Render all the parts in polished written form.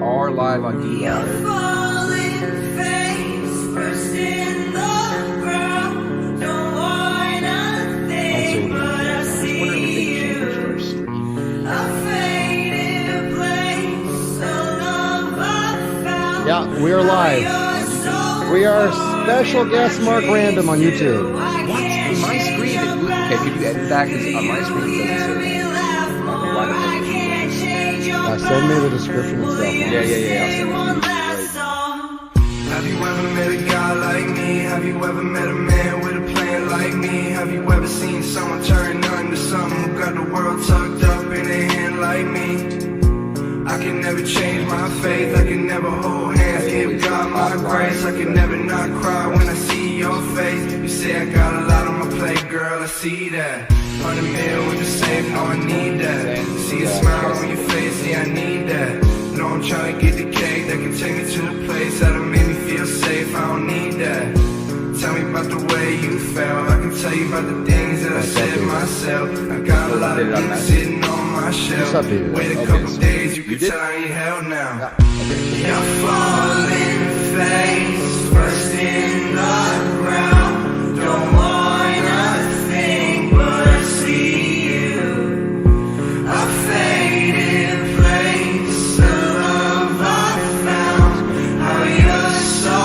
are live on DF0. Yeah, we are live. We are special guest Mark Random on YouTube. What? In my screen, okay, could you edit that? Because on my screen it doesn't say that. Send me the description and stuff. Yeah, I'll send it to you. Have you ever met a guy like me? Have you ever met a man with a plan like me? Have you ever seen someone turn into someone who got the world tucked up in their hand like me? I can never change my faith, I can never hold hands, give God my grace. I can never not cry when I see your face. You say I got a lot on my plate, girl, I see that. 100 mil with the safe, no I need that. See a smile on your face, yeah I need that. No I'm trying to get the cake that can take me to the place that'll make me feel safe, I don't need that. Tell me about the way you felt, I can tell you about the things that I said myself. I got a lot of things sitting on my shelf. Wait a couple days, you can tell I ain't held now. You're falling face first in the ground. Don't wanna think but I see you. A faded place, a love I found. How you're so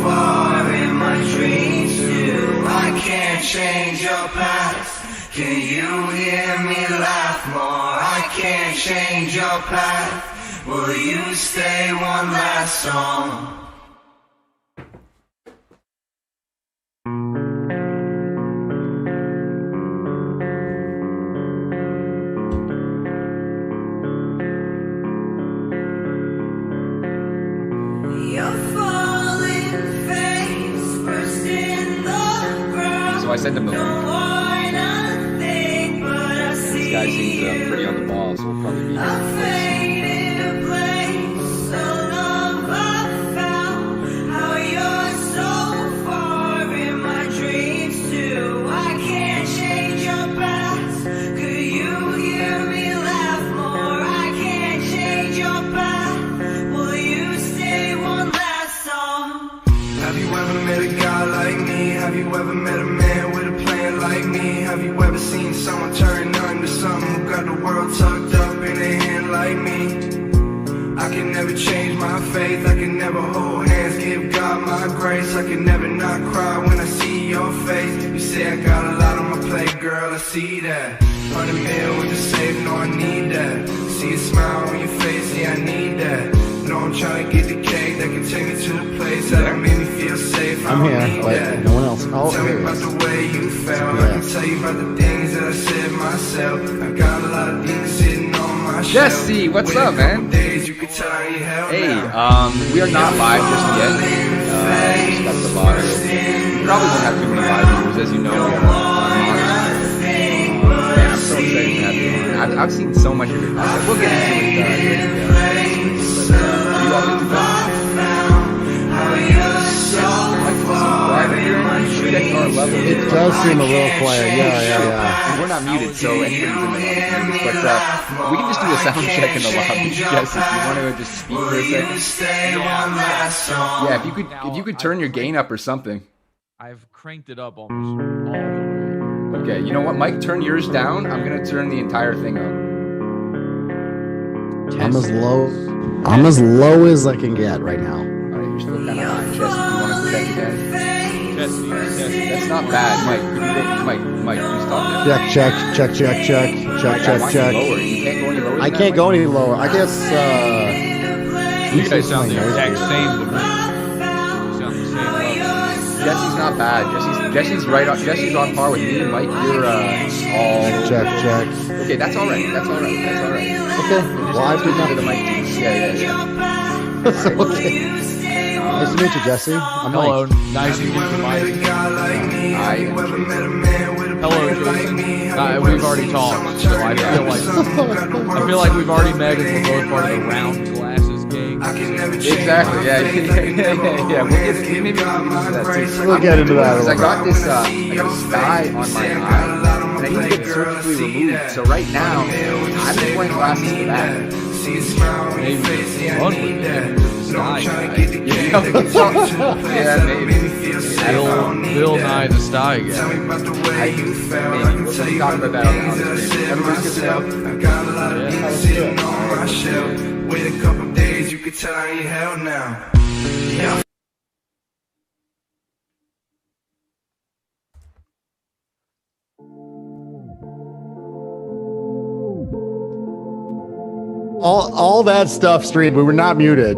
far in my dreams too. I can't change your past. Can you hear me laugh more? I can't change your path. Will you stay one last song? So I sent him the link. This guy seems pretty on the ball, so we'll probably be here. Have you ever met a man with a plan like me? Have you ever seen someone turn into someone who got the world tucked up in their hand like me? I can never change my faith, I can never hold hands, give God my grace. I can never not cry when I see your face. You say I got a lot on my plate, girl, I see that. 100 mil with the safe, no I need that. See a smile on your face, yeah I need that. No, I'm trying to get the cake that can take me to the place that'll make me feel safe. I'm here, but no one else. Oh, tell me about the way you felt. I can tell you about the things that I said myself. I got a lot of things sitting on my shelf. Jesse, what's up, man? Days, you can tell I ain't held Hey, now. we are not live just yet. Just got the bottle. We probably won't have too many live viewers, as you know. We are man, I'm so excited to have you on. I've seen so much of your content. We'll get into it. You want me to go? It does seem a little quiet. Yeah. And we're not muted, so anybody's in the lobby. But we can just do a sound check in the lobby. Yes, if you want to just speak for a second. Yeah, if you could turn your gain up or something. I've cranked it up almost all the way. Okay, you know what, Mike? Turn yours down. I'm gonna turn the entire thing up. I'm as low as I can get right now. Alright, you're still kind of high. Jesse, do you want us to check again? Jesse. That's not bad, Mike. Mike, please talk to me. Check. Lower. You can't go any lower. I can't go any lower. I guess. You guys sound the exact same to me. You sound the same level. Jesse's not bad. Jesse's right on. Jesse's on par with me and Mike. You're all check. Okay, that's all right. Okay. Well, I did not. The mic. Yeah. It's okay. Nice to meet you, Jesse. I'm Hello. Mike. Nice to meet you, Mike. Hello, Jason. We've already talked, so I feel like we've already met and we're both part of the round glasses gang. Exactly. Yeah. We'll get into that. Because I got this dye on my eye, and I need to get surgically removed. So right now, I'm just wearing glasses for that. Maybe. fun with it. Sky guy. Yeah, maybe. Bill Nye the Sky Guy. We're talking about that on the stream. Everybody's good to know. I got a lot of beats sitting on my shelf. Wait a couple days, you could tell I ain't hell now. Yeah. All that stuff, Street. We were not muted.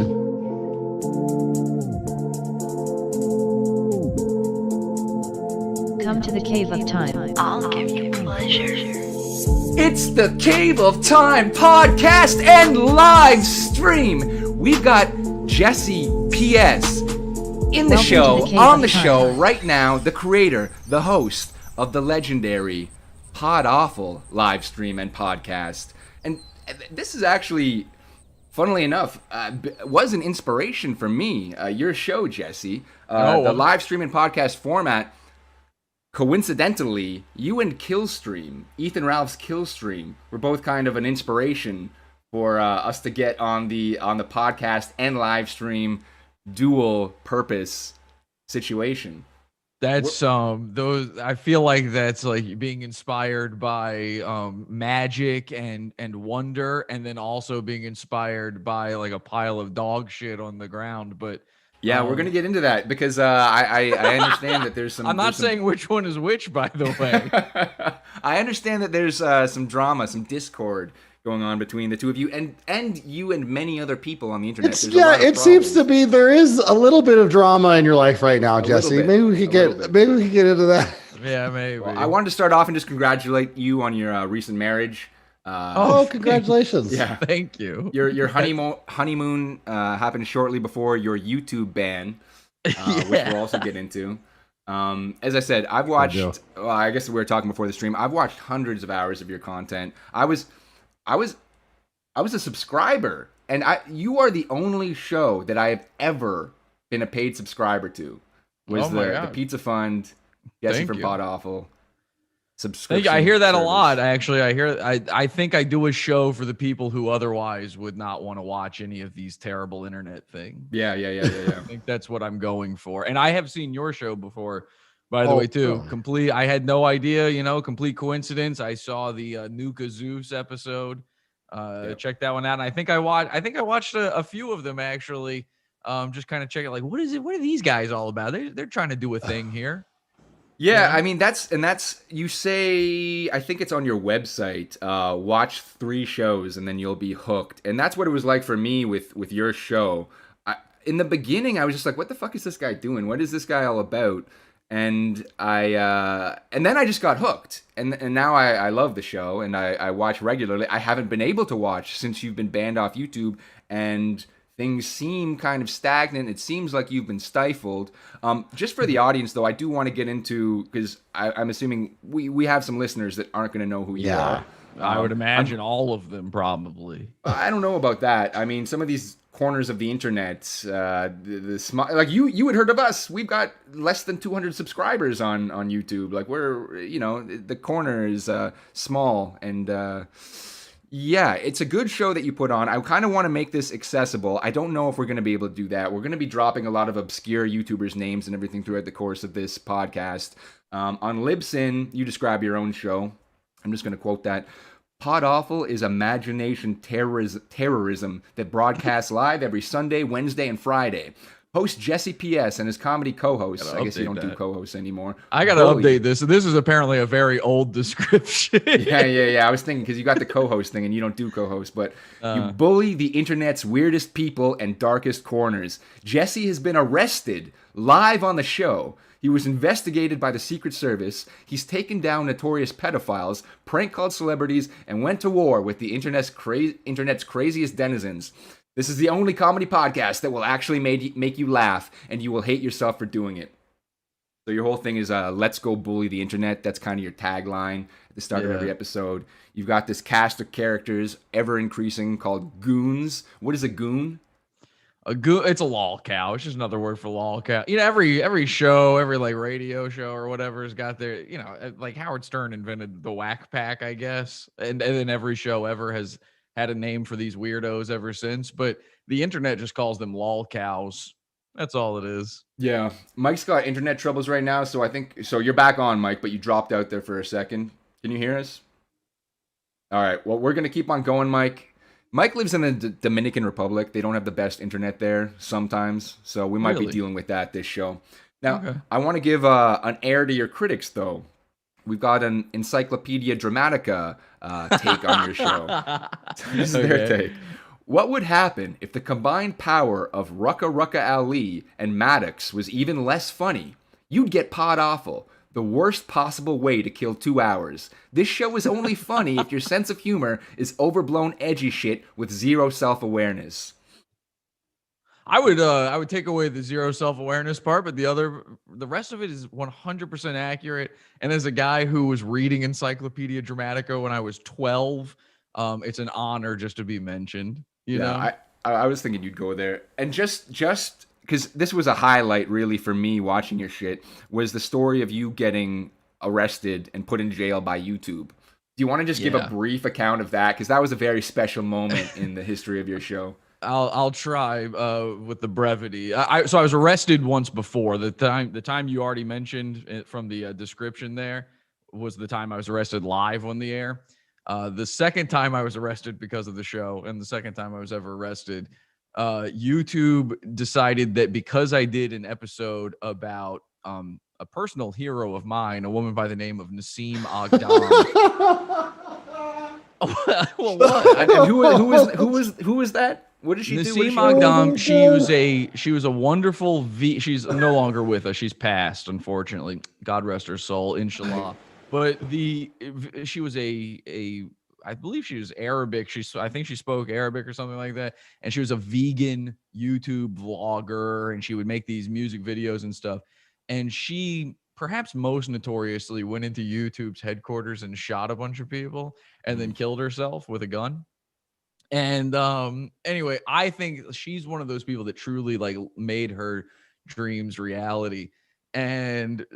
Come to the cave of time. I'll give you pleasure. It's the Cave of Time podcast and live stream. We've got Jesse P.S. in the show, on the show right now, the creator, the host of the legendary Pod Awful live stream and podcast. And this is actually, funnily enough, was an inspiration for me. Your show, Jesse, the live stream and podcast format. Coincidentally, you and Killstream, Ethan Ralph's Killstream, were both kind of an inspiration for us to get on the podcast and live stream dual purpose situation. That's those. I feel like that's like being inspired by magic and wonder, and then also being inspired by like a pile of dog shit on the ground. But yeah, we're gonna get into that because I understand that there's some. I'm not saying which one is which, by the way. I understand that there's some drama, some discord going on between the two of you, and you and many other people on the internet. It seems to be there is a little bit of drama in your life right now, Jesse. Maybe we could get into that. Yeah, maybe. Well, I wanted to start off and just congratulate you on your recent marriage. Congratulations! Yeah, thank you. Your honeymoon happened shortly before your YouTube ban, which we'll also get into. As I said, I've watched. Well, I guess we were talking before the stream. I've watched hundreds of hours of your content. I was a subscriber, and you are the only show that I have ever been a paid subscriber to. Was the Pizza Fund, Jesse from Pod Awful. Subscription. I hear that a lot. Actually, I think I do a show for the people who otherwise would not want to watch any of these terrible internet things. Yeah. I think that's what I'm going for. And I have seen your show before, by the way, too. I had no idea, complete coincidence. I saw the Nuka Zeus episode. Check that one out. And I think I watched a few of them actually. Just kind of check it. Like, what are these guys all about? They're trying to do a thing here. Yeah, I mean that's you say, I think it's on your website, watch 3 shows and then you'll be hooked. And that's what it was like for me with your show. In the beginning I was just like, what the fuck is this guy doing? What is this guy all about? And then I just got hooked. And now I love the show and I watch regularly. I haven't been able to watch since you've been banned off YouTube, and things seem kind of stagnant. It seems like you've been stifled. Just for the audience, though, I do want to get into, because I'm assuming we have some listeners that aren't going to know who you are. I would imagine all of them probably. I don't know about that. I mean, some of these corners of the internet, the small, like you had heard of us. We've got less than 200 subscribers on YouTube. Like we're, the corner is small and. Yeah, it's a good show that you put on. I kind of want to make this accessible. I don't know if we're going to be able to do that. We're going to be dropping a lot of obscure YouTubers' names and everything throughout the course of this podcast. On Libsyn, you describe your own show. I'm just going to quote that. Pod Awful is imagination terrorism that broadcasts live every Sunday, Wednesday, and Friday. Host Jesse P.S. and his comedy co-hosts. I guess you don't do co-hosts anymore. I got to update this. This is apparently a very old description. Yeah. I was thinking because you got the co-host thing and you don't do co-host, but you bully the internet's weirdest people and darkest corners. Jesse has been arrested live on the show. He was investigated by the Secret Service. He's taken down notorious pedophiles, prank called celebrities, and went to war with the internet's craziest denizens. This is the only comedy podcast that will actually make you laugh, and you will hate yourself for doing it. So your whole thing is, let's go bully the internet. That's kind of your tagline at the start of every episode. You've got this cast of characters, ever increasing, called goons. What is a goon? A goon, it's a lol cow. It's just another word for lol cow. Every show, every like radio show or whatever has got their, like Howard Stern invented the whack pack, I guess, and then every show ever has had a name for these weirdos ever since, but the internet just calls them lol cows. That's all it is. Yeah, Mike's got internet troubles right now, so I think so. You're back on, Mike, but you dropped out there for a second. Can you hear us? All right. Well, we're gonna keep on going, Mike. Mike lives in the Dominican Republic. They don't have the best internet there sometimes, so we might be dealing with that this show. Now, I want to give an air to your critics, though. We've got an Encyclopedia Dramatica take on your show. This is their take. What would happen if the combined power of Rucka Rucka Ali and Maddox was even less funny? You'd get Pod Awful, the worst possible way to kill 2 hours. This show is only funny if your sense of humor is overblown edgy shit with zero self-awareness. I would take away the zero self-awareness part, but the rest of it is 100% accurate. And as a guy who was reading Encyclopedia Dramatica when I was 12, it's an honor just to be mentioned. You know, I was thinking you'd go there, and just because this was a highlight really for me watching your shit was the story of you getting arrested and put in jail by YouTube. Do you want to just give a brief account of that? Because that was a very special moment in the history of your show. I'll try with the brevity. So I was arrested once before. The time you already mentioned from the description there was the time I was arrested live on the air. The second time I was arrested because of the show, and the second time I was ever arrested, YouTube decided that because I did an episode about a personal hero of mine, a woman by the name of Naseem Aghdam. Well, what? And who was that? What did she do? Naseem Aghdam, she was a wonderful she's no longer with us. She's passed, unfortunately. God rest her soul, inshallah. But she was I believe she was Arabic. I think she spoke Arabic or something like that. And she was a vegan YouTube vlogger, and she would make these music videos and stuff. And she, perhaps most notoriously, went into YouTube's headquarters and shot a bunch of people and then killed herself with a gun. And anyway, I think she's one of those people that truly like made her dreams reality. And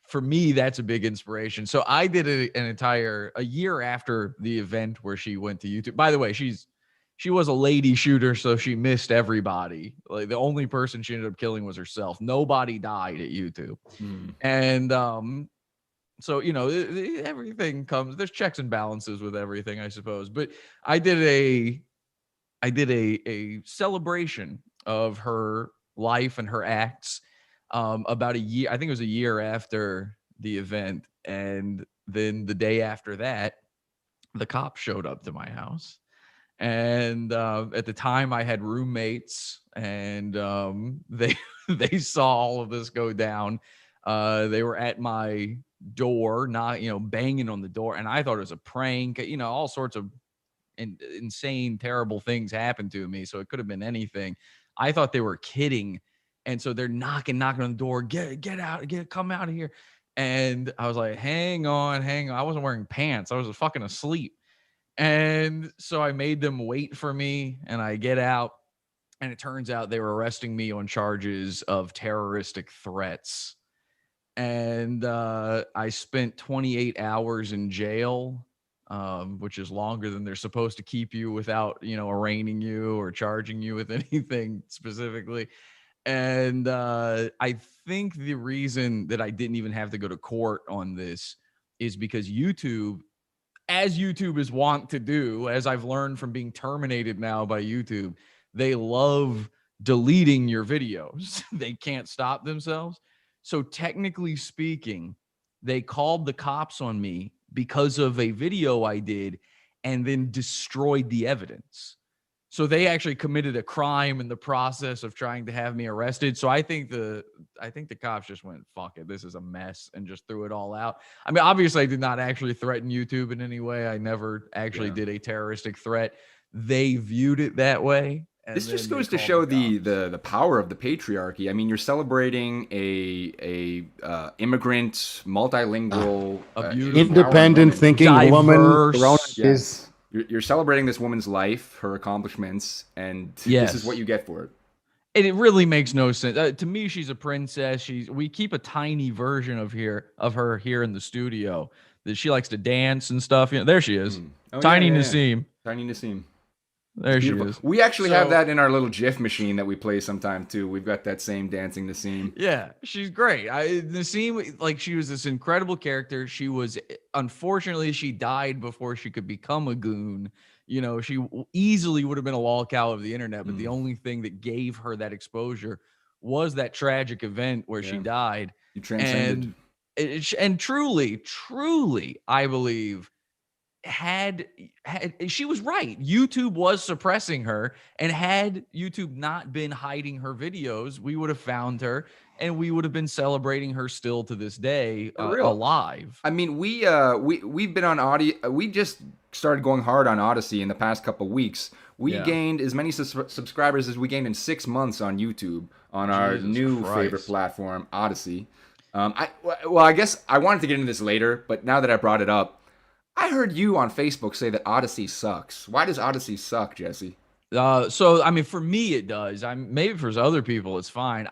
for me, that's a big inspiration. So I did a year after the event where she went to YouTube. By the way, she was a lady shooter, so she missed everybody. Like the only person she ended up killing was herself. Nobody died at YouTube. And so, you know, everything comes, there's checks and balances with everything, I suppose. But I did a celebration of her life and her acts about a year. I think it was a year after the event. And then the day after that, the cops showed up to my house. And at the time I had roommates, and they saw all of this go down. They were at my door, not, you know, banging on the door. And I thought it was a prank, you know, all sorts of insane, terrible things happened to me. So it could have been anything. I thought they were kidding. And so they're knocking on the door, get out, come out of here. And I was like, hang on. I wasn't wearing pants. I was fucking asleep. And so I made them wait for me, and I get out, and it turns out they were arresting me on charges of terroristic threats. And I spent 28 hours in jail, which is longer than they're supposed to keep you without, you know, arraigning you or charging you with anything specifically. And I think the reason that I didn't even have to go to court on this is because YouTube, as YouTube is wont to do, as I've learned from being terminated now by YouTube, they love deleting your videos. They can't stop themselves. So technically speaking, they called the cops on me because of a video I did and then destroyed the evidence. So they actually committed a crime in the process of trying to have me arrested. So I think the cops just went, fuck it, this is a mess, and just threw it all out. I mean, obviously I did not actually threaten YouTube in any way. I never actually did a terroristic threat. They viewed it that way. This just goes to show the power of the patriarchy. I mean, you're celebrating a immigrant, multilingual, independent thinking woman. Yes. You're celebrating this woman's life, her accomplishments, and this is what you get for it. And it really makes no sense. To me, she's a princess. We keep a tiny version of her here in the studio. That she likes to dance and stuff. You know, there she is. Tiny Naseem. Tiny Naseem. There she Beautiful. is. We actually have that in our little GIF machine that we play sometime too. We've got that same dancing Nassim. Yeah, she's great. Nassim, like, she was this incredible character. She was, unfortunately, she died before she could become a goon. You know, she easily would have been a lol cow of the internet, but the only thing that gave her that exposure was that tragic event where she died. You transcended. And truly, I believe, had she was right. YouTube was suppressing her, and had YouTube not been hiding her videos, we would have found her and we would have been celebrating her still to this day, alive. I mean, we've been on audio. We just started going hard on Odyssey in the past couple weeks. We gained as many subscribers as we gained in 6 months on YouTube on our favorite platform, Odyssey. I guess I wanted to get into this later, but now that I brought it up, I heard you on Facebook say that Odyssey sucks. Why does Odyssey suck, Jesse? So I mean, for me it does. Maybe for other people it's fine.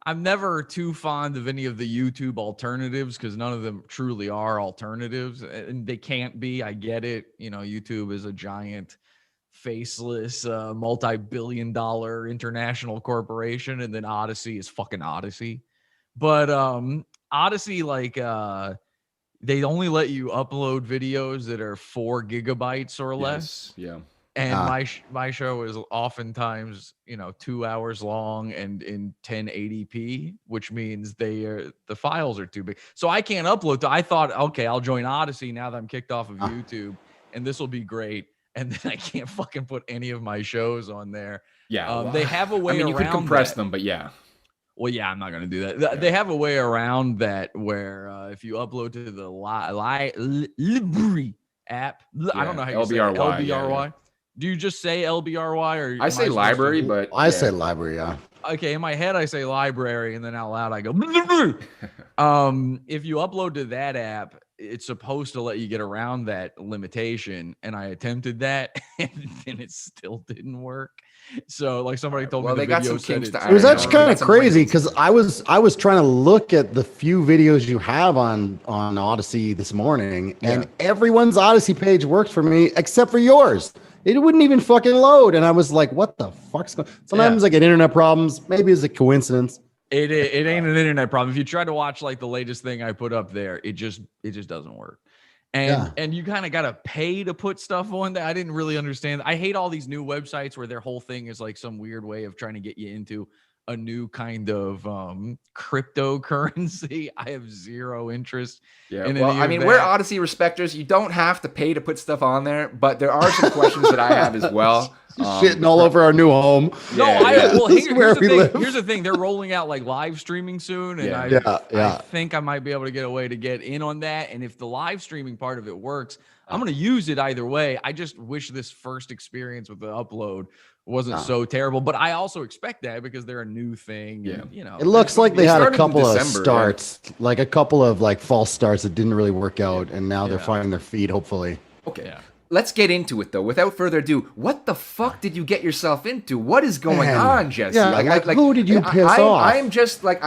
I'm never too fond of any of the YouTube alternatives because none of them truly are alternatives, and they can't be. I get it. You know, YouTube is a giant, faceless, multi-billion-dollar international corporation, and then Odyssey is fucking Odyssey. But Odyssey, like, they only let you upload videos that are 4 gigabytes or less. Yeah. And my show is oftentimes, 2 hours long and in 1080p, which means the files are too big. So I can't upload. I thought, okay, I'll join Odyssey now that I'm kicked off of YouTube, and this will be great. And then I can't fucking put any of my shows on there. Yeah. They have a way around. You could compress them, but yeah. Well, yeah, I'm not going to do that. Yeah. They have a way around that where if you upload to the Libri app, I don't know how you say it. LBRY. Yeah. Do you just say LBRY or I say library, but I say library, yeah. Okay, in my head I say library, and then out loud I go. If you upload to that app, it's supposed to let you get around that limitation, and I attempted that, and it still didn't work. So, like, somebody told me the video said it was actually kind of crazy because I was trying to look at the few videos you have on Odyssey this morning, and everyone's Odyssey page worked for me except for yours. It wouldn't even fucking load, and I was like, "What the fuck's going?" Sometimes I get internet problems. Maybe it's a coincidence. It ain't an internet problem. If you try to watch like the latest thing I put up there, it just doesn't work. And you kind of got to pay to put stuff on that. I didn't really understand. I hate all these new websites where their whole thing is like some weird way of trying to get you into a new kind of cryptocurrency. I have zero interest in any of that. We're Odyssey respecters. You don't have to pay to put stuff on there, but there are some questions that I have as well. Shitting all over our new home. Here's the thing. They're rolling out like live streaming soon, and I think I might be able to get a way to get in on that. And if the live streaming part of it works, I'm going to use it either way. I just wish this first experience with the upload wasn't so terrible, but I also expect that because they're a new thing. Yeah, and, it looks like they had a couple of starts, like a couple of like false starts that didn't really work out, and now they're finding their feet. Hopefully, okay. Let's get into it though. Without further ado, what the fuck did you get yourself into? What is going on, Jesse? Yeah, like who did you piss off? I'm just like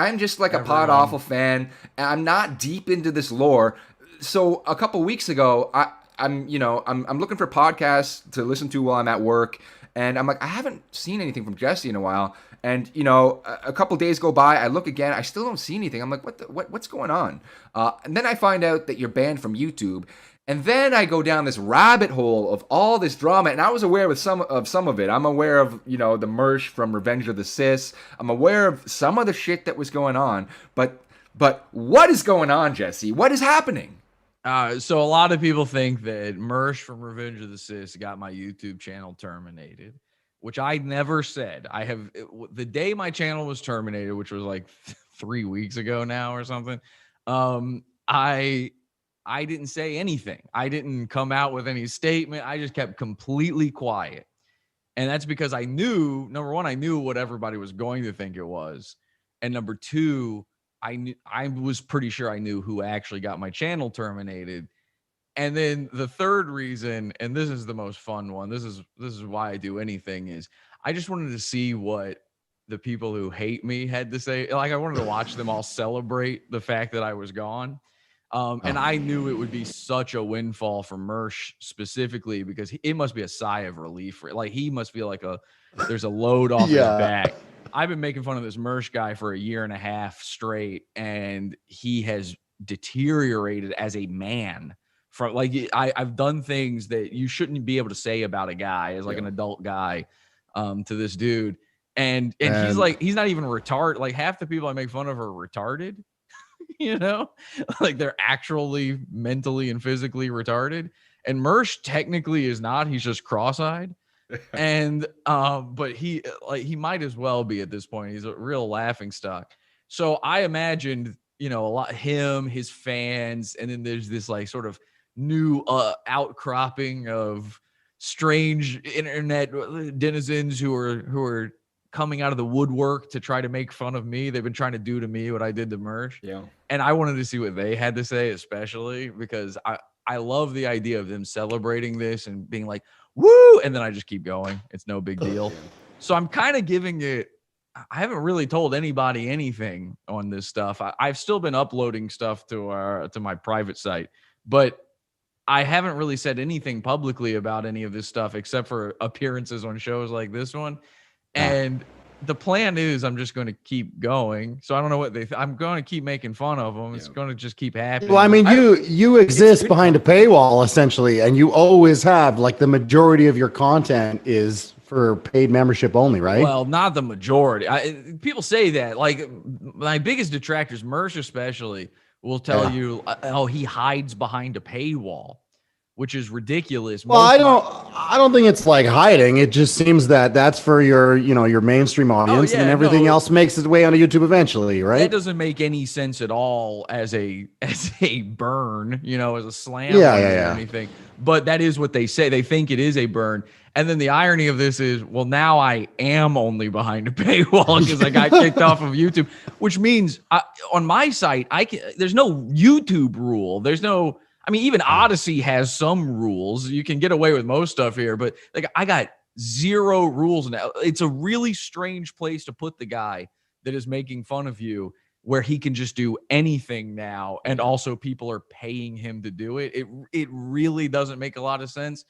a Pod Awful fan. And I'm not deep into this lore. So a couple weeks ago, I'm looking for podcasts to listen to while I'm at work. And I'm like, I haven't seen anything from Jesse in a while. And, a couple days go by. I look again. I still don't see anything. I'm like, what's going on? And then I find out that you're banned from YouTube. And then I go down this rabbit hole of all this drama. And I was aware of some of it. I'm aware of, the merch from Revenge of the Sis. I'm aware of some of the shit that was going on. But what is going on, Jesse? What is happening? So a lot of people think that Mersh from Revenge of the Sis got my YouTube channel terminated, which I never said. The day my channel was terminated, which was like 3 weeks ago now or something. I didn't say anything. I didn't come out with any statement. I just kept completely quiet. And that's because I knew, number one, I knew what everybody was going to think it was. And number two, I was pretty sure I knew who actually got my channel terminated. And then the third reason, and this is the most fun one, this is why I do anything, is I just wanted to see what the people who hate me had to say. Like, I wanted to watch them all celebrate the fact that I was gone. And I knew it would be such a windfall for Mersh specifically because it must be a sigh of relief. Like he must feel like there's a load off his back. I've been making fun of this Mersh guy for a year and a half straight, and he has deteriorated as a man. From like I've done things that you shouldn't be able to say about a guy as like an adult guy to this dude. And he's like, he's not even retarded. Like half the people I make fun of are retarded. You know, like they're actually mentally and physically retarded. And Mersh technically is not. He's just cross-eyed. And but he might as well be at this point. He's a real laughing stock. So I imagined, you know, a lot him, his fans, and then there's this like sort of new outcropping of strange internet denizens who are coming out of the woodwork to try to make fun of me. They've been trying to do to me what I did to Mersh. Yeah. And I wanted to see what they had to say, especially because I love the idea of them celebrating this and being like, woo, and then I just keep going. It's no big deal. So I'm kind of giving it, I haven't really told anybody anything on this stuff. I've still been uploading stuff to my private site, but I haven't really said anything publicly about any of this stuff except for appearances on shows like this one. And the plan is I'm just going to keep going. So I don't know what I'm going to keep making fun of them. It's going to just keep happening. Well, I mean, you exist behind a paywall essentially, and you always have, like, the majority of your content is for paid membership only, right? Well, not the majority. People say that. Like my biggest detractors, Mersh especially, will tell you, oh, he hides behind a paywall, which is ridiculous. Well, I don't think it's like hiding. It just seems that that's for your, you know, your mainstream audience, and then everything else makes its way onto YouTube eventually, right? That doesn't make any sense at all as a burn, you know, as a slam or anything. But that is what they say. They think it is a burn. And then the irony of this is, well, now I am only behind a paywall because I got kicked off of YouTube, which means on my site, there's no YouTube rule. There's no, I mean, even Odyssey has some rules. You can get away with most stuff here, but like I got zero rules now. It's a really strange place to put the guy that is making fun of you, where he can just do anything now, and also people are paying him to do it. It really doesn't make a lot of sense.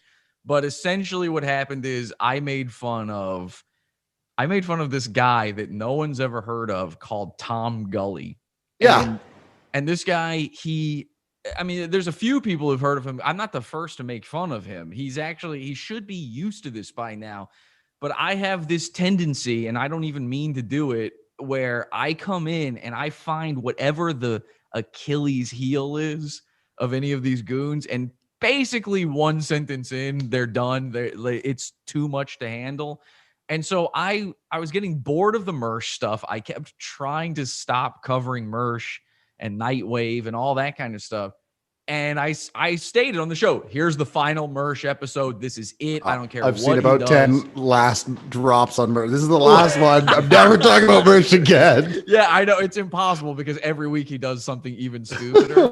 But essentially what happened is I made fun of this guy that no one's ever heard of called Tom Gully. Yeah. And this guy, I mean, there's a few people who've heard of him. I'm not the first to make fun of him. He should be used to this by now. But I have this tendency, and I don't even mean to do it, where I come in and I find whatever the Achilles heel is of any of these goons, and basically one sentence in, they're done. It's too much to handle. And so I was getting bored of the Mersh stuff. I kept trying to stop covering Mersh and Nightwave and all that kind of stuff. And I stated on the show, here's the final Mersh episode. This is it. I don't care. I've seen about 10 last drops on Mersh. This is the last one. I'm never talking about Mersh again. Yeah, I know. It's impossible because every week he does something even stupider.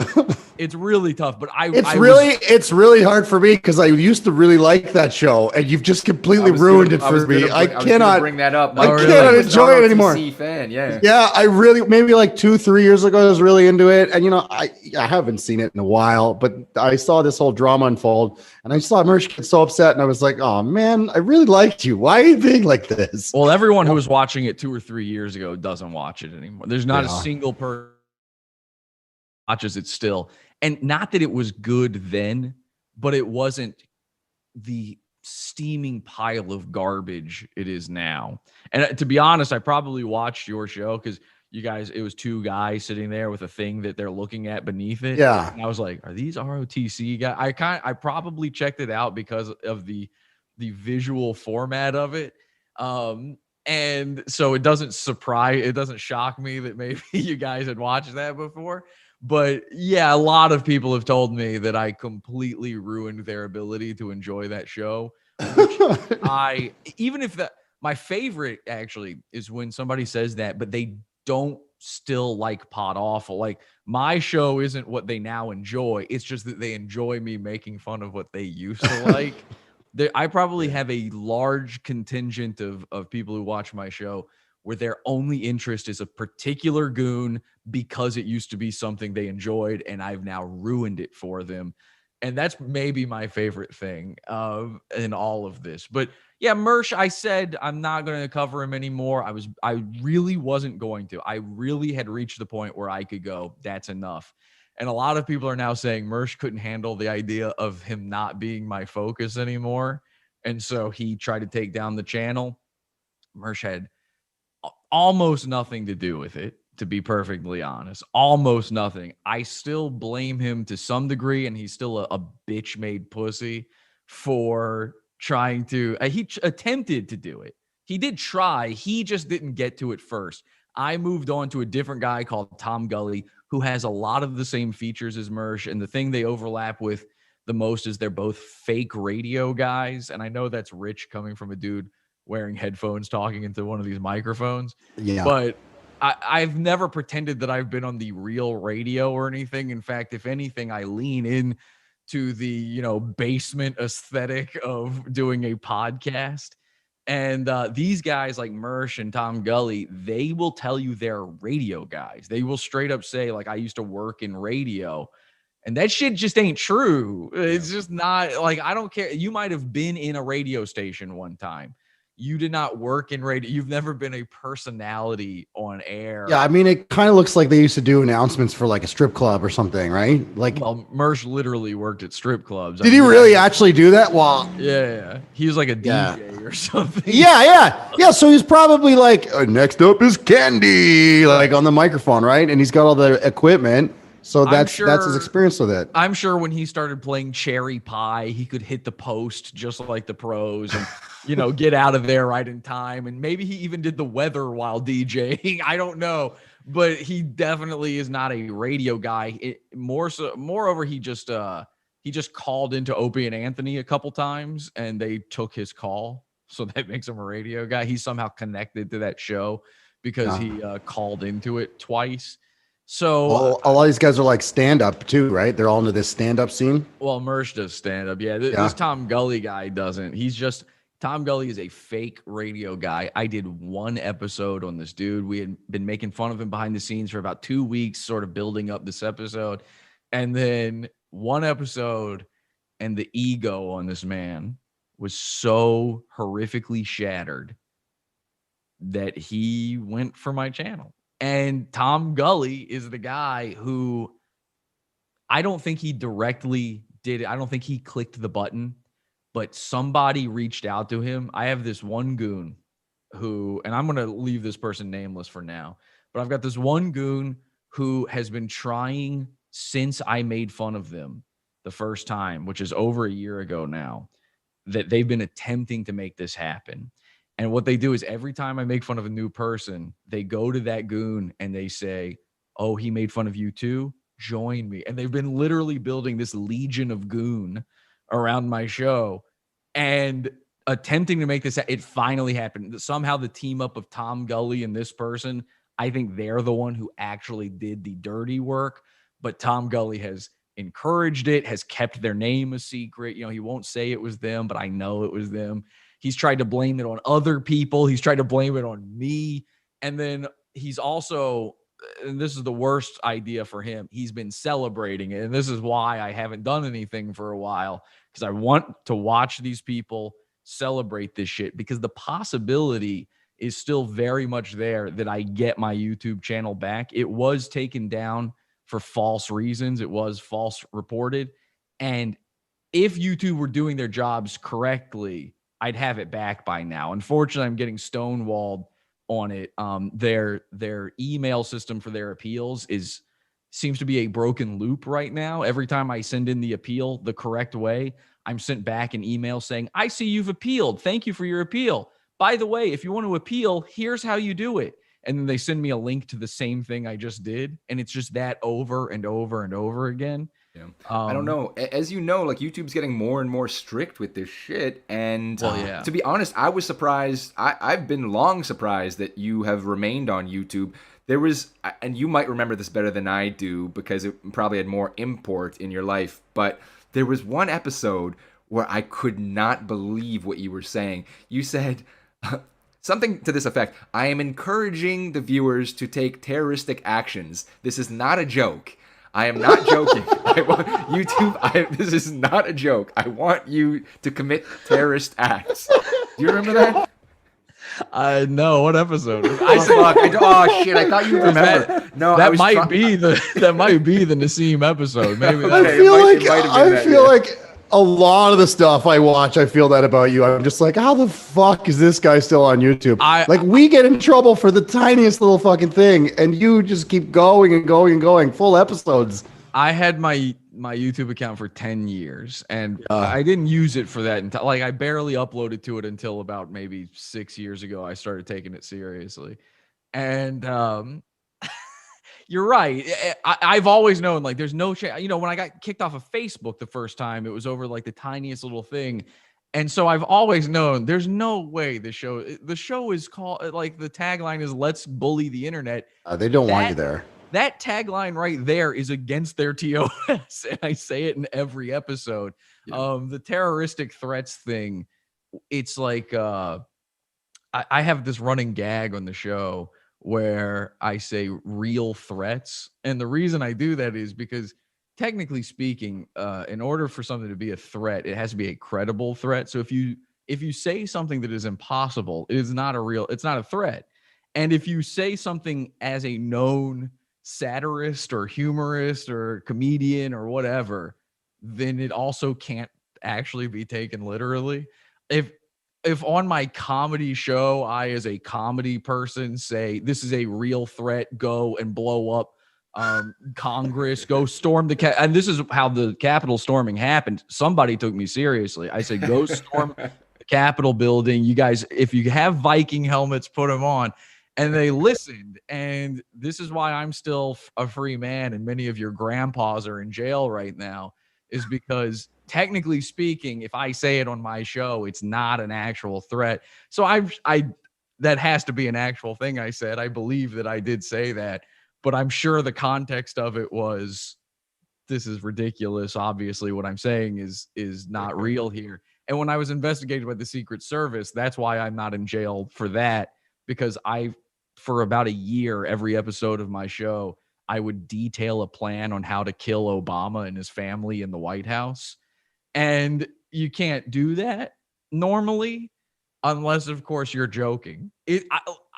It's really tough, but it's really hard for me because I used to really like that show, and you've just completely ruined it for me. I cannot bring that up. I cannot enjoy it anymore. Fan, yeah. I really, maybe like 2-3 years ago, I was really into it, and you know, I haven't seen it in a while, but I saw this whole drama unfold, and I saw Mersh get so upset, and I was like, oh man, I really liked you. Why are you being like this? Well, everyone who was watching it 2 or 3 years ago doesn't watch it anymore. There's not a single person watches it still. And not that it was good then, but it wasn't the steaming pile of garbage it is now. And to be honest, I probably watched your show because you guys, it was 2 guys sitting there with a thing that they're looking at beneath it. Yeah. And I was like, are these ROTC guys? I probably checked it out because of the visual format of it. And so it doesn't shock me that maybe you guys had watched that before. But yeah, a lot of people have told me that I completely ruined their ability to enjoy that show. My favorite actually is when somebody says that, but they don't still like Pod Awful. Like my show isn't what they now enjoy. It's just that they enjoy me making fun of what they used to like. I probably have a large contingent of people who watch my show where their only interest is a particular goon because it used to be something they enjoyed, and I've now ruined it for them. And that's maybe my favorite thing in all of this. But yeah, Mersh, I said I'm not going to cover him anymore. I really wasn't going to. I really had reached the point where I could go, that's enough. And a lot of people are now saying Mersh couldn't handle the idea of him not being my focus anymore. And so he tried to take down the channel. Mersh had almost nothing to do with it, to be perfectly honest. Almost nothing. I still blame him to some degree, and he's still a bitch made pussy for trying to. He attempted to do it. He did try. He just didn't get to it first. I moved on to a different guy called Tom Gully, who has a lot of the same features as Mersh. And the thing they overlap with the most is they're both fake radio guys. And I know that's rich coming from a dude wearing headphones talking into one of these microphones. Yeah. But I've never pretended that I've been on the real radio or anything. In fact, if anything, I lean in to the, basement aesthetic of doing a podcast. And these guys like Mersh and Tom Gully, they will tell you they're radio guys. They will straight up say, like, I used to work in radio. And that shit just ain't true. It's just not, like, I don't care. You might have been in a radio station one time. You did not work in radio. You've never been a personality on air. Yeah, I mean, it kind of looks like they used to do announcements for like a strip club or something, right? Like, Well, Mersh literally worked at strip clubs. did he really actually do that? Well, Yeah. He was like a DJ or something. yeah. So he's probably like, next up is Candy, like on the microphone, right? And he's got all the equipment. So that's his experience with it. I'm sure when he started playing Cherry Pie, he could hit the post just like the pros and, get out of there right in time. And maybe he even did the weather while DJing. I don't know. But he definitely is not a radio guy. Moreover, he just called into Opie and Anthony a couple times and they took his call. So that makes him a radio guy. He's somehow connected to that show because he called into it twice. So a lot of these guys are like stand-up too, right? They're all into this stand-up scene. Well, Mersh does stand-up. Yeah, this Tom Gully guy doesn't. Tom Gully is a fake radio guy. I did one episode on this dude. We had been making fun of him behind the scenes for about 2 weeks, sort of building up this episode. And then one episode, and the ego on this man was so horrifically shattered that he went for my channel. And Tom Gully is the guy who I don't think he directly did it. I don't think he clicked the button, but somebody reached out to him. I have this one goon who, and I'm going to leave this person nameless for now, but I've got this one goon who has been trying since I made fun of them the first time, which is over a year ago now, that they've been attempting to make this happen. And what they do is every time I make fun of a new person, they go to that goon and they say, oh, he made fun of you too? Join me. And they've been literally building this legion of goon around my show and attempting to make this. It finally happened. Somehow the team up of Tom Gully and this person, I think they're the one who actually did the dirty work. But Tom Gully has encouraged it, has kept their name a secret. He won't say it was them, but I know it was them. He's tried to blame it on other people. He's tried to blame it on me. And then he's also, and this is the worst idea for him, he's been celebrating it. And this is why I haven't done anything for a while, because I want to watch these people celebrate this shit, because the possibility is still very much there that I get my YouTube channel back. It was taken down for false reasons. It was false reported. And if YouTube were doing their jobs correctly, I'd have it back by now. Unfortunately, I'm getting stonewalled on it. Their email system for their appeals seems to be a broken loop right now. Every time I send in the appeal the correct way, I'm sent back an email saying, I see you've appealed. Thank you for your appeal. By the way, if you want to appeal, here's how you do it. And then they send me a link to the same thing I just did. And it's just that over and over and over again. Yeah. I don't know. As you know, like YouTube's getting more and more strict with this shit. And to be honest, I was surprised. I've been long surprised that you have remained on YouTube. There was, and you might remember this better than I do because it probably had more import in your life, but there was one episode where I could not believe what you were saying. You said, Something to this effect. I am encouraging the viewers to take terroristic actions. This is not a joke. I am not joking. This is not a joke. I want you to commit terrorist acts. Do you remember that? No, what episode? Oh shit! I thought you remember. No, that might be the Nassim episode. Maybe I feel like a lot of the stuff I watch, I feel that about you. I'm just like, how the fuck is this guy still on YouTube? Like, we get in trouble for the tiniest little fucking thing, and you just keep going and going and going, full episodes. I had my YouTube account for 10 years, and I didn't use it for that until, like, I barely uploaded to it until about maybe 6 years ago. I started taking it seriously, and you're right. I've always known, like, there's no chance. You know, when I got kicked off of Facebook the first time, it was over like the tiniest little thing. And so I've always known there's no way the show is called, like, the tagline is "Let's bully the internet." They don't want you there. That tagline right there is against their TOS. And I say it in every episode. Yeah. The terroristic threats thing. It's like, I have this running gag on the show where I say real threats. And the reason I do that is because, technically speaking, in order for something to be a threat, it has to be a credible threat. So if you say something that is impossible, it's not a threat. And if you say something as a known satirist or humorist or comedian or whatever, then it also can't actually be taken literally. If on my comedy show, I, as a comedy person, say this is a real threat, go and blow up Congress, go storm the and this is how the Capitol storming happened. Somebody took me seriously. I said, go storm the Capitol building. You guys, if you have Viking helmets, put them on. And they listened. And this is why I'm still a free man, and many of your grandpas are in jail right now, is because, technically speaking, if I say it on my show, it's not an actual threat. So that has to be an actual thing I said. I believe that I did say that, but I'm sure the context of it was, this is ridiculous. Obviously, what I'm saying is not real here. And when I was investigated by the Secret Service, that's why I'm not in jail for that, because for about a year, every episode of my show, I would detail a plan on how to kill Obama and his family in the White House. And you can't do that normally, unless, of course, you're joking.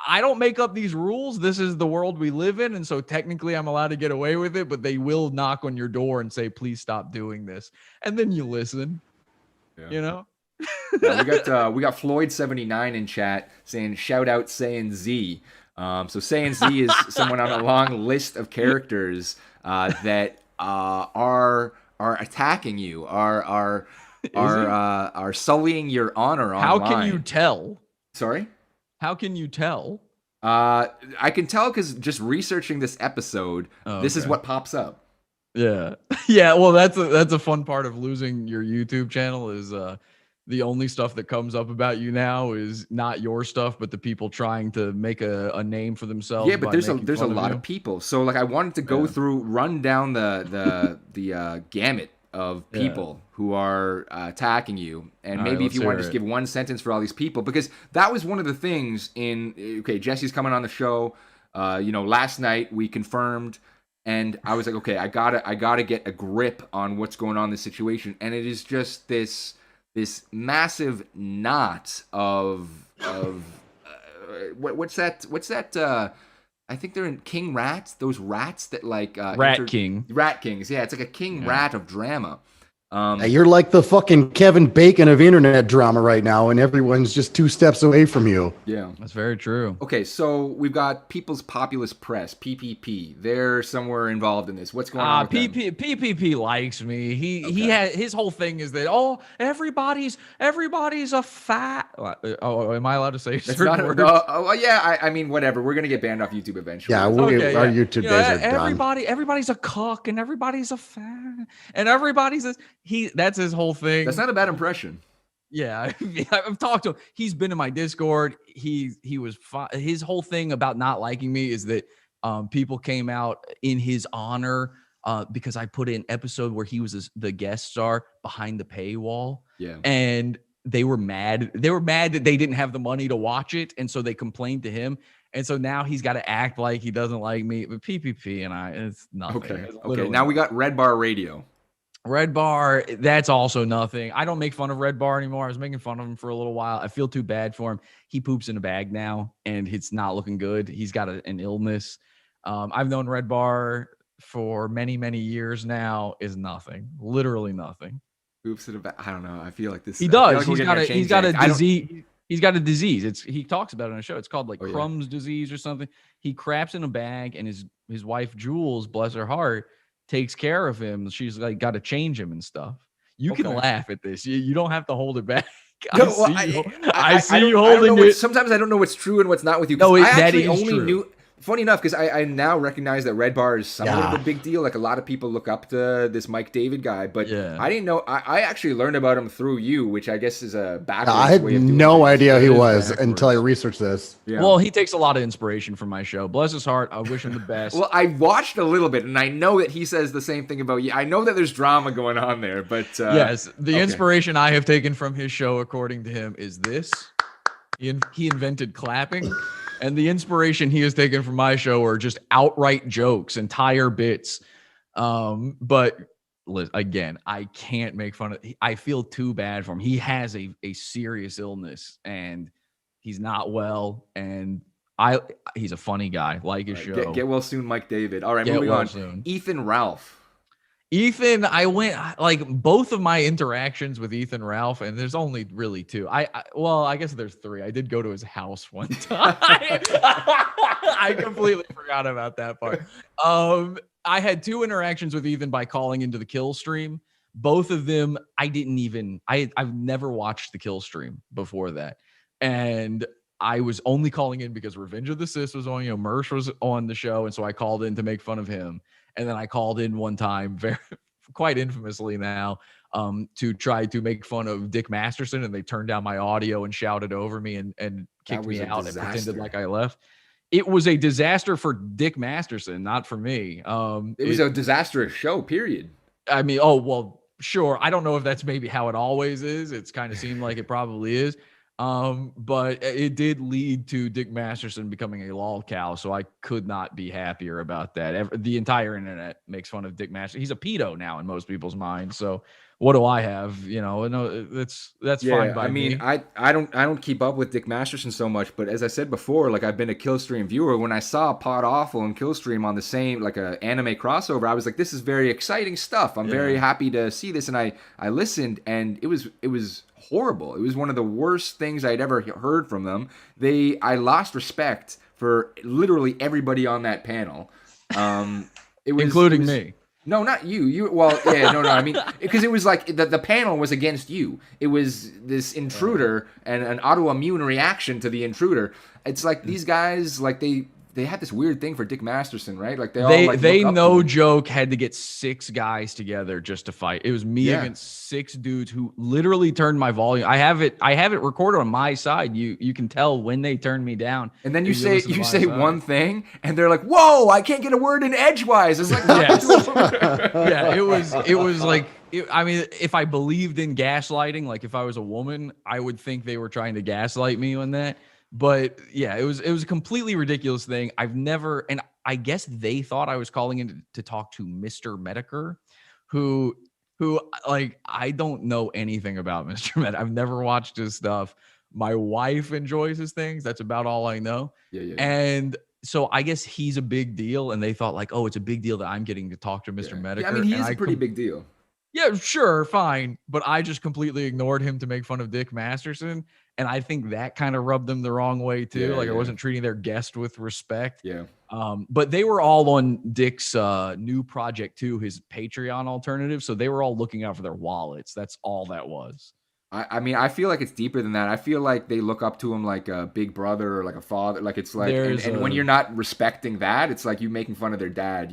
I don't make up these rules. This is the world we live in. And so technically I'm allowed to get away with it, but they will knock on your door and say, please stop doing this. And then you listen, you know? Yeah, we got Floyd79 in chat saying, shout out Saiyan Z. So Saiyan Z is someone on a long list of characters that are attacking you, are sullying your honor online. How can you tell? Sorry? How can you tell? I can tell because just researching this episode, this is what pops up. Yeah. Yeah, well, that's a fun part of losing your YouTube channel is the only stuff that comes up about you now is not your stuff, but the people trying to make a name for themselves. Yeah, but there's a lot of people. So, like, I wanted to go run down the gamut of people who are attacking you, and maybe if you want to just give one sentence for all these people, because that was one of the things Jesse's coming on the show. Last night we confirmed, and I was like, okay, I gotta get a grip on what's going on in this situation, and it is just this massive knot of what's that? I think they're in king rats. Those rats that like rat kings. Yeah, it's like a king rat of drama. You're like the fucking Kevin Bacon of internet drama right now, and everyone's just 2 steps away from you. Yeah, that's very true. Okay, so we've got People's Populist Press, PPP. They're somewhere involved in this. What's going on with them? PPP likes me. He has his whole thing is that everybody's a fat. Oh, am I allowed to say certain words? I mean, whatever. We're gonna get banned off YouTube eventually. Yeah, our YouTube days are done. Everybody's a cuck, and everybody's a fat, and everybody's that's his whole thing. That's not a bad impression. Yeah, I've talked to him. He's been in my Discord. He was his whole thing about not liking me is that people came out in his honor because I put in an episode where he was the guest star behind the paywall. Yeah, and they were mad. They were mad that they didn't have the money to watch it, and so they complained to him. And so now he's got to act like he doesn't like me. But PPP and I, it's nothing. Okay. It's Okay. Now we got Red Bar Radio. Red Bar, that's also nothing. I don't make fun of Red Bar anymore. I was making fun of him for a little while. I feel too bad for him. He poops in a bag now, and it's not looking good. He's got an illness. I've known Red Bar for many, many years now. Is nothing. Literally nothing. Poops in a bag. I don't know. I feel like this. He does. Like He's got a disease. He's got a disease. He talks about it on a show. It's called like Crumb's disease or something. He craps in a bag, and his wife Jules, bless her heart, takes care of him. She's like got to change him and stuff. You can laugh at this. You don't have to hold it back. I see you holding it. Sometimes I don't know what's true and what's not with you. No, I that actually is only true. knew. Funny enough, because I now recognize that Red Bar is somewhat of a big deal. Like a lot of people look up to this Mike David guy, but I didn't know. I actually learned about him through you, which I guess is a backwards I had way of doing no things. idea he was backwards. until I researched this. Yeah. Well, he takes a lot of inspiration from my show. Bless his heart. I wish him the best. Well, I watched a little bit, and I know that he says the same thing about you. I know that there's drama going on there, but yes, the inspiration I have taken from his show, according to him, is this. He invented clapping, and the inspiration he has taken from my show are just outright jokes, entire bits. But again, I can't make fun of. I feel too bad for him. He has a serious illness, and he's not well. And he's a funny guy. Like his show. Get well soon, Mike David. All right, Get moving well on. soon. Ethan Ralph. Ethan, I went like both of my interactions with Ethan Ralph, and there's only really two. Well, I guess there's three. I did go to his house one time. I completely forgot about that part. I had two interactions with Ethan by calling into the kill stream. Both of them, I've never watched the kill stream before that. And I was only calling in because Revenge of the Sis was on, Mersh was on the show. And so I called in to make fun of him. And then I called in one time, quite infamously now, to try to make fun of Dick Masterson, and they turned down my audio and shouted over me and kicked me out and pretended like I left. It was a disaster for Dick Masterson, not for me. It was a disastrous show, period. I mean, oh, well, sure. I don't know if that's maybe how it always is. It's kind of seemed like it probably is. But it did lead to Dick Masterson becoming a lol cow, so I could not be happier about that. The entire internet makes fun of Dick Masterson. He's a pedo now in most people's minds. So what do I have? No, that's fine by me. I don't keep up with Dick Masterson so much, but as I said before, like I've been a Killstream viewer. When I saw Pod Awful and Killstream on the same like a anime crossover, I was like, this is very exciting stuff. I'm very happy to see this, and I listened, and it was horrible. It was one of the worst things I'd ever heard from them. I lost respect for literally everybody on that panel. Including me. No, not you. No. I mean, because it was like the panel was against you. It was this intruder and an autoimmune reaction to the intruder. It's like these guys, like they had this weird thing for Dick Masterson, right? Like they no joke had to get 6 guys together just to fight. It was me against 6 dudes who literally turned my volume. I have it recorded on my side. You can tell when they turned me down. And then you say one thing, and they're like, "Whoa, I can't get a word in edgewise." It's like, yeah, it was like. I mean, if I believed in gaslighting, like if I was a woman, I would think they were trying to gaslight me on that. But yeah, it was a completely ridiculous thing. And I guess they thought I was calling in to talk to Mr. Medicare, who like, I don't know anything about Mr. Med. I've never watched his stuff. My wife enjoys his things. That's about all I know. Yeah. And so I guess he's a big deal, and they thought like, oh, it's a big deal that I'm getting to talk to Mr. Medicare. Yeah, I mean, he is a pretty big deal. Yeah, sure, fine. But I just completely ignored him to make fun of Dick Masterson. And I think that kind of rubbed them the wrong way too. I wasn't treating their guest with respect. Yeah. But they were all on Dick's new project too, his Patreon alternative. So they were all looking out for their wallets. That's all that was. I mean, I feel like it's deeper than that. I feel like they look up to him like a big brother or like a father. Like it's like, and when you're not respecting that, it's like you making fun of their dad,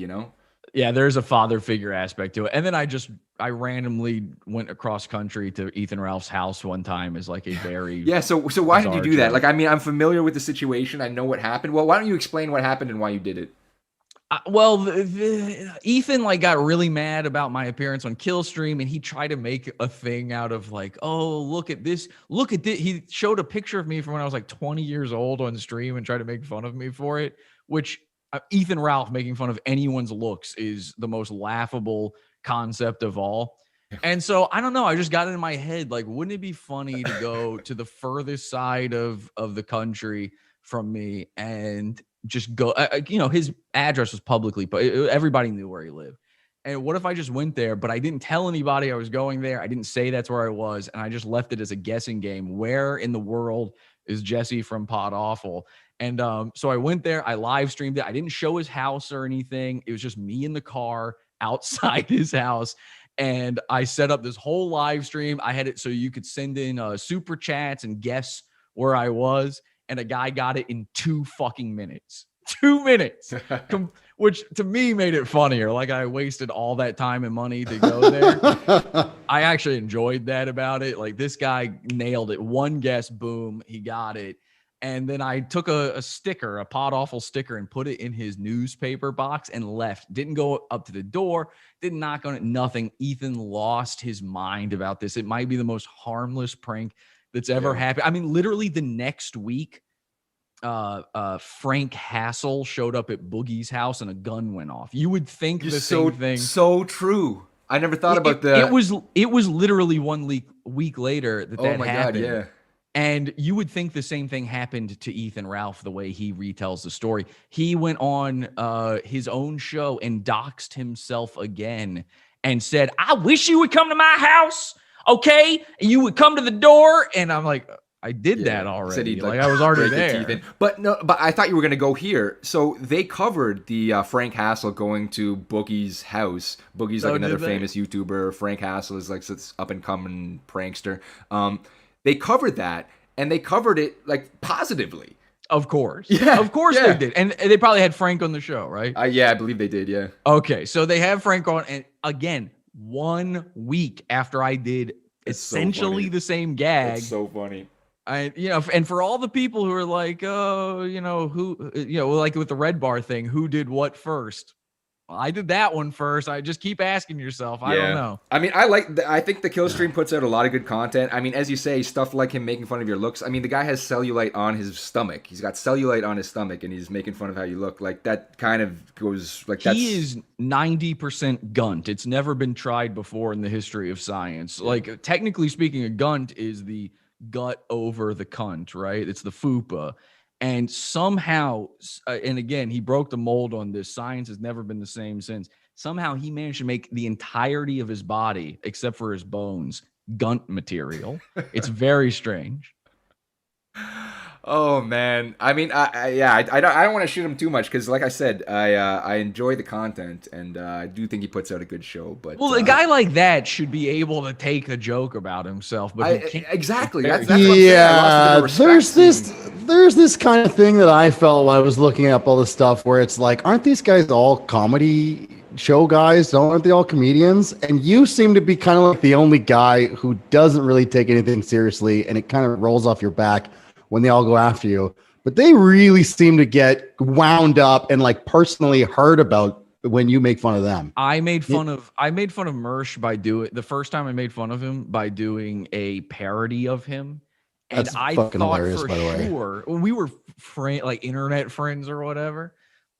Yeah, there's a father figure aspect to it. And then I randomly went across country to Ethan Ralph's house one time as like a very So why did you do that? Like, I mean, I'm familiar with the situation. I know what happened. Well, why don't you explain what happened and why you did it? Ethan like got really mad about my appearance on Killstream, and he tried to make a thing out of like, oh, look at this. He showed a picture of me from when I was like 20 years old on stream and tried to make fun of me for it, which Ethan Ralph making fun of anyone's looks is the most laughable concept of all. And so I don't know. I just got it in my head. Like, wouldn't it be funny to go to the furthest side of the country from me and just go, his address was publicly, but everybody knew where he lived. And what if I just went there, but I didn't tell anybody I was going there. I didn't say that's where I was. And I just left it as a guessing game. Where in the world is Jesse from Pod Awful? And so I went there. I live streamed it. I didn't show his house or anything. It was just me in the car outside his house. And I set up this whole live stream. I had it so you could send in super chats and guess where I was. And a guy got it in 2 fucking minutes. 2 minutes. Which to me made it funnier. Like I wasted all that time and money to go there. I actually enjoyed that about it. Like this guy nailed it. One guess, boom, he got it. And then I took a sticker, a Pod Awful sticker, and put it in his newspaper box and left. Didn't go up to the door, didn't knock on it, nothing. Ethan lost his mind about this. It might be the most harmless prank that's ever happened. I mean, literally the next week, Frank Hassel showed up at Boogie's house and a gun went off. You would think the same thing. So true. I never thought about that. It was literally 1 week later that happened. God, yeah. And you would think the same thing happened to Ethan Ralph, the way he retells the story. He went on his own show and doxed himself again and said, I wish you would come to my house, okay? And you would come to the door. And I'm like, I did that already. Like I was already there. But I thought you were going to go here. So they covered the Frank Hassel going to Boogie's house. Boogie's like another famous YouTuber. Frank Hassel is like this up and coming prankster. They covered that, and they covered it like positively. Of course. Yeah. Of course they did. And they probably had Frank on the show, right? Yeah, I believe they did, yeah. Okay, so they have Frank on, and again, 1 week after I did essentially the same gag. It's so funny. And for all the people who are like, oh, like with the red bar thing, who did what first? Well, I did that one first. I just keep asking yourself. I don't know. I mean, I think the Killstream puts out a lot of good content. I mean, as you say, stuff like him making fun of your looks. I mean, the guy has cellulite on his stomach. He's got cellulite on his stomach, and he's making fun of how you look. Like that kind of goes like that. He is 90% gunt. It's never been tried before in the history of science. Like technically speaking, a gunt is the gut over the cunt, right? It's the fupa. And somehow, and again, he broke the mold on this. Science has never been the same since. Somehow he managed to make the entirety of his body, except for his bones, gunt material. It's very strange. Oh man, I mean, I don't want to shoot him too much because, like I said, I enjoy the content and I do think he puts out a good show. But a guy like that should be able to take a joke about himself. But he can't. Exactly, that's there's this kind of thing that I felt while I was looking up all this stuff where it's like, aren't these guys all comedy show guys? Aren't they all comedians? And you seem to be kind of like the only guy who doesn't really take anything seriously, and it kind of rolls off your back when they all go after you. But they really seem to get wound up and like personally hurt about when you make fun of them. I made fun of Mersh by doing the first time I made fun of him by doing a parody of him. And That's I fucking thought hilarious, for by the way. sure when we were like internet friends or whatever.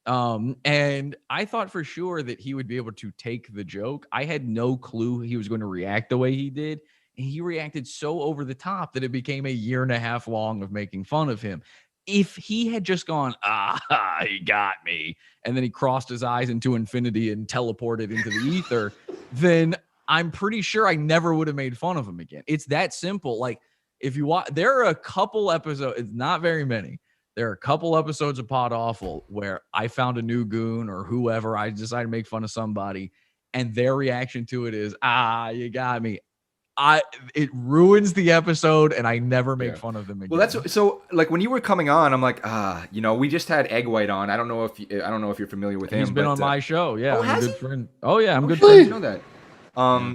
And I thought for sure that he would be able to take the joke. I had no clue he was going to react the way he did. And he reacted so over the top that it became a 1.5 years long of making fun of him. If he had just gone, he got me, and then he crossed his eyes into infinity and teleported into the ether, then I'm pretty sure I never would have made fun of him again. It's that simple. Like, if you watch, there are a couple episodes, it's not very many. There are a couple episodes of Pod Awful where I found a new goon or whoever, I decided to make fun of somebody, and their reaction to it is, you got me. It ruins the episode, and I never make fun of them again. Well, that's so. Like when you were coming on, I'm like, we just had Egg White on. I don't know if you're familiar with him. He's been on my show. Yeah, oh, I'm a good friend. Oh yeah, I'm good friends. You know that.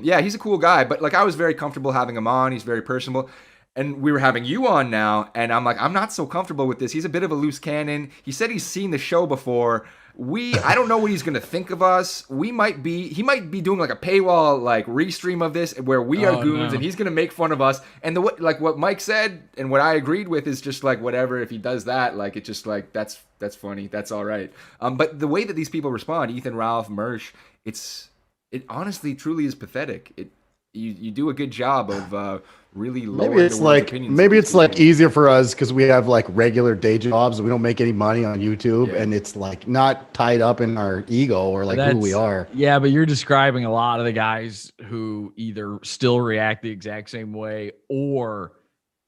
Yeah, he's a cool guy. But like, I was very comfortable having him on. He's very personable. And we were having you on now, and I'm like, I'm not so comfortable with this. He's a bit of a loose cannon. He said he's seen the show before. I don't know what he's gonna think of us. He might be doing like a paywall like restream of this where we are goons, no. and he's gonna make fun of us. And like what Mike said and what I agreed with is just like whatever. If he does that, like it's just like that's funny. That's all right. But the way that these people respond, Ethan, Ralph, Mersh, it honestly truly is pathetic. You do a good job of really lowering Maybe it's the world's like opinions. maybe it's like easier for us because we have like regular day jobs and we don't make any money on YouTube, Yeah. and it's like not tied up in our ego or like who we are. Yeah, but you're describing a lot of the guys who either still react the exact same way or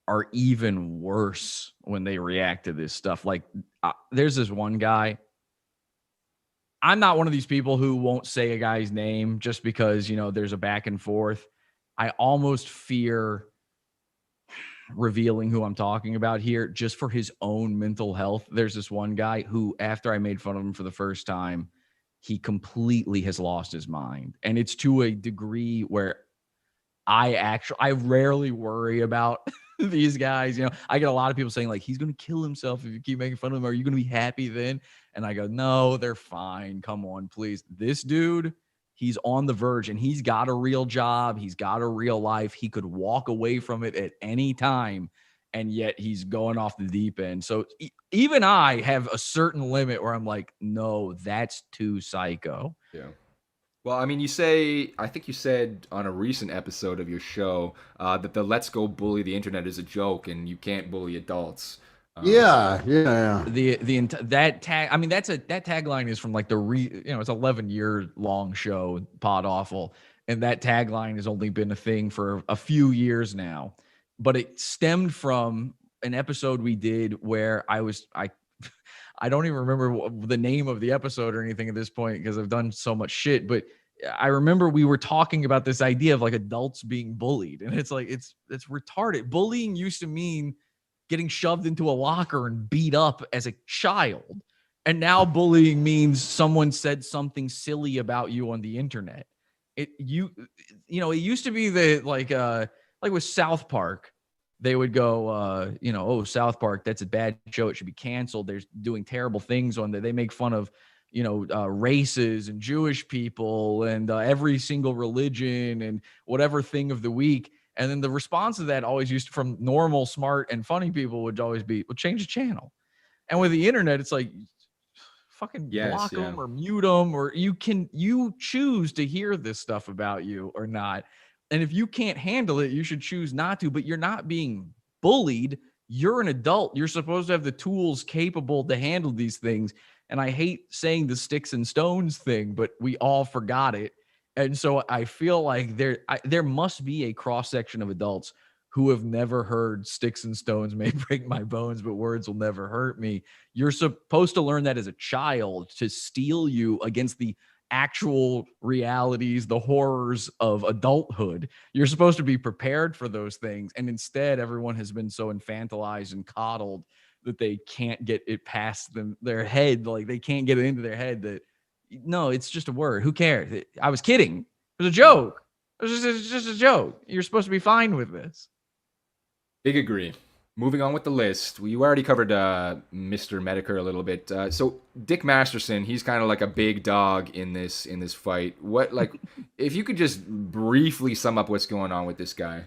are even worse when they react to this stuff. Like there's this one guy. I'm not one of these people who won't say a guy's name just because, there's a back and forth. I almost fear revealing who I'm talking about here just for his own mental health. There's this one guy who, after I made fun of him for the first time, he completely has lost his mind. And it's to a degree where I rarely worry about these guys. I get a lot of people saying like, he's going to kill himself if you keep making fun of him. Are you going to be happy then? And I go, no, they're fine. Come on, please. This dude, he's on the verge and he's got a real job. He's got a real life. He could walk away from it at any time. And yet he's going off the deep end. So even I have a certain limit where I'm like, no, that's too psycho. Yeah. Well, I mean, I think you said on a recent episode of your show that the "Let's Go Bully the Internet" is a joke, and you can't bully adults. Yeah. That tagline is from like it's 11-year long show, Pod Awful, and that tagline has only been a thing for a few years now, but it stemmed from an episode we did where I don't even remember the name of the episode or anything at this point because I've done so much shit. But I remember we were talking about this idea of like adults being bullied. And it's like, it's retarded. Bullying used to mean getting shoved into a locker and beat up as a child. And now bullying means someone said something silly about you on the internet. It used to be like with South Park. They would go, South Park, that's a bad show. It should be canceled. They're doing terrible things on there. They make fun of, races and Jewish people and every single religion and whatever thing of the week. And then the response to that always from normal, smart, and funny people would always be, well, change the channel. And with the internet, it's like, fucking block them or mute them, or you choose to hear this stuff about you or not. And if you can't handle it, you should choose not to, but you're not being bullied. You're an adult. You're supposed to have the tools capable to handle these things. And I hate saying the sticks and stones thing, but we all forgot it. And so I feel like there must be a cross section of adults who have never heard sticks and stones may break my bones, but words will never hurt me. You're supposed to learn that as a child to steel you against the actual realities, the horrors of adulthood. You're supposed to be prepared for those things. And instead, everyone has been so infantilized and coddled that they can't get it past their head. Like they can't get it into their head that, no, it's just a word. Who cares? I was kidding. It was a joke. It was just a joke. You're supposed to be fine with this. Big agree. Moving on with the list, you already covered Mr. Medicare a little bit. So Dick Masterson, he's kind of like a big dog in this fight. What, like, if you could just briefly sum up what's going on with this guy?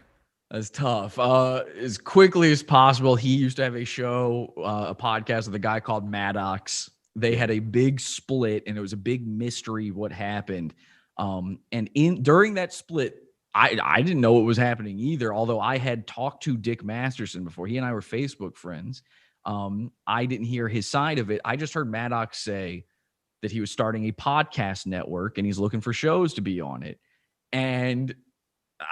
That's tough. As quickly as possible, he used to have a show, a podcast with a guy called Maddox. They had a big split, and it was a big mystery what happened. And during that split, I didn't know what was happening either, although I had talked to Dick Masterson before. He and I were Facebook friends. I didn't hear his side of it. I just heard Maddox say that he was starting a podcast network and he's looking for shows to be on it. And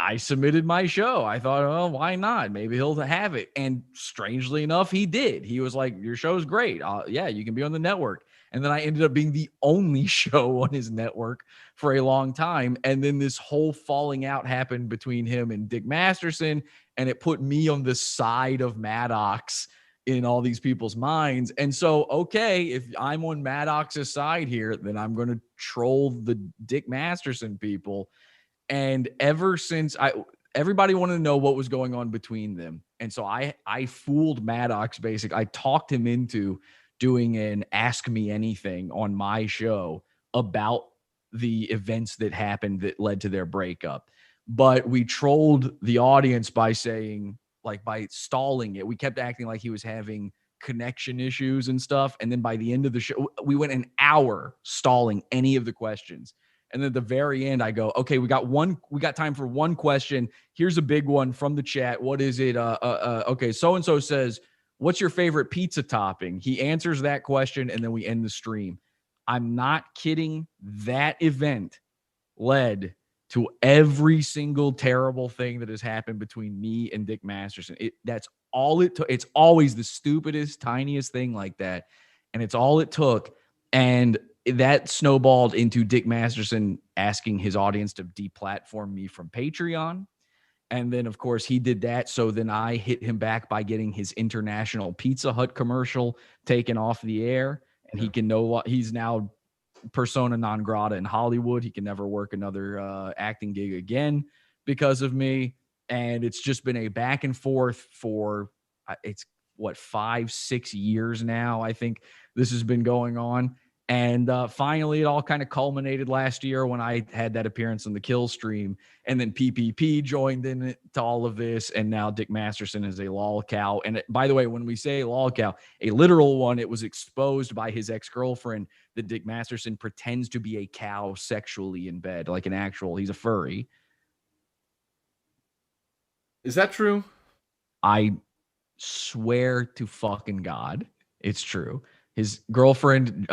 I submitted my show. I thought, oh, why not? Maybe he'll have it. And strangely enough, he did. He was like, your show's great. Yeah, you can be on the network. And then I ended up being the only show on his network for a long time. And then this whole falling out happened between him and Dick Masterson. And it put me on the side of Maddox in all these people's minds. And so, okay, if I'm on Maddox's side here, then I'm going to troll the Dick Masterson people. And ever since everybody wanted to know what was going on between them. And so I fooled Maddox basically. I talked him into doing an Ask Me Anything on my show about the events that happened that led to their breakup. But we trolled the audience by saying, like, by stalling it. We kept acting like he was having connection issues and stuff. And then by the end of the show, we went an hour stalling any of the questions. And then at the very end, I go, okay, we got time for one question. Here's a big one from the chat. What is it? Okay, so-and-so says, what's your favorite pizza topping? He answers that question, and then we end the stream. I'm not kidding. That event led to every single terrible thing that has happened between me and Dick Masterson. That's all it took. It's always the stupidest, tiniest thing like that. And it's all it took. And that snowballed into Dick Masterson asking his audience to deplatform me from Patreon. And then, of course, he did that. So then I hit him back by getting his international Pizza Hut commercial taken off the air. And he's now persona non grata in Hollywood. He can never work another acting gig again because of me. And it's just been a back and forth for 5-6 years now. I think this has been going on. And finally, it all kind of culminated last year when I had that appearance on the Kill stream. And then PPP joined in to all of this. And now Dick Masterson is a lol cow. And by the way, when we say lol cow, a literal one, it was exposed by his ex-girlfriend that Dick Masterson pretends to be a cow sexually in bed, like he's a furry. Is that true? I swear to fucking God, it's true. His girlfriend,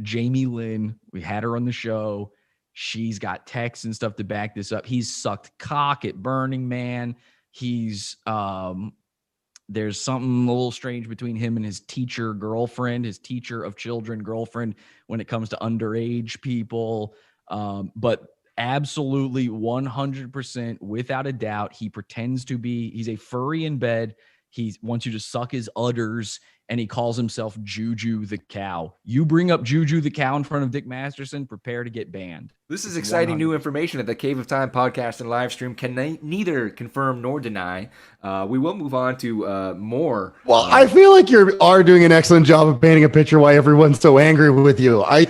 Jamie Lynn, we had her on the show. She's got texts and stuff to back this up. He's sucked cock at Burning Man. He's there's something a little strange between him and his teacher girlfriend, his teacher of children girlfriend, when it comes to underage people. But absolutely 100%, without a doubt, he pretends to be. He's a furry in bed. He wants you to suck his udders, and he calls himself Juju the Cow. You bring up Juju the Cow in front of Dick Masterson, prepare to get banned. This is exciting new information that the Cave of Time podcast and live stream can neither confirm nor deny. We will move on to more. Well, I feel like you are doing an excellent job of painting a picture why everyone's so angry with you. I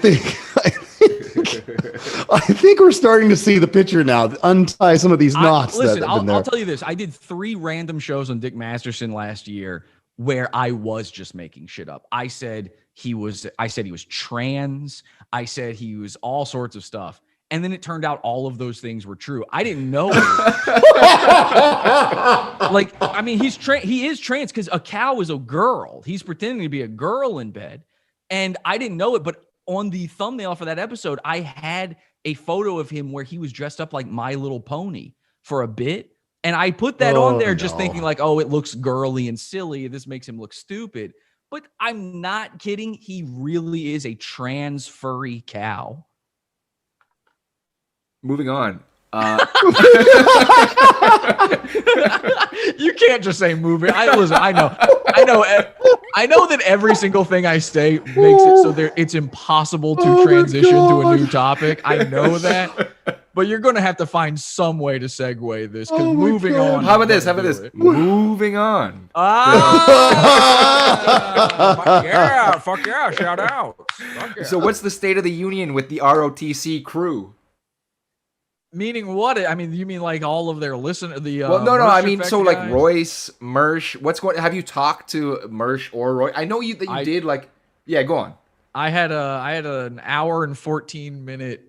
think we're starting to see the picture now. Untie some of these knots. I'll tell you this. I did 3 random shows on Dick Masterson last year where I was just making shit up. I said he was trans. I said he was all sorts of stuff. And then it turned out all of those things were true. I didn't know. He is trans because a cow is a girl. He's pretending to be a girl in bed. And I didn't know it, but on the thumbnail for that episode, I had a photo of him where he was dressed up like My Little Pony for a bit. And I put that on there just thinking like, oh, it looks girly and silly. This makes him look stupid. But I'm not kidding. He really is a trans furry cow. Moving on. You can't just say moving. I know that every single thing I say makes it so it's impossible to transition to a new topic. I know that. But you're going to have to find some way to segue this. Because moving on. How about this? Moving on. Fuck yeah. Shout out. So what's the state of the union with the ROTC crew? Meaning what? I mean, you mean like all of their listeners? Well, no. I mean, so like guys? Royce, Mersh. Have you talked to Mersh or Roy? I know you did. Like, yeah, go on. I had an hour and 14-minute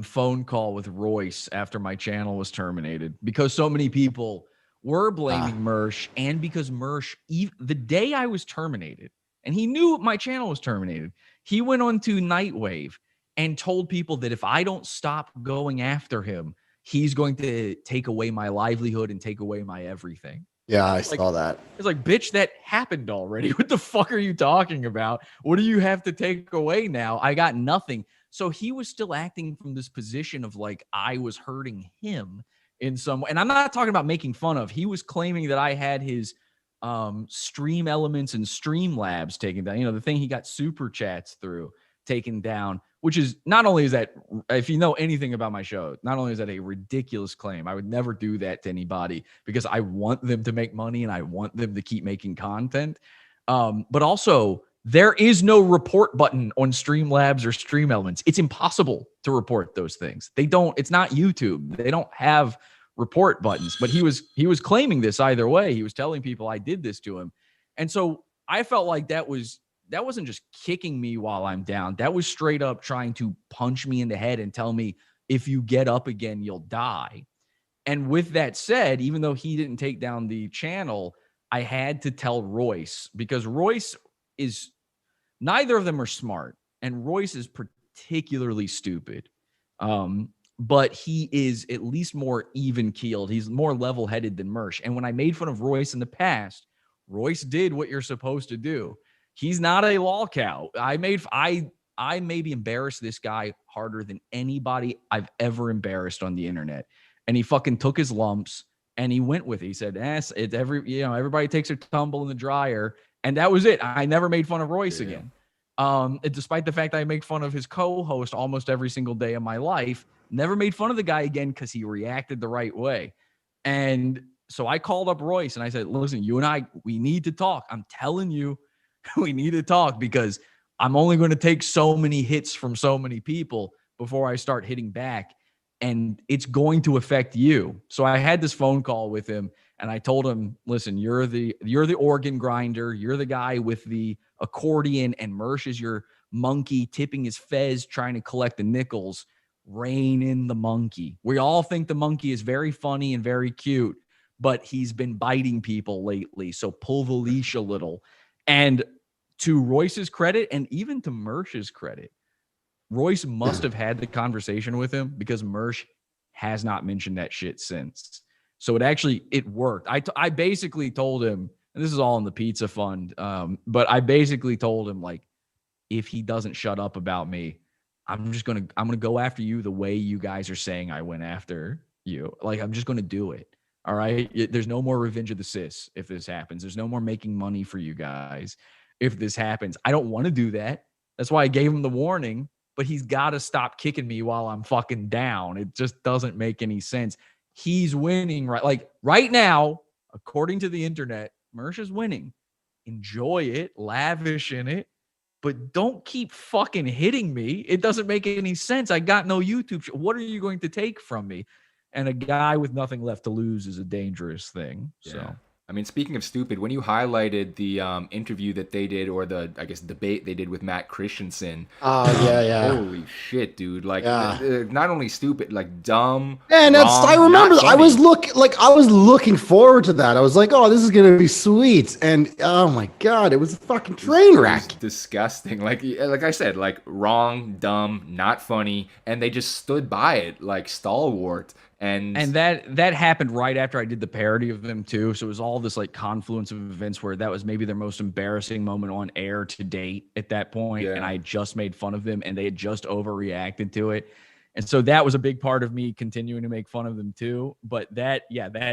phone call with Royce after my channel was terminated because so many people were blaming Mersh, and because Mersh, the day I was terminated, and he knew my channel was terminated, he went on to Nightwave and told people that if I don't stop going after him, he's going to take away my livelihood and take away my everything. Yeah, I saw that. It's like, bitch, that happened already. What the fuck are you talking about? What do you have to take away now? I got nothing. So he was still acting from this position of like I was hurting him in some way. And I'm not talking about making fun of. He was claiming that I had his Stream Elements and Stream Labs taken down. You know, the thing he got super chats through taken down, which is not only is that, if you know anything about my show, not only is that a ridiculous claim, I would never do that to anybody because I want them to make money and I want them to keep making content. But also, there is no report button on Streamlabs or Stream Elements. It's impossible to report those things. They don't, it's not YouTube. They don't have report buttons, but he was claiming this either way. He was telling people I did this to him. And so I felt like that wasn't just kicking me while I'm down. That was straight up trying to punch me in the head and tell me, if you get up again, you'll die. And with that said, even though he didn't take down the channel, I had to tell Royce, because Royce is, neither of them are smart. And Royce is particularly stupid. But he is at least more even keeled. He's more level headed than Mersh. And when I made fun of Royce in the past, Royce did what you're supposed to do. He's not a lol cow. I maybe embarrassed this guy harder than anybody I've ever embarrassed on the internet. And he fucking took his lumps and he went with it. He said, it's everybody takes their tumble in the dryer. And that was it. I never made fun of Royce again. Despite the fact that I make fun of his co-host almost every single day of my life, never made fun of the guy again because he reacted the right way. And so I called up Royce and I said, listen, you and I, we need to talk. I'm telling you, we need to talk because I'm only going to take so many hits from so many people before I start hitting back. And it's going to affect you. So I had this phone call with him and I told him, listen, you're the organ grinder. You're the guy with the accordion, and Mersh is your monkey tipping his fez, trying to collect the nickels. Rein in the monkey. We all think the monkey is very funny and very cute, but he's been biting people lately. So pull the leash a little. And to Royce's credit, and even to Mersh's credit, Royce must have had the conversation with him because Mersh has not mentioned that shit since. So it worked. I basically told him, and this is all in the pizza fund, but I basically told him, like, if he doesn't shut up about me, I'm gonna go after you the way you guys are saying I went after you. Like, I'm just gonna do it. All right. There's no more Revenge of the Sis if this happens. There's no more making money for you guys if this happens. I don't want to do that. That's why I gave him the warning, but he's got to stop kicking me while I'm fucking down. It just doesn't make any sense. He's winning right now, according to the internet. Mersh is winning. Enjoy it, lavish in it, but don't keep fucking hitting me. It doesn't make any sense. I got no YouTube. What are you going to take from me? And a guy with nothing left to lose is a dangerous thing. Yeah. So, I mean, speaking of stupid, when you highlighted the interview that they did, or the, I guess, debate they did with Matt Christensen. Oh, yeah. Holy shit, dude. Like, not only stupid, like dumb. And wrong, I remember not I was funny. looking forward to that. I was like, oh, this is going to be sweet. And oh my God, it was a fucking train wreck. It was disgusting. Like I said, like wrong, dumb, not funny. And they just stood by it like stalwart. And that happened right after I did the parody of them too. So it was all this like confluence of events where that was maybe their most embarrassing moment on air to date at that point. And I had just made fun of them and they had just overreacted to it. And so that was a big part of me continuing to make fun of them too. But that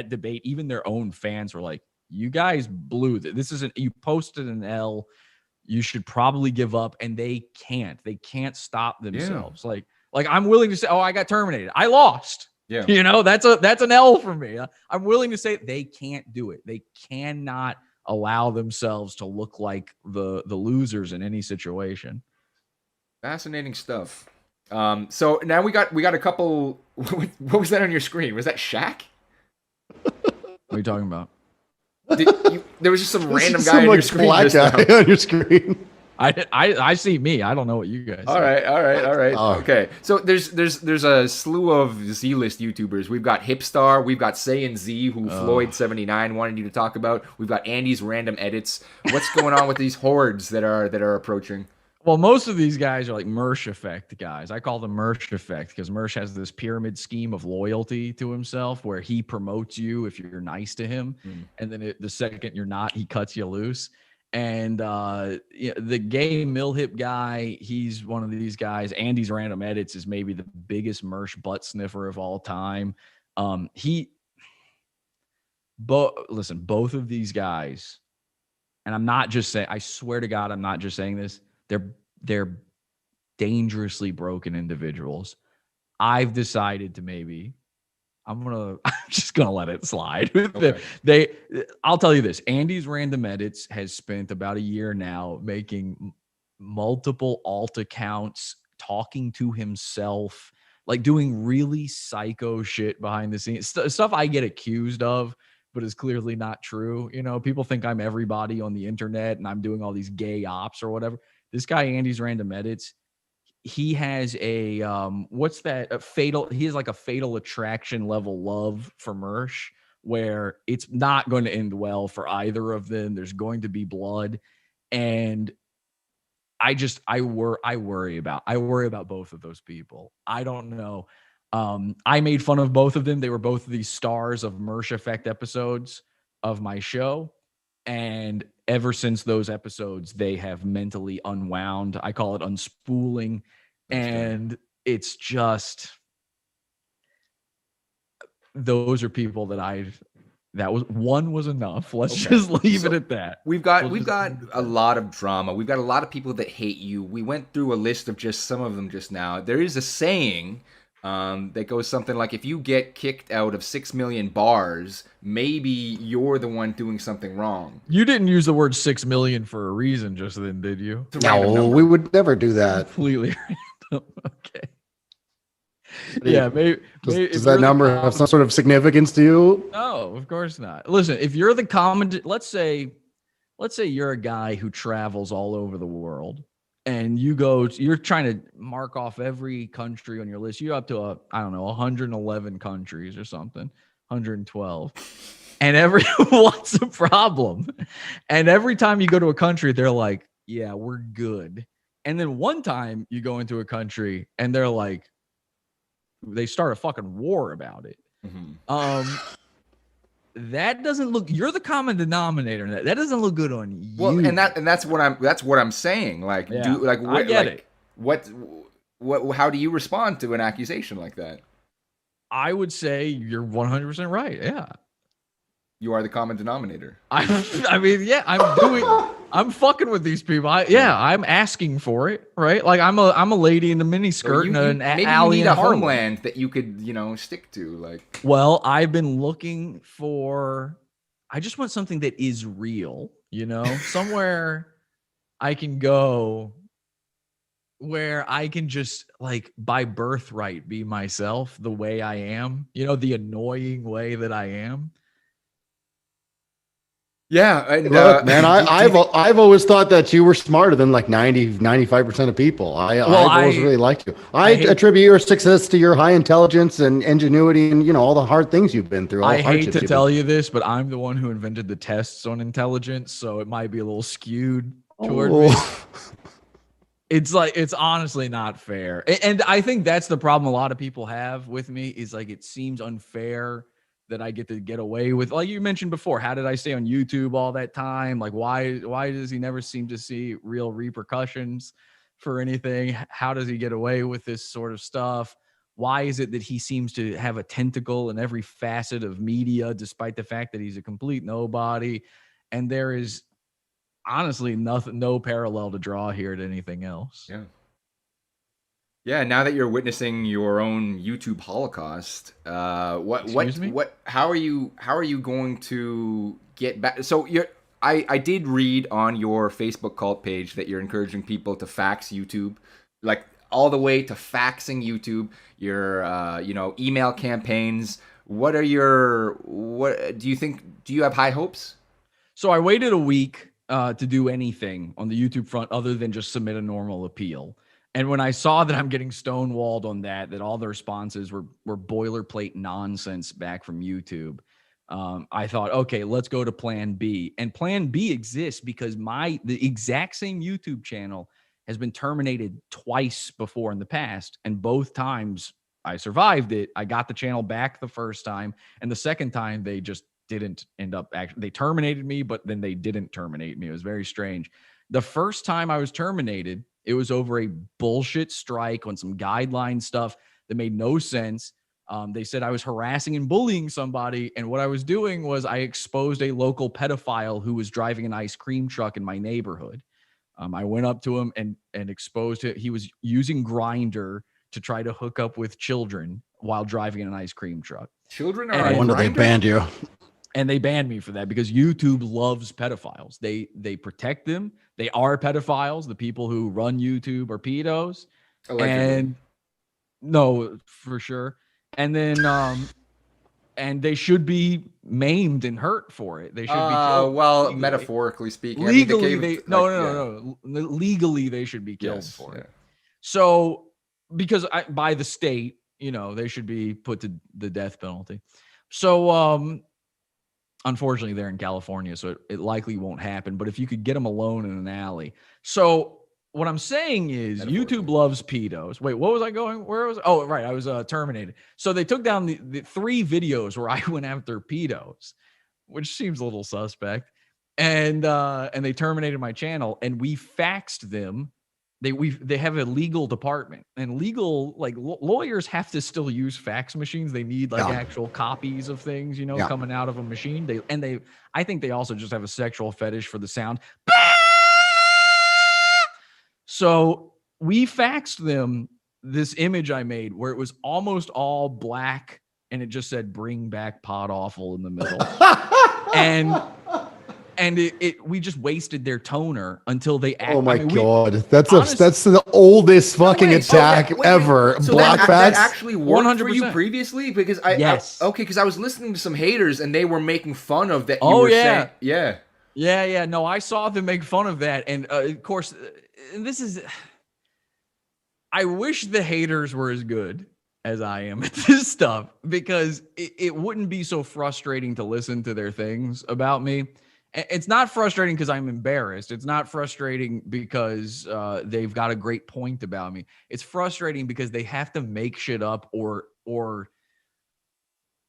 debate, even their own fans were like, you guys blew that. You posted an L. You should probably give up. And they can't stop themselves. Like I'm willing to say, oh, I got terminated. I lost. Yeah. You know, that's an L for me. I'm willing to say they can't do it. They cannot allow themselves to look like the losers in any situation. Fascinating stuff. So now we got a couple. What was that on your screen? Was that Shaq? What are you talking about? There was just some random guy on your screen. Black guy on your screen. I see me. I don't know what you guys. All right. Oh. Okay. So there's a slew of Z-list YouTubers. We've got Hipstar. We've got Saiyan Z, who Floyd79 wanted you to talk about. We've got Andy's random edits. What's going on with these hordes that are approaching? Well, most of these guys are like Mersh effect guys. I call them Mersh effect because Mersh has this pyramid scheme of loyalty to himself where he promotes you if you're nice to him. And then the second you're not, he cuts you loose. And the gay Millhip guy, he's one of these guys. Andy's random edits is maybe the biggest Mersh butt sniffer of all time. Listen, both of these guys, and I'm not just saying, I swear to God, I'm not just saying this. They're dangerously broken individuals. I've decided to I'm just gonna let it slide with I'll tell you this. Andy's Random Edits has spent about a year now making multiple alt accounts, talking to himself, like doing really psycho shit behind the scenes, stuff I get accused of, but is clearly not true. You know, people think I'm everybody on the internet and I'm doing all these gay ops or whatever. This guy, Andy's Random Edits, he has a what's that? He has like a fatal attraction level love for Mersh, where it's not going to end well for either of them. There's going to be blood, and I worry about both of those people. I don't know. I made fun of both of them. They were both of these stars of Mersh Effect episodes of my show. And ever since those episodes, they have mentally unwound. I call it unspooling. And it's just, those are people that was one was enough. Let's just leave it at that. We've got a lot of drama. We've got a lot of people that hate you. We went through a list of just some of them just now. There is a saying that goes something like, if you get kicked out of 6 million bars, maybe you're the one doing something wrong. You didn't use the word 6 million for a reason just then, did you? No, we would never do that. Completely random. Okay. Yeah, maybe does that number have some sort of significance to you? No, of course not. Listen, if you're the let's say you're a guy who travels all over the world, and you're trying to mark off every country on your list. You're up to 111 countries or something, 112. And what's the problem? And every time you go to a country, they're like, yeah, we're good. And then one time you go into a country and they're like, they start a fucking war about it. Mm-hmm. That doesn't look. You're the common denominator in that. That doesn't look good on you. Well, and that's what I'm saying. Like, yeah, I get it. What? How do you respond to an accusation like that? I would say you're 100% right. Yeah. You are the common denominator. I mean, yeah, I'm fucking with these people. I'm asking for it, right? Like I'm a lady in a mini skirt and an maybe alley you need in a Harlem. homeland that you could, stick to. Like, well, I've been looking for. I just want something that is real, somewhere I can go where I can just like by birthright be myself the way I am, the annoying way that I am. Yeah, and, look, man, I've always thought that you were smarter than like 95% of people. I've always really liked you. I attribute your success to your high intelligence and ingenuity and all the hard things you've been through. I hate to tell you this, but I'm the one who invented the tests on intelligence, so it might be a little skewed toward me. It's honestly not fair. And I think that's the problem a lot of people have with me is like it seems unfair that I get to get away with, like you mentioned before, how did I stay on YouTube all that time? Like, why does he never seem to see real repercussions for anything? How does he get away with this sort of stuff? Why is it that he seems to have a tentacle in every facet of media, despite the fact that he's a complete nobody? And there is honestly no parallel to draw here to anything else. Yeah. Yeah, now that you're witnessing your own YouTube holocaust, how are you going to get back? So I did read on your Facebook cult page that you're encouraging people to fax YouTube, like all the way to faxing YouTube, your email campaigns. Do you have high hopes? So I waited a week to do anything on the YouTube front other than just submit a normal appeal. And when I saw that I'm getting stonewalled on that all the responses were boilerplate nonsense back from YouTube, I thought, okay, let's go to plan B. And plan B exists because the exact same YouTube channel has been terminated twice before in the past. And both times I survived it. I got the channel back the first time. And the second time they just didn't end up they terminated me, but then they didn't terminate me. It was very strange. The first time I was terminated, it was over a bullshit strike on some guideline stuff that made no sense. They said I was harassing and bullying somebody. And what I was doing was I exposed a local pedophile who was driving an ice cream truck in my neighborhood. I went up to him and exposed it. He was using Grindr to try to hook up with children while driving an ice cream truck. Children are. I on wonder they Grindr? banned you. And they banned me for that because YouTube loves pedophiles. They protect them. They are pedophiles. The people who run YouTube are pedos. Allegedly. And no, for sure. And then and they should be maimed and hurt for it. They should be killed. Well, legally. metaphorically speaking. Legally, I mean, no. Legally, they should be killed Yes, for yeah. it. So, because by the state, they should be put to the death penalty. So, unfortunately, they're in California, so it likely won't happen. But if you could get them alone in an alley. So what I'm saying is YouTube loves pedos. Wait, what was I going? Where was? Oh, right. I was terminated. So they took down the 3 videos where I went after pedos, which seems a little suspect. And they terminated my channel, and we faxed them. They have a legal department, and legal, like lawyers have to still use fax machines. They need actual copies of things, coming out of a machine. I think they also just have a sexual fetish for the sound. So we faxed them this image I made where it was almost all black and it just said "Bring back Pod Awful" in the middle. And we just wasted their toner until they. Oh my God, that's the oldest fucking attack ever. So Black that fax actually worked for you 100%. previously because because I was listening to some haters and they were making fun of that. No, I saw them make fun of that, and of course, this is. I wish the haters were as good as I am at this stuff because it wouldn't be so frustrating to listen to their things about me. It's not frustrating because I'm embarrassed. It's not frustrating because they've got a great point about me. It's frustrating because they have to make shit up or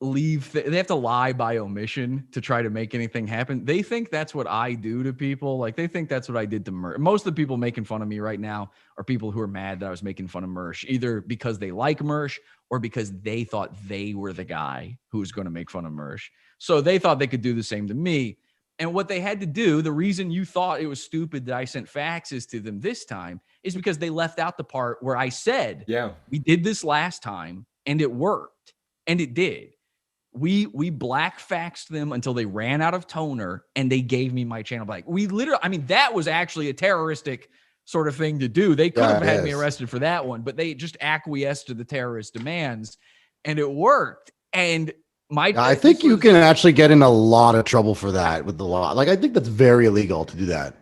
leave. They have to lie by omission to try to make anything happen. They think that's what I do to people. Like they think that's what I did to Mersh. Most of the people making fun of me right now are people who are mad that I was making fun of Mersh, either because they like Mersh or because they thought they were the guy who was going to make fun of Mersh. So they thought they could do the same to me. And what they had to do, the reason you thought it was stupid that I sent faxes to them this time is because they left out the part where I said, we did this last time and it worked. And it did. We black faxed them until they ran out of toner and they gave me my channel back. That was actually a terroristic sort of thing to do. They could have had me arrested for that one, but they just acquiesced to the terrorist demands and it worked. And I think you can actually get in a lot of trouble for that with the law. Like, I think that's very illegal to do that.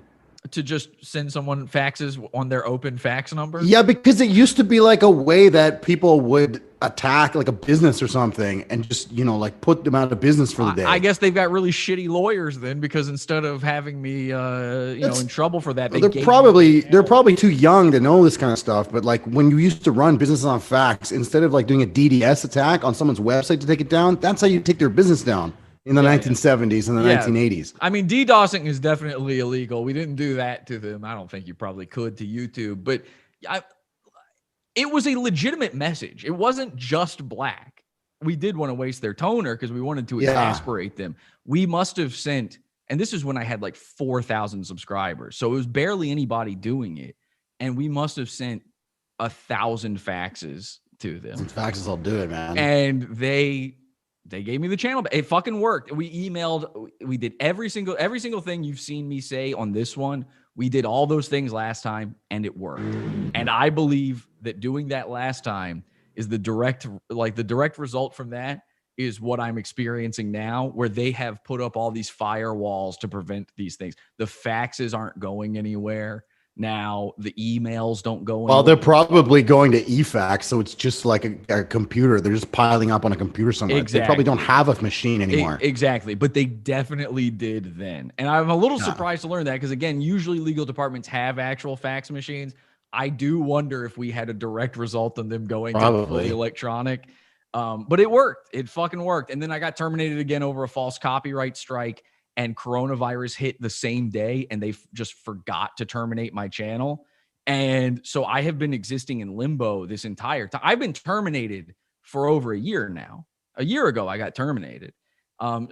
To just send someone faxes on their open fax number? Yeah, because it used to be like a way that people would attack like a business or something and just, put them out of business for the day. I guess they've got really shitty lawyers then because instead of having me, in trouble for that, they're probably too young to know this kind of stuff. But like when you used to run businesses on fax, instead of like doing a DDS attack on someone's website to take it down, that's how you take their business down. In the 1970s and the 1980s. I mean, DDoSing is definitely illegal. We didn't do that to them. I don't think you probably could to YouTube, but it was a legitimate message. It wasn't just black. We did want to waste their toner because we wanted to exasperate them. We must have sent, and this is when I had like 4,000 subscribers. So it was barely anybody doing it. And we must have sent 1,000 faxes to them. Some faxes will do it, man. And they gave me the channel. It fucking worked. We emailed. We did every single thing you've seen me say on this one. We did all those things last time, and it worked. And I believe that doing that last time is the direct result from that is what I'm experiencing now, where they have put up all these firewalls to prevent these things. The faxes aren't going anywhere. Now the emails don't go. Well, they're probably going to eFax, so it's just like a computer. They're just piling up on a computer somewhere. Exactly. They probably don't have a machine anymore. Exactly, but they definitely did then. And I'm a little surprised to learn that because, again, usually legal departments have actual fax machines. I do wonder if we had a direct result on them going to fully electronic. But it worked. It fucking worked. And then I got terminated again over a false copyright strike. And coronavirus hit the same day and they just forgot to terminate my channel. And so I have been existing in limbo this entire time. I've been terminated for over a year now. A year ago, I got terminated.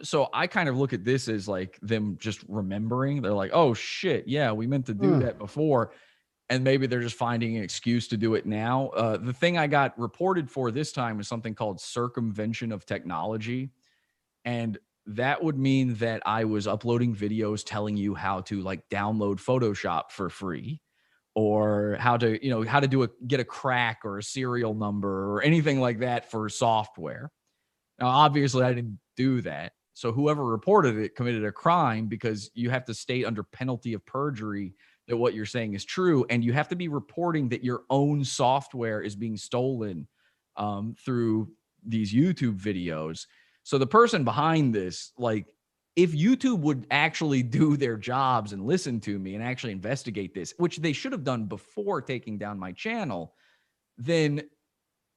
So I kind of look at this as like them just remembering. They're like, oh shit, yeah, we meant to do that before. And maybe they're just finding an excuse to do it now. The thing I got reported for this time is something called circumvention of technology. And that would mean that I was uploading videos telling you how to like download Photoshop for free, or how to, get a crack or a serial number or anything like that for software. Now, obviously, I didn't do that. So whoever reported it committed a crime, because you have to state under penalty of perjury that what you're saying is true. And you have to be reporting that your own software is being stolen through these YouTube videos. So the person behind this, like, if YouTube would actually do their jobs and listen to me and actually investigate this, which they should have done before taking down my channel, then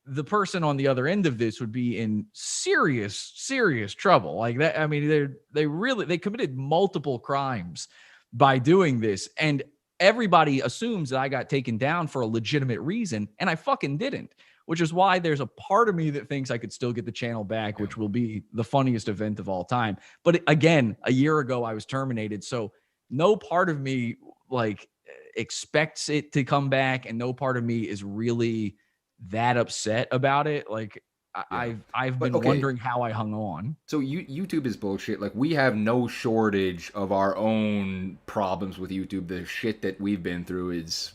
the person on the other end of this would be in serious trouble. Like that. I mean, they committed multiple crimes by doing this. And everybody assumes that I got taken down for a legitimate reason, and I fucking didn't, which is why there's a part of me that thinks I could still get the channel back, which will be the funniest event of all time. But again, a year ago I was terminated. So no part of me like expects it to come back, and no part of me is really that upset about it. Like I've been wondering how I hung on. So YouTube is bullshit. Like, we have no shortage of our own problems with YouTube. The shit that we've been through is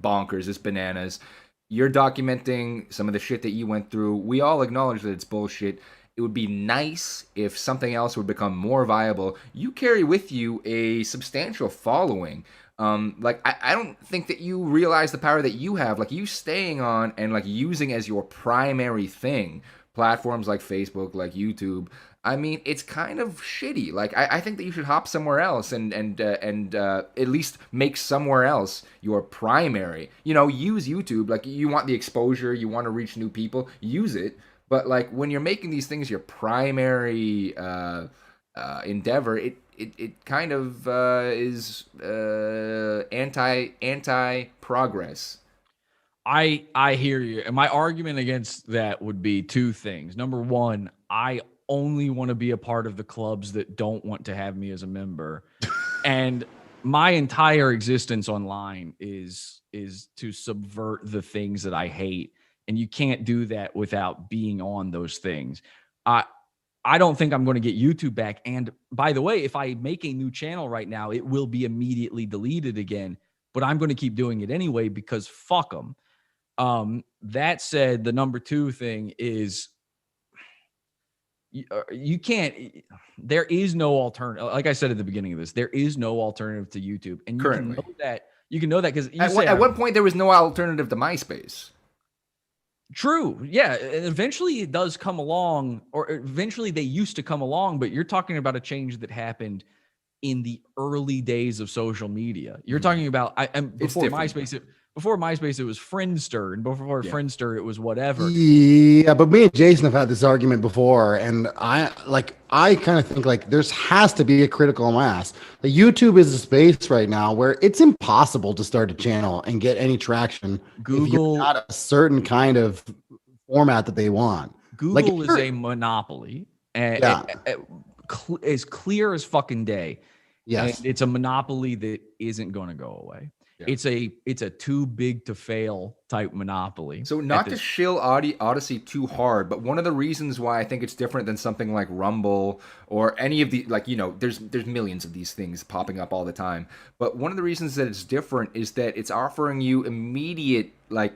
bonkers. It's bananas. You're documenting some of the shit that you went through. We all acknowledge that it's bullshit. It would be nice if something else would become more viable. You carry with you a substantial following. Like, I don't think that you realize the power that you have. Like, you staying on and like using as your primary thing platforms like Facebook, like YouTube. I mean, it's kind of shitty. Like, I think that you should hop somewhere else and at least make somewhere else your primary. Use YouTube. Like, you want the exposure, you want to reach new people, use it. But like, when you're making these things your primary endeavor, it kind of is anti progress. I hear you. And my argument against that would be two things. Number one, I only want to be a part of the clubs that don't want to have me as a member. And my entire existence online is to subvert the things that I hate. And you can't do that without being on those things. I don't think I'm going to get YouTube back. And by the way, if I make a new channel right now, it will be immediately deleted again. But I'm going to keep doing it anyway because fuck them. That said, the number two thing is you can't. There is no alternative. Like I said at the beginning of this, there is no alternative to YouTube, and you can know that. You can know that because at one point there was no alternative to MySpace. True. Yeah. And eventually it does come along, or eventually they used to come along, but you're talking about a change that happened in the early days of social media. You're talking about before MySpace, it was Friendster, and before Friendster, it was whatever. Yeah, but me and Jason have had this argument before, and I kind of think like there has to be a critical mass. Like, YouTube is a space right now where it's impossible to start a channel and get any traction. Google, if you're not a certain kind of format that they want. Google is a monopoly, and as clear as fucking day. Yes, and it's a monopoly that isn't going to go away. Yeah. It's a too big to fail type monopoly. So not to shill Odyssey too hard, but one of the reasons why I think it's different than something like Rumble or any of the, like, there's millions of these things popping up all the time. But one of the reasons that it's different is that it's offering you immediate, like,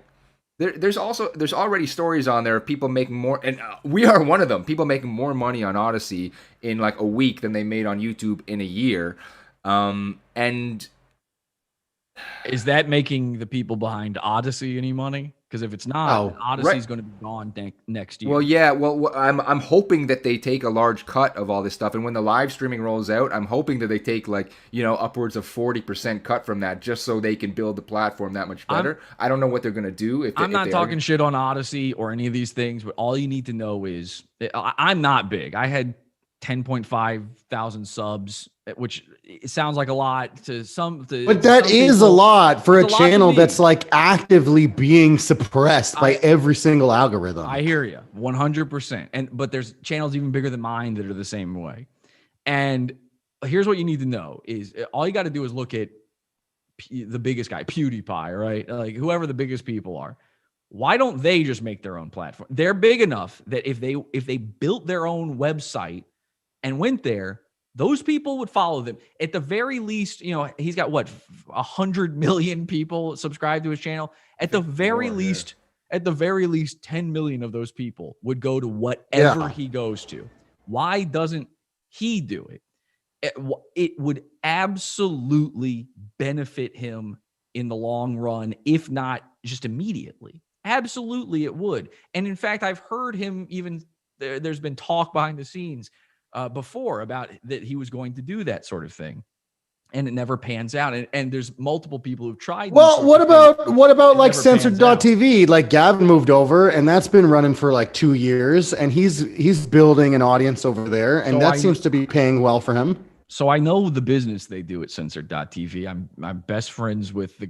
there's already stories on there of people making more, and we are one of them, people making more money on Odyssey in like a week than they made on YouTube in a year. And is that making the people behind Odyssey any money? Because if it's not, Odyssey's going to be gone next year. Well, yeah. Well, I'm hoping that they take a large cut of all this stuff, and when the live streaming rolls out, I'm hoping that they take like upwards of 40% cut from that, just so they can build the platform that much better. I don't know what they're going to do. I'm not talking shit on Odyssey or any of these things, but all you need to know is I'm not big. I had 10.5 thousand subs which it sounds like a lot to some. But that is a lot for a It's a lot to channel me. that's like actively being suppressed by every single algorithm. I hear you 100%. But there's channels even bigger than mine that are the same way. And here's what you need to know is all you got to do is look at the biggest guy, PewDiePie, right? Like whoever the biggest people are. Why don't they just make their own platform? They're big enough that if they built their own website and went there, those people would follow them. At the very least, he's got 100 million people subscribed to his channel. At the very least, 10 million of those people would go to whatever he goes to. Why doesn't he do it? It would absolutely benefit him in the long run, if not just immediately. Absolutely, it would. And in fact, I've heard him there's been talk behind the scenes before about that he was going to do that sort of thing, and it never pans out. And there's multiple people who've tried. Well, what about like censored.tv? Like Gavin moved over, and that's been running for like 2 years, and he's building an audience over there, and that seems to be paying well for him. So I know the business they do at censored.tv. I'm best friends with the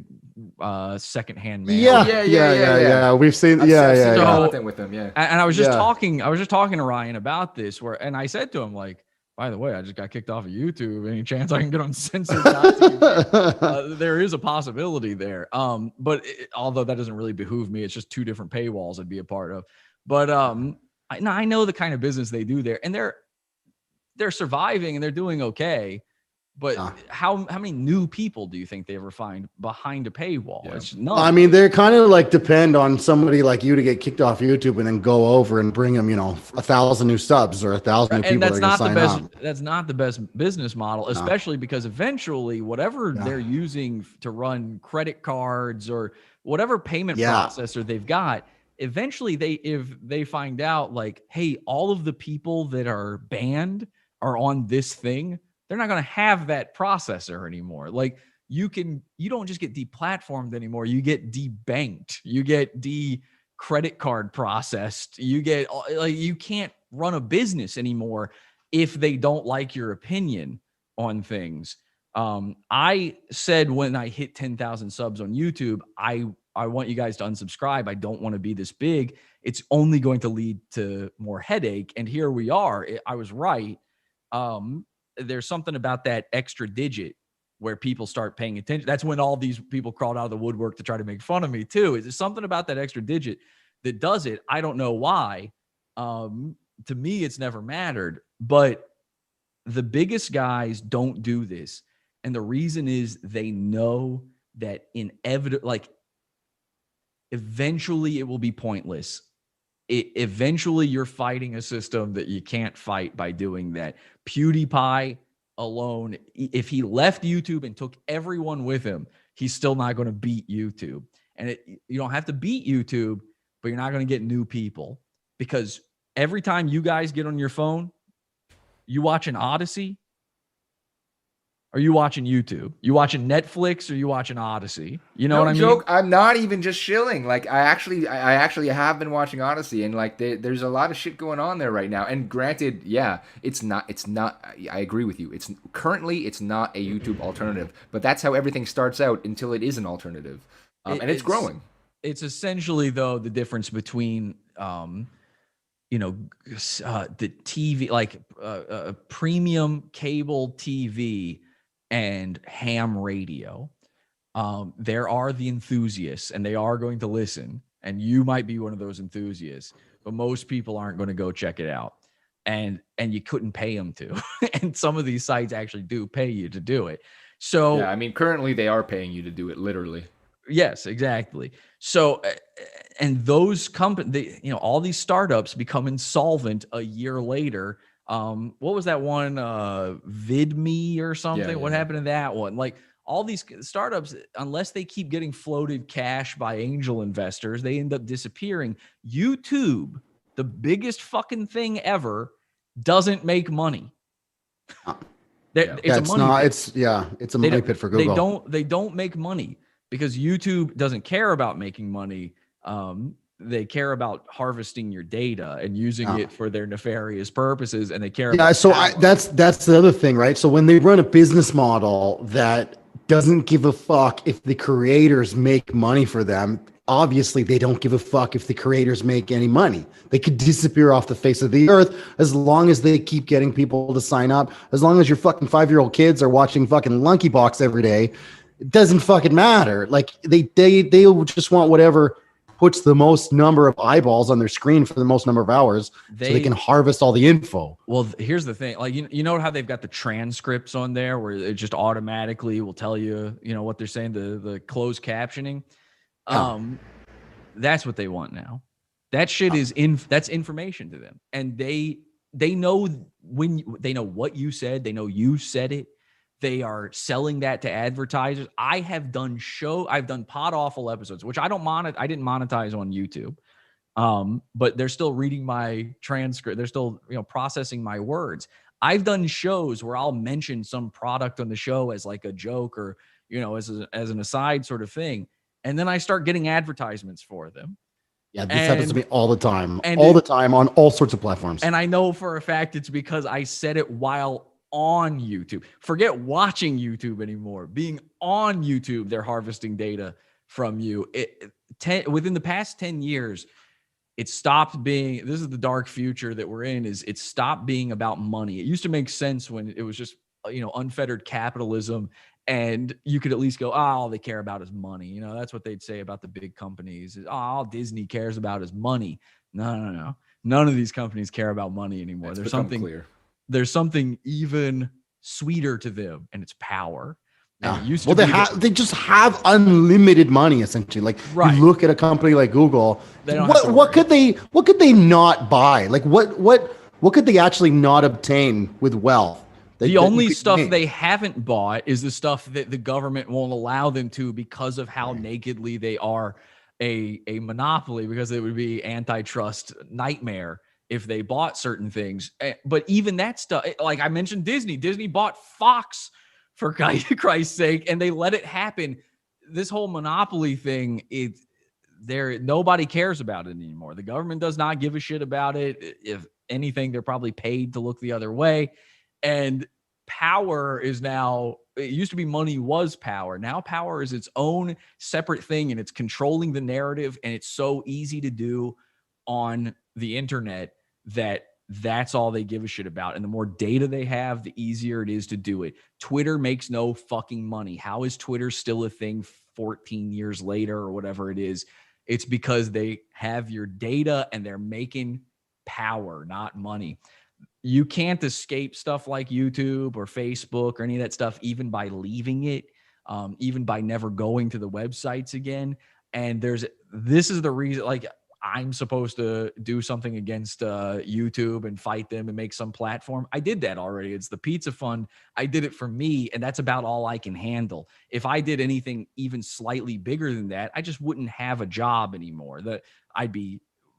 secondhand man. Yeah. We've seen content with them. And I was just talking to Ryan about this, and I said to him, like, by the way, I just got kicked off of YouTube. Any chance I can get on censored.tv? There is a possibility there. But although that doesn't really behoove me, it's just two different paywalls I'd be a part of. But I know the kind of business they do there, and they're surviving and they're doing okay. But how many new people do you think they ever find behind a paywall? Yeah. It's none. I mean, they're kind of like depend on somebody like you to get kicked off YouTube and then go over and bring them, 1,000 new subs or 1,000 new people. And that's not the best. That's not the best business model, especially because eventually, whatever they're using to run credit cards or whatever payment processor they've got, eventually if they find out like, hey, all of the people that are banned are on this thing, they're not going to have that processor anymore. Like you don't just get deplatformed anymore. You get debanked. You get credit card processed. You get you can't run a business anymore if they don't like your opinion on things. I said when I hit 10,000 subs on YouTube, I want you guys to unsubscribe. I don't want to be this big. It's only going to lead to more headache. And here we are. I was right. There's something about that extra digit where people start paying attention. That's when all these people crawled out of the woodwork to try to make fun of me too. Is there something about that extra digit that does it? I don't know why. To me, it's never mattered, but the biggest guys don't do this. And the reason is they know that eventually it will be pointless. Eventually you're fighting a system that you can't fight by doing that. PewDiePie alone, if he left YouTube and took everyone with him, he's still not going to beat YouTube. And you don't have to beat YouTube, but you're not going to get new people, because every time you guys get on your phone, you watch an Odyssey, are you watching YouTube? You watching Netflix or you watching Odyssey? You know what I mean? Joke. I'm not even just shilling. Like I actually have been watching Odyssey, and like there's a lot of shit going on there right now. And granted, it's not. I agree with you. It's currently not a YouTube alternative, but that's how everything starts out until it is an alternative, and it's growing. It's essentially though the difference between the TV, like premium cable TV and ham radio. There are the enthusiasts, and they are going to listen, and you might be one of those enthusiasts, but most people aren't going to go check it out, and you couldn't pay them to. And some of these sites actually do pay you to do it. So yeah, I mean, currently they are paying you to do it, literally. Yes, exactly. So, and those companies, all these startups become insolvent a year later. What was that one? VidMe or something? Yeah. What happened to that one? Like all these startups, unless they keep getting floated cash by angel investors, they end up disappearing. YouTube, the biggest fucking thing ever, doesn't make money. It's a money pit for Google. They don't make money because YouTube doesn't care about making money. they care about harvesting your data and using it for their nefarious purposes, and they care Yeah, about so power. that's the other thing, right? So when they run a business model that doesn't give a fuck if the creators make money for them, obviously they don't give a fuck if the creators make any money. They could disappear off the face of the earth as long as they keep getting people to sign up. As long as your fucking 5-year-old kids are watching fucking Lunky Box every day, it doesn't fucking matter. Like they just want whatever puts the most number of eyeballs on their screen for the most number of hours so they can harvest all the info. Well, here's the thing. Like, you know how they've got the transcripts on there where it just automatically will tell you, what they're saying, the closed captioning. That's what they want now. That shit is that's information to them. And they know they know what you said. They know you said it. They are selling that to advertisers. I've done Pod Awful episodes, which I didn't monetize on YouTube. But they're still reading my transcript. They're still, processing my words. I've done shows where I'll mention some product on the show as like a joke or, as an aside sort of thing. And then I start getting advertisements for them. Yeah, this happens to me all the time on all sorts of platforms. And I know for a fact it's because I said it while on YouTube. Forget watching YouTube anymore. Being on YouTube, they're harvesting data from you. Within the past 10 years, it stopped being, this is the dark future that we're in, is it stopped being about money. It used to make sense when it was just, unfettered capitalism, and you could at least go, all they care about is money. That's what they'd say about the big companies. All Disney cares about is money. No. None of these companies care about money anymore. There's something even sweeter to them, and it's power. And it used to they just have unlimited money essentially. Like you look at a company like Google, what could they not buy? Like what could they actually not obtain with wealth? The only stuff they haven't bought is the stuff that the government won't allow them to because of how nakedly they are a monopoly, because it would be antitrust nightmare if they bought certain things. But even that stuff, like I mentioned, Disney bought Fox for Christ's sake, and they let it happen. This whole monopoly thing, nobody cares about it anymore. The government does not give a shit about it. If anything, they're probably paid to look the other way. And power is now, it used to be money was power. Now power is its own separate thing, and it's controlling the narrative, and it's so easy to do on the internet that's all they give a shit about. And the more data they have, the easier it is to do it. Twitter makes no fucking money. How is Twitter still a thing 14 years later or whatever it is? It's because they have your data and they're making power, not money. You can't escape stuff like YouTube or Facebook or any of that stuff, even by leaving it, even by never going to the websites again. And this is the reason, like, I'm supposed to do something against YouTube and fight them and make some platform. I did that already. It's the Pizza Fund. I did it for me, and that's about all I can handle. If I did anything even slightly bigger than that, I just wouldn't have a job anymore.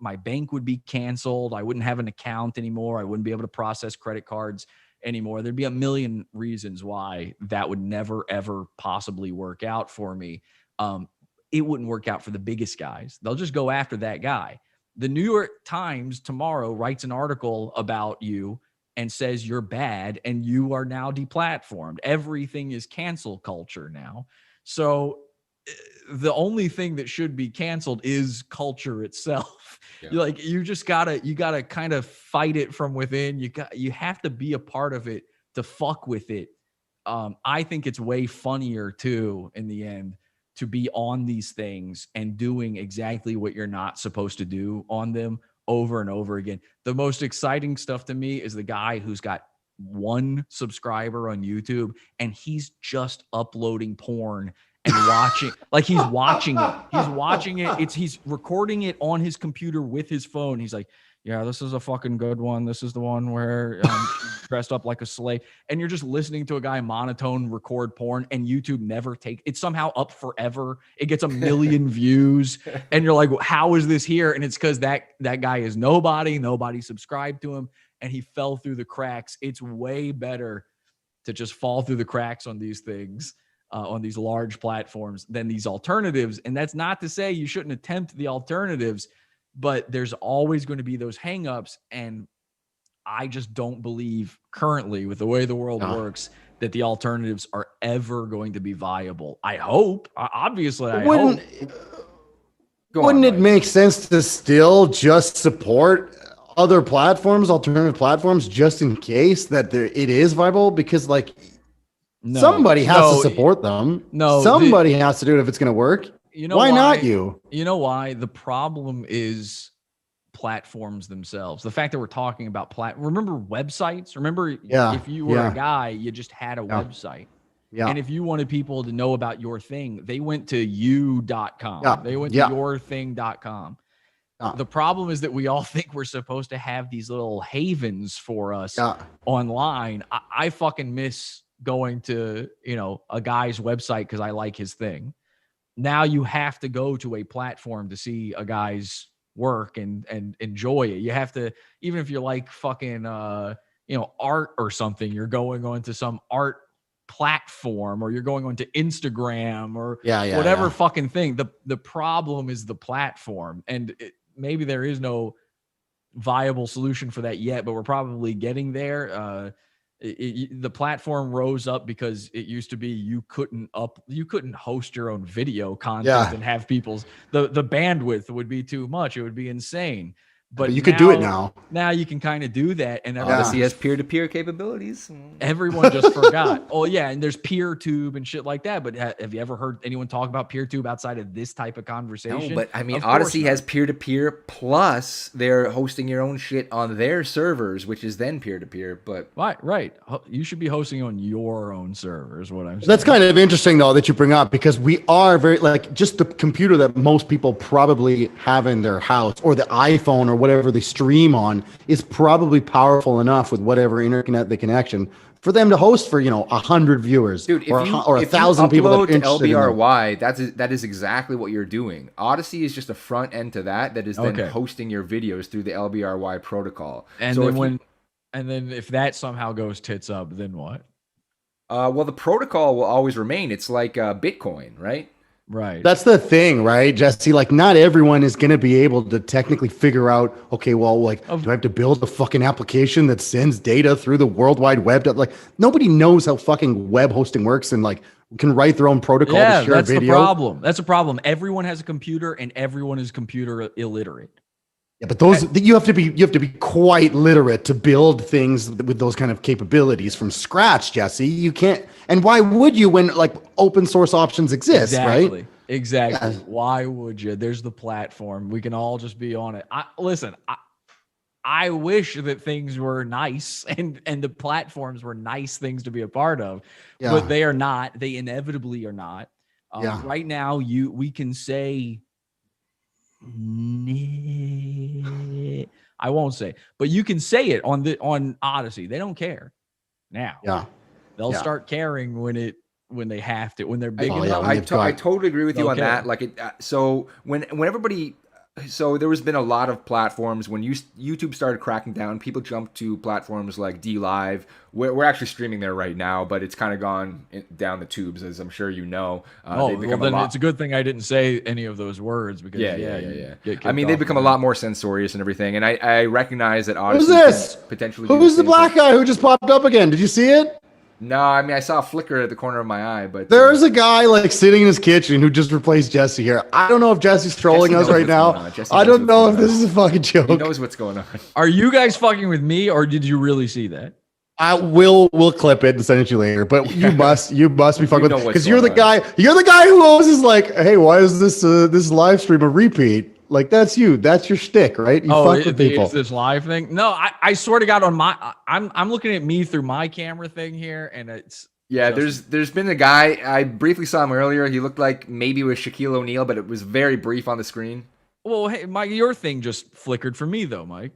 My bank would be canceled. I wouldn't have an account anymore. I wouldn't be able to process credit cards anymore. There'd be a million reasons why that would never, ever possibly work out for me. It wouldn't work out for the biggest guys. They'll just go after that guy. The New York Times tomorrow writes an article about you and says you're bad and you are now deplatformed. Everything is cancel culture now. So the only thing that should be canceled is culture itself. Yeah. You gotta kind of fight it from within. You have to be a part of it to fuck with it. I think it's way funnier too in the end to be on these things and doing exactly what you're not supposed to do on them over and over again. The most exciting stuff to me is the guy who's got 1 subscriber on YouTube and he's just uploading porn and watching, like he's watching it. He's recording it on his computer with his phone. He's like, yeah, this is a fucking good one. This is the one where she's dressed up like a slave. And you're just listening to a guy monotone record porn, and YouTube never it's somehow up forever. It gets 1 million views. And you're like, well, how is this here? And it's because that guy is nobody subscribed to him, and he fell through the cracks. It's way better to just fall through the cracks on these things, on these large platforms, than these alternatives. And that's not to say you shouldn't attempt the alternatives. but there's always going to be those hangups. And I just don't believe currently, with the way the world works, that the alternatives are ever going to be viable. I hope. Obviously, I hope. Wouldn't it make sense to still just support other platforms, alternative platforms, just in case that it is viable? Because like somebody has to support them. Somebody has to do it if it's going to work. You know why not you? You know why? The problem is platforms themselves. The fact that we're talking about remember websites? Remember, if you were a guy, you just had a website. Yeah. And if you wanted people to know about your thing, they went to you.com. Yeah. They went to yourthing.com. The problem is that we all think we're supposed to have these little havens for us online. I fucking miss going to, a guy's website because I like his thing. Now you have to go to a platform to see a guy's work and enjoy it. You have to, even if you're like fucking art or something, you're going on to some art platform, or you're going on to Instagram or whatever fucking thing. The problem is the platform, and maybe there is no viable solution for that yet, but we're probably getting there. The platform rose up because it used to be you couldn't host your own video content and have people's the bandwidth would be too much. It would be insane. But you could do it now. Now you can kind of do that, and Odyssey has peer-to-peer capabilities. Everyone just forgot. Oh yeah, and there's PeerTube and shit like that. But have you ever heard anyone talk about PeerTube outside of this type of conversation? No, but I mean, Odyssey has peer-to-peer, plus they're hosting your own shit on their servers, which is then peer-to-peer. But right, you should be hosting on your own servers. What I'm saying. That's kind of interesting though that you bring up, because we are very just the computer that most people probably have in their house, or the iPhone or whatever they stream on, is probably powerful enough with whatever internet the connection for them to host for 100 viewers. Dude, or 1,000 people that are interested in LBRY, that is exactly what you're doing. Odyssey is just a front end to that is then hosting your videos through the LBRY protocol. And then if that somehow goes tits up, then what? Well, the protocol will always remain. It's like Bitcoin, right? Right. That's the thing, right, Jesse? Like, not everyone is going to be able to technically figure out, okay, well, like, do I have to build a fucking application that sends data through the World Wide Web? Like, nobody knows how fucking web hosting works and, like, can write their own protocol to share that's video. The problem. That's a problem. Everyone has a computer, and everyone is computer illiterate. Yeah, but you have to be quite literate to build things with those kind of capabilities from scratch, Jesse. You can't. And why would you when like open source options exist, right? Exactly. Yeah. Why would you? There's the platform. We can all just be on it. I wish that things were nice and the platforms were nice things to be a part of, but they are not. They inevitably are not. Right now, we can say. I won't say, but you can say it on Odyssey. They don't care now. They'll start caring when they have to, when they're big enough. I totally agree with you on that. Like so when everybody. So there has been a lot of platforms when YouTube started cracking down. People jumped to platforms like DLive. We're actually streaming there right now, but it's kind of gone down the tubes, as I'm sure you know. It's a good thing I didn't say any of those words because I mean, they've become a lot more censorious and everything. And I recognize that Odyssey Who's this? Potentially. Who's the black guy who just popped up again? Did you see it? No, I mean, I saw a flicker at the corner of my eye, but there's a guy like sitting in his kitchen who just replaced Jesse here. I don't know if Jesse's trolling us right now. I don't know if this is a fucking joke. He knows what's going on. Are you guys fucking with me, or did you really see that? We'll clip it and send it to you later. But you must be fucking with it because you're the guy who always is like, hey, why is this live stream a repeat? Like that's you. That's your shtick, right? You fuck with people. It's this live thing. No, I swear to God, I'm looking at me through my camera thing here, and it's there's been a guy, I briefly saw him earlier. He looked like maybe it was Shaquille O'Neal, but it was very brief on the screen. Well, hey, Mike, your thing just flickered for me though, Mike.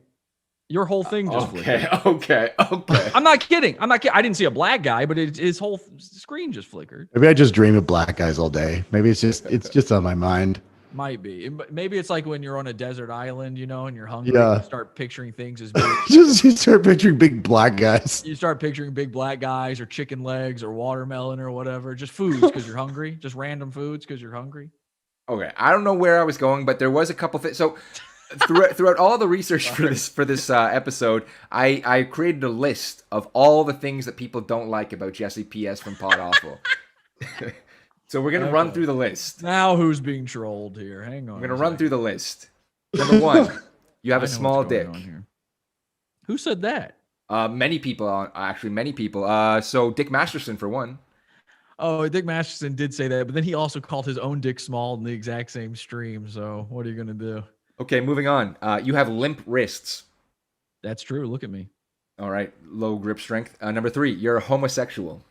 Your whole thing just flickered. Okay. I'm not kidding. I didn't see a black guy, but his whole screen just flickered. Maybe I just dream of black guys all day. Maybe it's just on my mind. Might be. Maybe it's like when you're on a desert island, and you're hungry. You start picturing things as big. You start picturing big black guys. You start picturing big black guys or chicken legs or watermelon or whatever. Just foods because you're hungry. Just random foods because you're hungry. Okay. I don't know where I was going, but there was a couple things. So throughout all the research for this episode, I created a list of all the things that people don't like about Jesse P.S. from Pod Awful. So we're gonna run through the list. Now who's being trolled here? Hang on. I'm gonna run through the list. Number 1, you have I a know small what's going dick. on here. Who said that? Many people, actually, many people. So Dick Masterson for one. Oh, Dick Masterson did say that, but then he also called his own dick small in the exact same stream. So what are you gonna do? Okay, moving on. You have limp wrists. That's true. Look at me. All right, low grip strength. Number 3, you're a homosexual.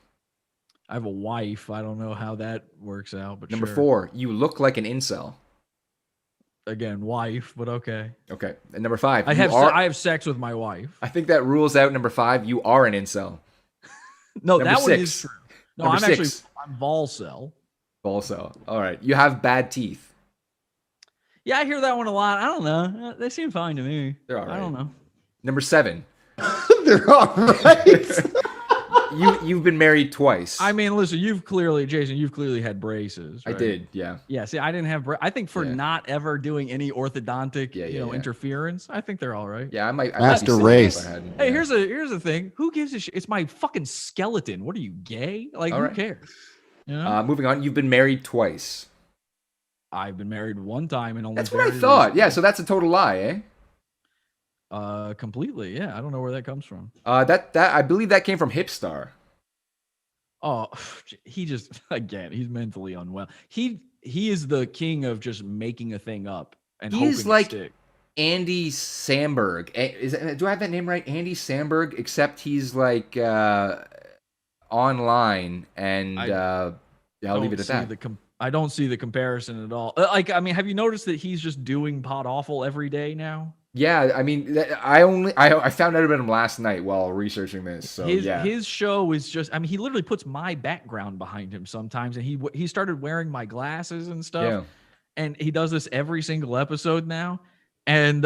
I have a wife. I don't know how that works out, but Number sure. 4, you look like an incel. Again, wife, but okay. Okay, and number 5, I have sex with my wife. I think that rules out number 5. You are an incel. No, Number that one 6. is true. No, Number I'm 6. I'm Volcel. Also, all right. You have bad teeth. Yeah, I hear that one a lot. I don't know. They seem fine to me. They're all right. I don't know. Number 7, They're all right. you've been married twice. I mean, listen, Jason, you've clearly had braces. I right? did, yeah. Yeah, see, I didn't have I think for Yeah. not ever doing any orthodontic, Yeah. interference, I think they're all right. Yeah, I might. Master I might be race. safe if I hadn't, Hey, yeah. here's the thing. Who gives a shit? It's my fucking skeleton. What are you, gay? Like, All who right. cares? You know? Moving on. You've been married twice. I've been married one time and only That's what I very thought. recently. Yeah, so that's a total lie, eh? Completely. Yeah, I don't know where that comes from. That I believe that came from Hipstar. Oh, he just he's mentally unwell. He is the king of just making a thing up and He's hoping like it stick. Andy Samberg. Do I have that name right? Andy Samberg, except he's like online, and I'll leave it at that. I don't see the comparison at all. Like, I mean, have you noticed that he's just doing Pod Awful every day now? Yeah, I mean, I found out about him last night while researching this. So His show is just, I mean, he literally puts my background behind him sometimes, and he started wearing my glasses and stuff. Yeah. And he does this every single episode now, and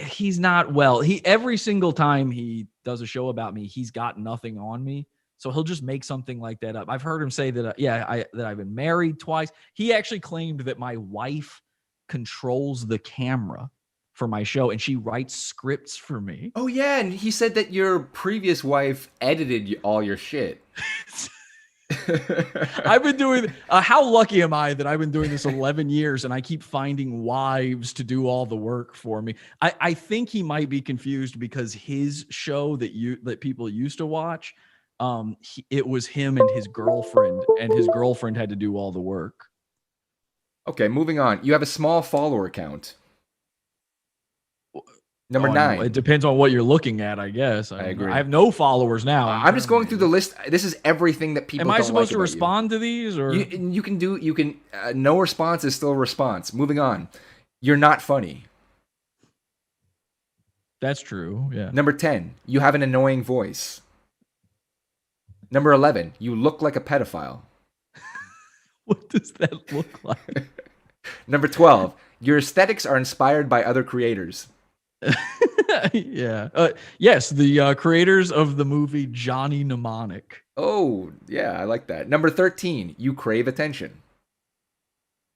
he's not well. Every single time he does a show about me, he's got nothing on me. So he'll just make something like that up. I've heard him say that, that I've been married twice. He actually claimed that my wife controls the camera for my show, and she writes scripts for me. Oh yeah, and he said that your previous wife edited all your shit. I've been doing. How lucky am I that I've been doing this 11 years, and I keep finding wives to do all the work for me. I think he might be confused because his show that people used to watch, it was him and his girlfriend had to do all the work. Okay, moving on. You have a small follower count. Number 9. It depends on what you're looking at, I guess. I agree. I have no followers now. I'm just going through the list. This is everything that people. Am I don't supposed like to about respond to these, or you can no response is still a response. Moving on. You're not funny. That's true. Yeah. Number 10. You have an annoying voice. Number 11. You look like a pedophile. What does that look like? Number 12. Your aesthetics are inspired by other creators. Yeah. Yes, the creators of the movie Johnny Mnemonic. Oh, yeah, I like that. Number 13. You crave attention.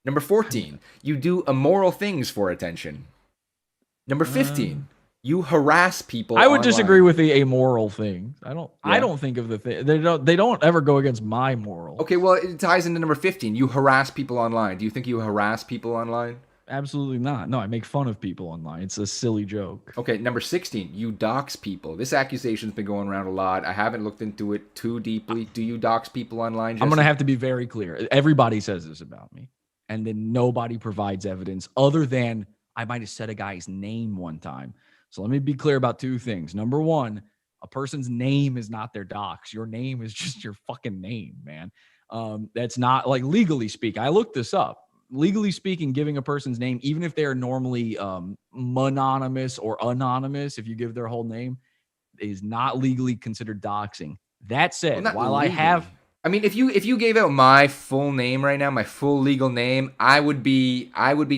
Number 14. You do immoral things for attention. Number 15. You harass people. I would online. disagree with the amoral thing. I don't Yeah. think of the thing. They don't ever go against my moral. Okay, well, it ties into number 15. You harass people online. Do you think you harass people online? Absolutely not. No, I make fun of people online. It's a silly joke. Okay, number 16. You dox people. This accusation's been going around a lot. I haven't looked into it too deeply. Do you dox people online, Jesse? I'm going to have to be very clear. Everybody says this about me, and then nobody provides evidence other than I might have said a guy's name one time. So let me be clear about two things. Number one, a person's name is not their dox. Your name is just your fucking name, man. That's not, like, legally speaking. I looked this up. Legally speaking, giving a person's name, even if they are normally mononymous or anonymous, if you give their whole name, is not legally considered doxing. That said, Well, while legally. I have... I mean, if you gave out my full name right now, my full legal name, I would be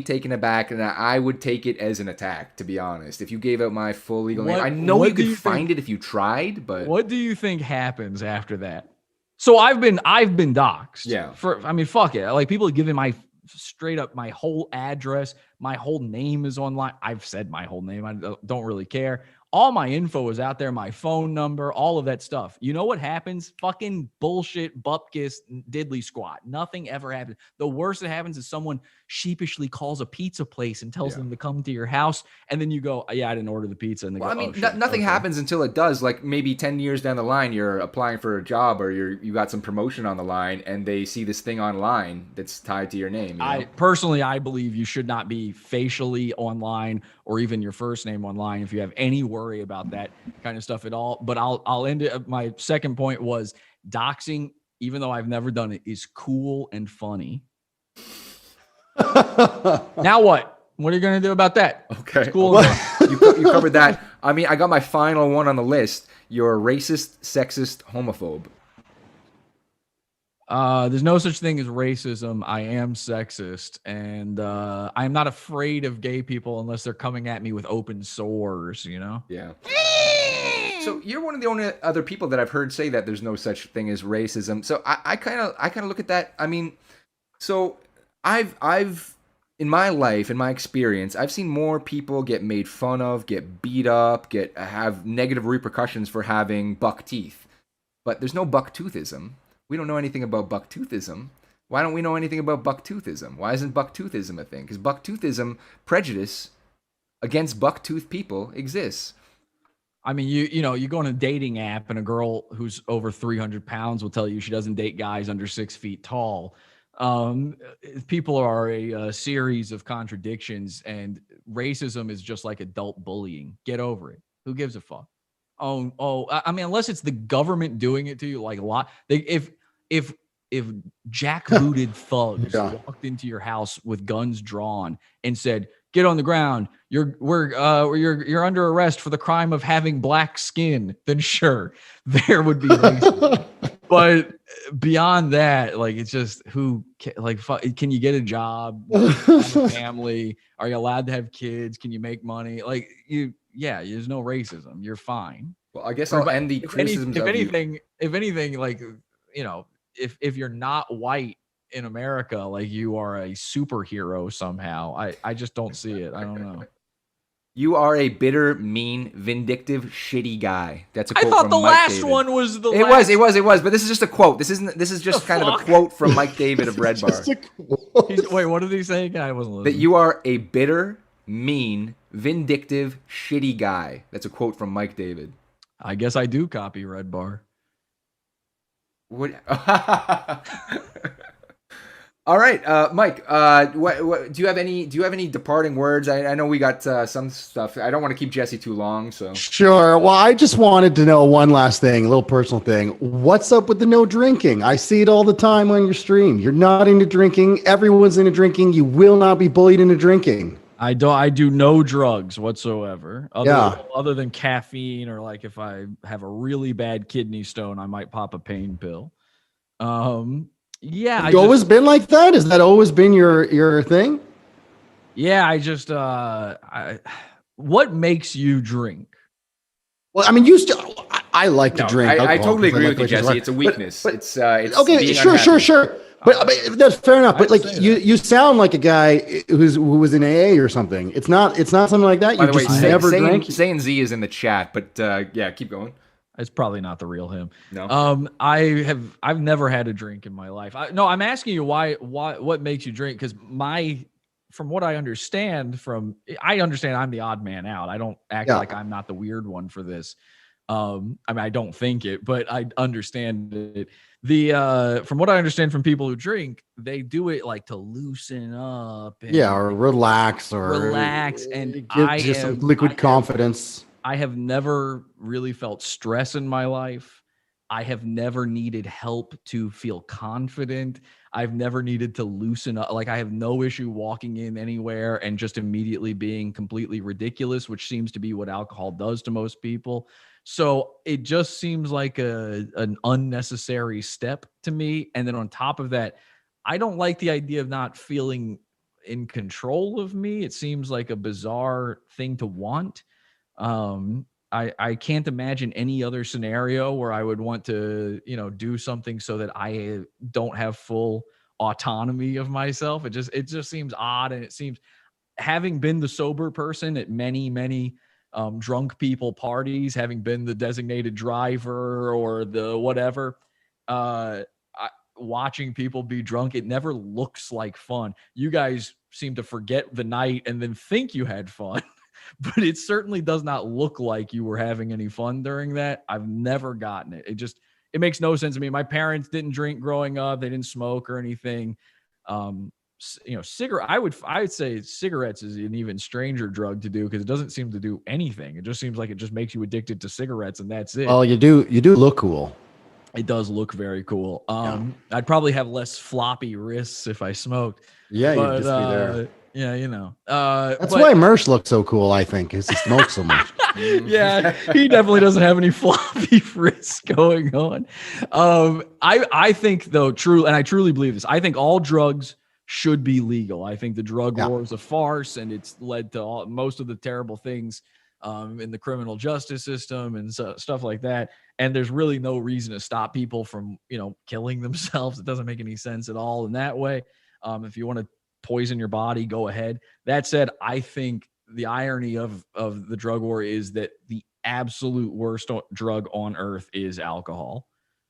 taken aback, and I would take it as an attack, to be honest. If you gave out my full legal name, I know what you do could you find think- it if you tried, but What do you think happens after that? So I've been doxxed. Yeah. Fuck it. Like, people have given my straight up my whole address, my whole name is online. I've said my whole name. I don't really care. All my info is out there, my phone number, all of that stuff. You know what happens? Fucking bullshit, bupkis, diddly squat. Nothing ever happens. The worst that happens is someone sheepishly calls a pizza place and tells them to come to your house. And then you go, yeah, I didn't order the pizza. And they Well, go, I mean, oh, shit. nothing Okay. happens until it does. Like maybe 10 years down the line, you're applying for a job or you got some promotion on the line and they see this thing online that's tied to your name. You know? I believe you should not be facially online or even your first name online if you have any worry about that kind of stuff at all. But I'll end it. My second point was doxing, even though I've never done it, is cool and funny. Now what? What are you going to do about that? Okay. It's cool. You covered that. I mean, I got my final one on the list. You're a racist, sexist, homophobe. There's no such thing as racism. I am sexist, and I'm not afraid of gay people unless they're coming at me with open sores, you know? Yeah. So you're one of the only other people that I've heard say that there's no such thing as racism. So I kind of look at that. I mean, so I've in my life, in my experience, I've seen more people get made fun of, get beat up, have negative repercussions for having buck teeth. But there's no buck-toothism. We don't know anything about buck-toothism. Why don't we know anything about buck-toothism? Why isn't buck-toothism a thing? Because buck-toothism, prejudice against buck-tooth people exists. I mean, you go on a dating app and a girl who's over 300 pounds will tell you she doesn't date guys under 6 feet tall. People are a series of contradictions, and racism is just like adult bullying. Get over it. Who gives a fuck? I mean, unless it's the government doing it to you, like a lot. If jackbooted thugs walked into your house with guns drawn and said, "Get on the ground. You're under arrest for the crime of having black skin," then sure, there would be racism. But beyond that, like, it's just can you get a job? Have a family? Are you allowed to have kids? Can you make money? Like, there's no racism. You're fine. Well, I guess I'll end the criticisms if anything, like, you know, if you're not white in America, like, you are a superhero somehow. I just don't see it. I don't know. You are a bitter, mean, vindictive, shitty guy. That's a quote I thought from the Mike last David. one was the It last. was. But this is just a quote. This is just kind of a quote from Mike David of Red Bar. Wait, what did he say again? I wasn't listening. That you are a bitter, mean, vindictive, shitty guy. That's a quote from Mike David. I guess I do copy Red Bar. What? All right, Mike. What do you have any departing words? I know we got some stuff. I don't want to keep Jesse too long, so Sure. Well, I just wanted to know one last thing, a little personal thing. What's up with the no drinking? I see it all the time on your stream. You're not into drinking. Everyone's into drinking. You will not be bullied into drinking. I do no drugs whatsoever. Other than caffeine, or like if I have a really bad kidney stone, I might pop a pain pill. Yeah. Have you always been like that? Has that always been your thing? Yeah, what makes you drink? Well, I mean, I like to drink. I alcohol totally because agree with you, which is Jesse. why- It's a weakness. It's okay, being sure. But that's fair enough. But like, say that. you sound like a guy who was in AA or something. It's not something like that. By You the way, just never drank. saying Z is in the chat, but yeah, keep going. It's probably not the real him. No. I've never had a drink in my life. I'm asking you what makes you drink? Because from what I understand I'm the odd man out. I don't act like I'm not the weird one for this. I mean, I don't think it, but I understand it. From what I understand from people who drink, they do it like to loosen up. Or relax, and get some liquid confidence. I have never really felt stress in my life. I have never needed help to feel confident. I've never needed to loosen up. Like, I have no issue walking in anywhere and just immediately being completely ridiculous, which seems to be what alcohol does to most people. So it just seems like an unnecessary step to me. And then on top of that, I don't like the idea of not feeling in control of me. It seems like a bizarre thing to want. I can't imagine any other scenario where I would want to, do something so that I don't have full autonomy of myself. It just seems odd, and it seems, having been the sober person at many drunk people parties, having been the designated driver or the whatever, watching people be drunk, it never looks like fun. You guys seem to forget the night and then think you had fun, but it certainly does not look like you were having any fun during that. I've never gotten it. It makes no sense to me. My parents didn't drink growing up. They didn't smoke or anything. Cigarette. I would say cigarettes is an even stranger drug to do, because it doesn't seem to do anything. It just seems like it just makes you addicted to cigarettes, and that's it. Well, you do look cool. It does look very cool. I'd probably have less floppy wrists if I smoked. Yeah, but, you'd just be there. Yeah, That's why Mersh looks so cool, I think, because he smokes so much. Yeah, he definitely doesn't have any floppy wrists going on. I think, though, and I truly believe this, I think all drugs should be legal. I think the drug war is a farce, and it's led to most of the terrible things in the criminal justice system and stuff like that. And there's really no reason to stop people from, killing themselves. It doesn't make any sense at all in that way. If you want to poison your body, go ahead. That said, I think the irony of the drug war is that the absolute worst drug on earth is alcohol.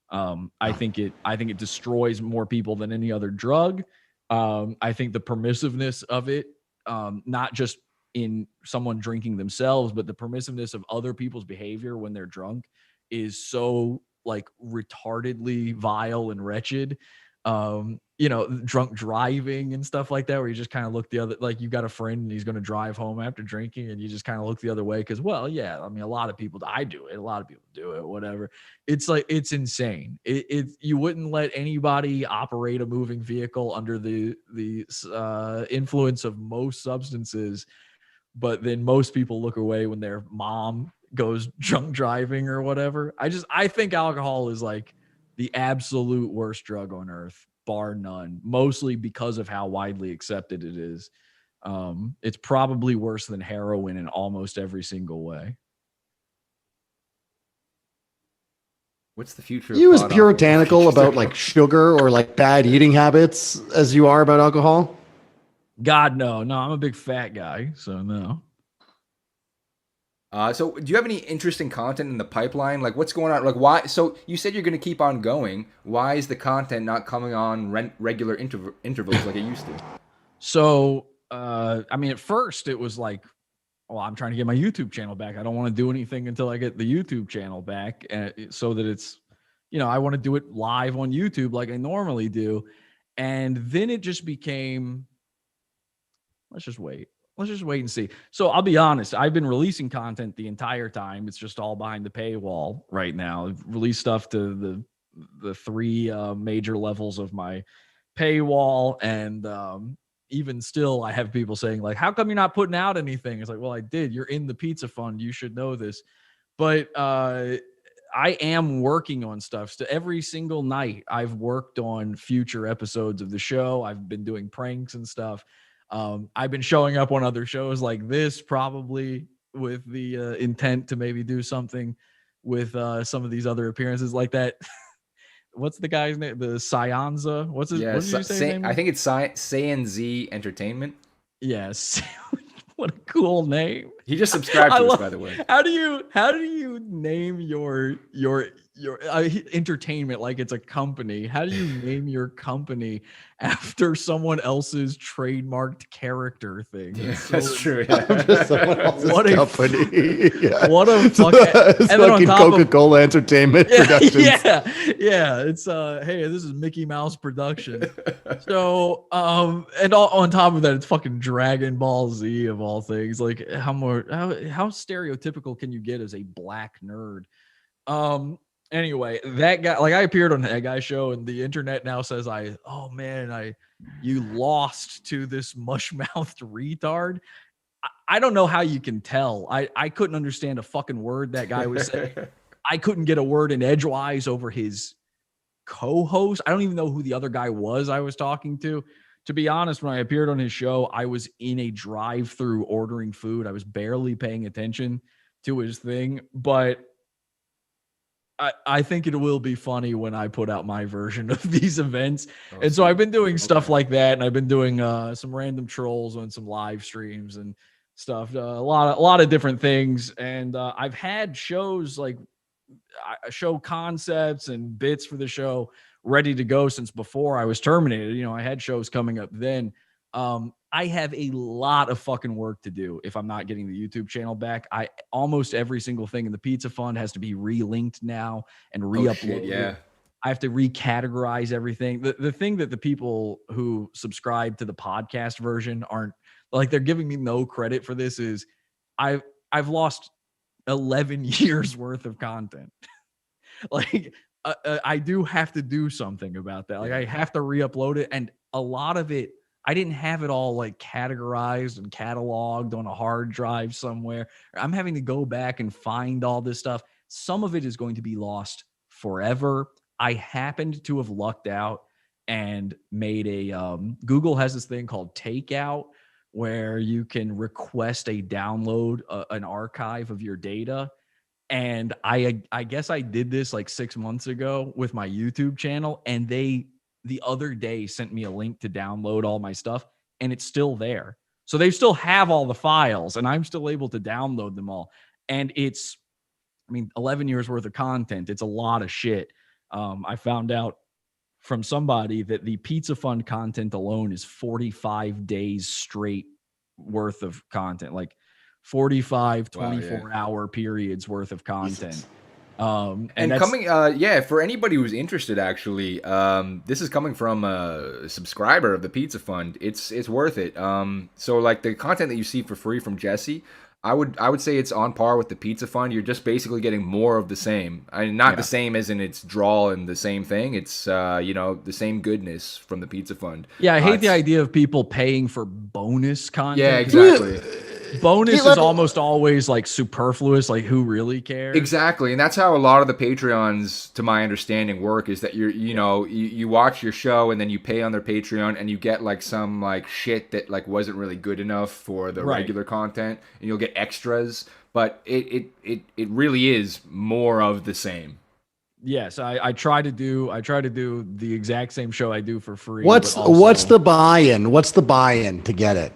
I think it destroys more people than any other drug. I think the permissiveness of it, not just in someone drinking themselves, but the permissiveness of other people's behavior when they're drunk, is so like retardedly vile and wretched. Drunk driving and stuff like that, where you just kind of look the other, like you've got a friend and he's going to drive home after drinking, and you just kind of look the other way because, well, yeah, I mean, a lot of people, I do it, a lot of people do it, whatever. It's like, it's insane. You wouldn't let anybody operate a moving vehicle under the influence of most substances, but then most people look away when their mom goes drunk driving or whatever. I think alcohol is like the absolute worst drug on earth, bar none, mostly because of how widely accepted it is. It's probably worse than heroin in almost every single way. What's the future? You as puritanical about like sugar or like bad eating habits as you are about alcohol? God, no, I'm a big fat guy, so no. So do you have any interesting content in the pipeline? Like, what's going on? Like, why? So you said you're going to keep on going. Why is the content not coming on regular intervals like it used to? So, I mean, at first it was like, well, I'm trying to get my YouTube channel back. I don't want to do anything until I get the YouTube channel back, so that it's, I want to do it live on YouTube like I normally do. And then it just became, let's just wait and see. So I'll be honest, I've been releasing content the entire time. It's just all behind the paywall right now. I've released stuff to the three major levels of my paywall, and even still, I have people saying like, how come you're not putting out anything? It's like, well, I did. You're in the pizza fund. You should know this. But I am working on stuff. So every single night I've worked on future episodes of the show. I've been doing pranks and stuff. I've been showing up on other shows like this, probably with the intent to maybe do something with some of these other appearances like that. What's the guy's name? The Scienza? What did you say his name? I think it's Z Entertainment. Yes. What a cool name. He just subscribed to us, by the way. How do you name your entertainment like it's a company? How do you name your company after someone else's trademarked character thing? Yeah, that's true. Yeah. What a company. What a fucking fucking Coca-Cola Entertainment Productions. Yeah. It's hey, this is Mickey Mouse Production. So and on top of that, it's fucking Dragon Ball Z of all things. Like how stereotypical can you get as a black nerd? Anyway, that guy, like I appeared on that guy's show, and the internet now says you lost to this mush-mouthed retard. I don't know how you can tell. I couldn't understand a fucking word that guy was saying. I couldn't get a word in edgewise over his co-host. I don't even know who the other guy was I was talking to. To be honest, when I appeared on his show, I was in a drive-through ordering food. I was barely paying attention to his thing, but I think it will be funny when I put out my version of these events. And so I've been doing stuff like that, and I've been doing some random trolls on some live streams and stuff, a lot of different things. And I've had shows like show concepts and bits for the show ready to go since before I was terminated. You know, I had shows coming up then. I have a lot of fucking work to do if I'm not getting the YouTube channel back. Almost every single thing in the Pizza Fund has to be re-linked now and re-uploaded. Yeah. I have to recategorize everything. The thing that the people who subscribe to the podcast version aren't like, they're giving me no credit for this is I've lost 11 years worth of content. Like I do have to do something about that. Like I have to re-upload it, and a lot of it I didn't have it all like categorized and cataloged on a hard drive somewhere. I'm having to go back and find all this stuff. Some of it is going to be lost forever. I happened to have lucked out and made a Google has this thing called Takeout where you can request a download, an archive of your data. And I guess I did this like 6 months ago with my YouTube channel, and they the other day sent me a link to download all my stuff, and it's still there. So they still have all the files, and I'm still able to download them all. And it's, 11 years worth of content. It's a lot of shit. I found out from somebody that the Pizza Fund content alone is 45 days straight worth of content, like 45, 24-hour periods worth of content. And coming, for anybody who's interested, actually, this is coming from a subscriber of the Pizza Fund. It's worth it. So like the content that you see for free from Jesse, I would say it's on par with the Pizza Fund. You're just basically getting more of the same. Not the same as in its draw and the same thing. It's the same goodness from the Pizza Fund. Yeah, I hate the idea of people paying for bonus content. Yeah, exactly. Bonus is almost always like superfluous. Like, who really cares? Exactly, and that's how a lot of the Patreons, to my understanding, work. Is that you watch your show and then you pay on their Patreon and you get like some like shit that like wasn't really good enough for the regular content, and you'll get extras. But it really is more of the same. Yes, I try to do the exact same show I do for free. What's the buy-in? What's the buy-in to get it?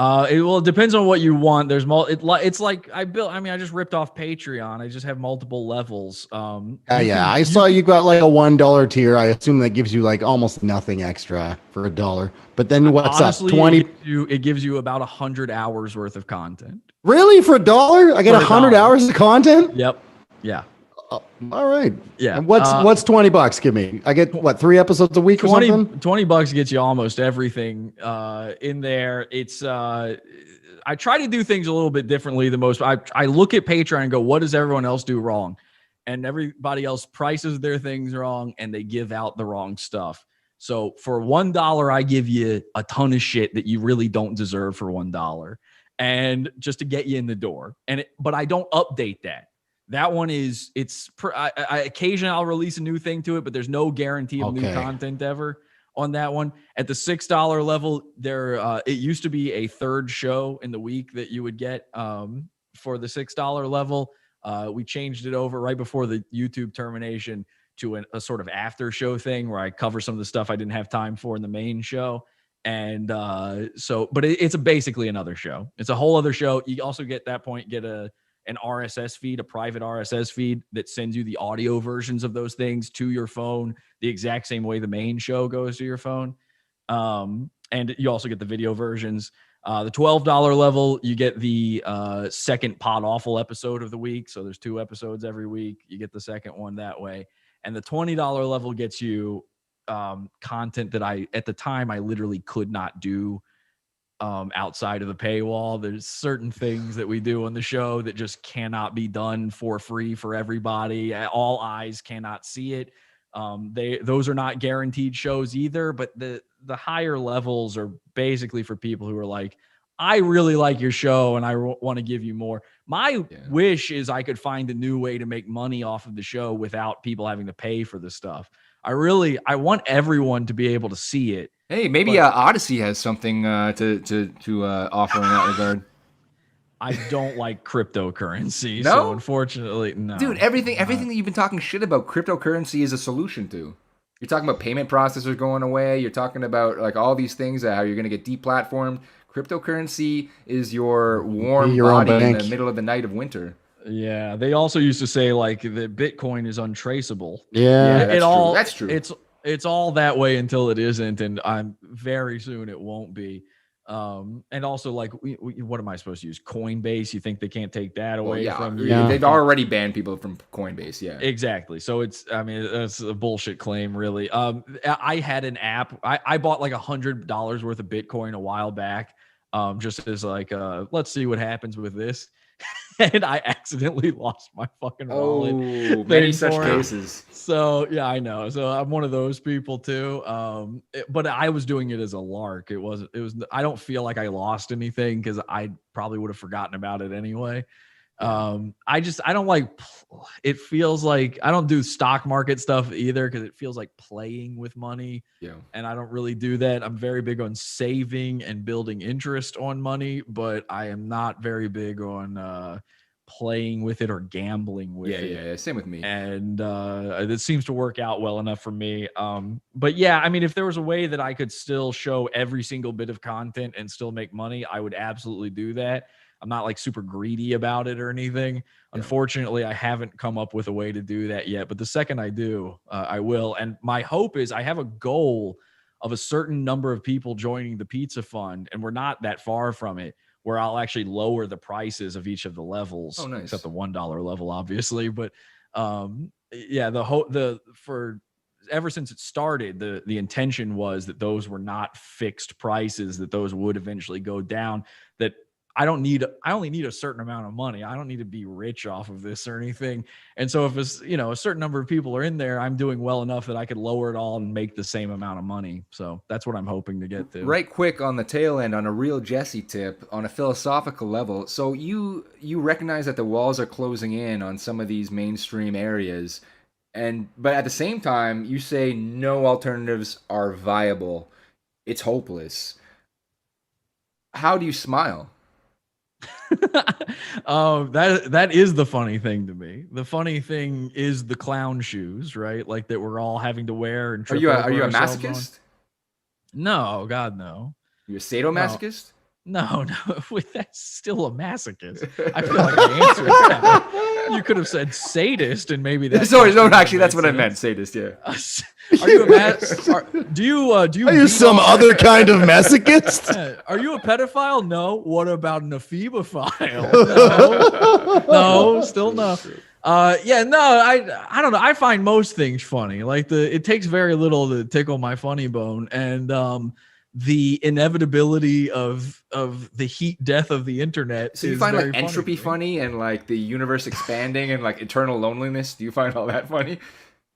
It depends on what you want. There's it's like I just ripped off Patreon. I just have multiple levels. I saw you got like a $1 tier. I assume that gives you like almost nothing extra for $1. But then what's honestly, up? 20. It gives you about 100 hours worth of content. Really, for $1? I get 100 hours of content. Yep. Yeah. All right. Yeah. And what's $20? Give me. I get what, 3 episodes a week or something? $20 gets you almost everything in there. It's I try to do things a little bit differently than most. I look at Patreon and go, what does everyone else do wrong? And everybody else prices their things wrong, and they give out the wrong stuff. So for $1, I give you a ton of shit that you really don't deserve for $1, and just to get you in the door. But I don't update that. That one is, I occasionally I'll release a new thing to it, but there's no guarantee of new content ever on that one. At the $6 level, it used to be a third show in the week that you would get for the $6 level. We changed it over right before the YouTube termination to a sort of after show thing where I cover some of the stuff I didn't have time for in the main show. And but it's basically another show. It's a whole other show. You also get an RSS feed, a private RSS feed that sends you the audio versions of those things to your phone, the exact same way the main show goes to your phone. And you also get the video versions. The $12 level, you get the second Pod Awful episode of the week. So there's 2 episodes every week. You get the second one that way. And the $20 level gets you content that at the time I literally could not do outside of the paywall. There's certain things that we do on the show that just cannot be done for free for everybody. All eyes cannot see it. Those are not guaranteed shows either, but the higher levels are basically for people who are like, I really like your show and I want to give you more. My wish is I could find a new way to make money off of the show without people having to pay for the stuff. I want everyone to be able to see it. Hey, maybe Odyssey has something to offer in that regard. I don't like cryptocurrency. No? So unfortunately, no. Dude, everything that you've been talking shit about, cryptocurrency is a solution to. You're talking about payment processors going away. You're talking about like all these things, how you're going to get deplatformed. Cryptocurrency is your warm body in the middle of the night of winter. Yeah, they also used to say like that Bitcoin is untraceable. Yeah, that's true. It's all that way until it isn't, and I'm very soon it won't be. And also like, what am I supposed to use? Coinbase? You think they can't take that away from you? Yeah, they've already banned people from Coinbase. Yeah, exactly. So it's a bullshit claim, really. I had an app. I bought like $100 worth of Bitcoin a while back, just as like, let's see what happens with this. And I accidentally lost my fucking wallet. Oh, many such cases. So yeah, I know. So I'm one of those people too. But I was doing it as a lark. It was. I don't feel like I lost anything because I probably would have forgotten about it anyway. I don't like. It feels like I don't do stock market stuff either because it feels like playing with money. Yeah. And I don't really do that. I'm very big on saving and building interest on money, but I am not very big on playing with it or gambling with it. Yeah. Same with me. And it seems to work out well enough for me. But yeah, I mean, if there was a way that I could still show every single bit of content and still make money, I would absolutely do that. I'm not like super greedy about it or anything. Yeah. Unfortunately, I haven't come up with a way to do that yet. But the second I do, I will. And my hope is I have a goal of a certain number of people joining the Pizza Fund, and we're not that far from it, where I'll actually lower the prices of each of the levels, except the $1 level, obviously. But yeah, ever since it started, the intention was that those were not fixed prices, that those would eventually go down, that I only need a certain amount of money. I don't need to be rich off of this or anything. And so if a certain number of people are in there, I'm doing well enough that I could lower it all and make the same amount of money. So that's what I'm hoping to get to. Right quick on the tail end, on a real Jesse tip, on a philosophical level. So you recognize that the walls are closing in on some of these mainstream areas, but at the same time, you say no alternatives are viable. It's hopeless. How do you smile? That is the funny thing to me. The funny thing is the clown shoes, right? Like that we're all having to wear. And are you a masochist? No, God, no. You're a sadomasochist? No. Wait, that's still a masochist. I feel like I answered that. You could have said sadist, and maybe that's. Sorry, no, actually, that's what I meant. Sadist, yeah. Are you a do you Are you some other kind of masochist? Are you a pedophile? No. What about an ephebophile? No, still no. Yeah, no, I don't know. I find most things funny. Like it takes very little to tickle my funny bone, and the inevitability of the heat death of the internet. So you find like entropy funny and like the universe expanding and like eternal loneliness? Do you find all that funny?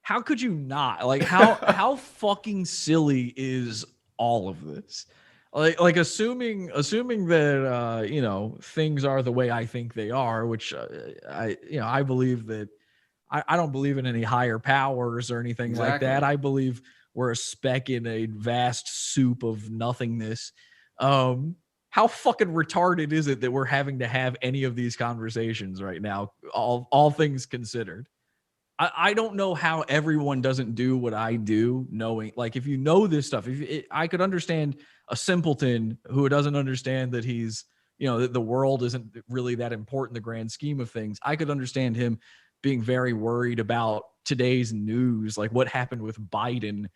How could you not? Like how fucking silly is all of this? Like assuming that things are the way I think they are, which I believe that I don't believe in any higher powers or anything like that. I believe we're a speck in a vast soup of nothingness. How fucking retarded is it that we're having to have any of these conversations right now, all things considered? I don't know how everyone doesn't do what I do, knowing, like, if you know this stuff, I could understand a simpleton who doesn't understand that he's, that the world isn't really that important in the grand scheme of things. I could understand him being very worried about today's news, like what happened with Biden.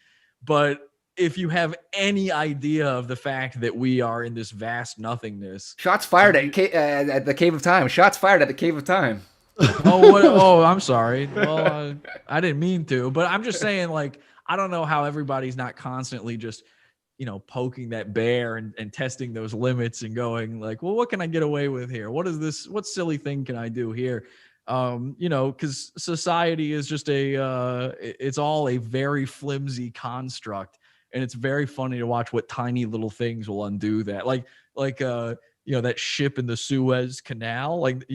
But if you have any idea of the fact that we are in this vast nothingness. Shots fired at the Cave of Time. Shots fired at the Cave of Time. Oh, I'm sorry. Well, I didn't mean to, but I'm just saying, like, I don't know how everybody's not constantly just, poking that bear and testing those limits and going like, well, what can I get away with here? What silly thing can I do here? Because society is just it's all a very flimsy construct, and it's very funny to watch what tiny little things will undo that. Like that ship in the Suez Canal. Like,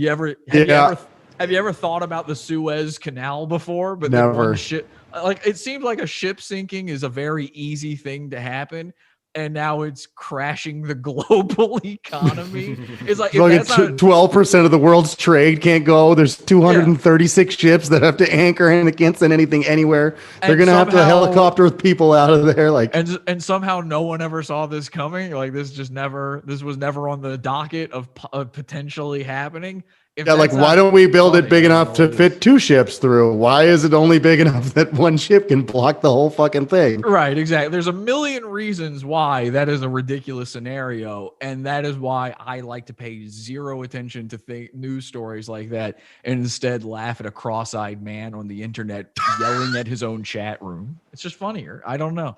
have you ever thought about the Suez Canal before? But never. It seems like a ship sinking is a very easy thing to happen. and now it's crashing the global economy. It's like, if Like that's not, 12% of the world's trade can't go. There's 236 ships that have to anchor and it can't send anything anywhere. They're And gonna have to somehow- helicopter with people out of there. Like, and somehow no one ever saw this coming. Like, this was never on the docket of potentially happening. If yeah, like that's why not don't we build it funny, big I don't enough know to what is. fit 2 ships through? Why is it only big enough that 1 ship can block the whole fucking thing? Right, exactly. There's a million reasons why that is a ridiculous scenario, and that is why I like to pay zero attention to news stories like that, and instead laugh at a cross-eyed man on the internet yelling at his own chat room. It's just funnier. I don't know.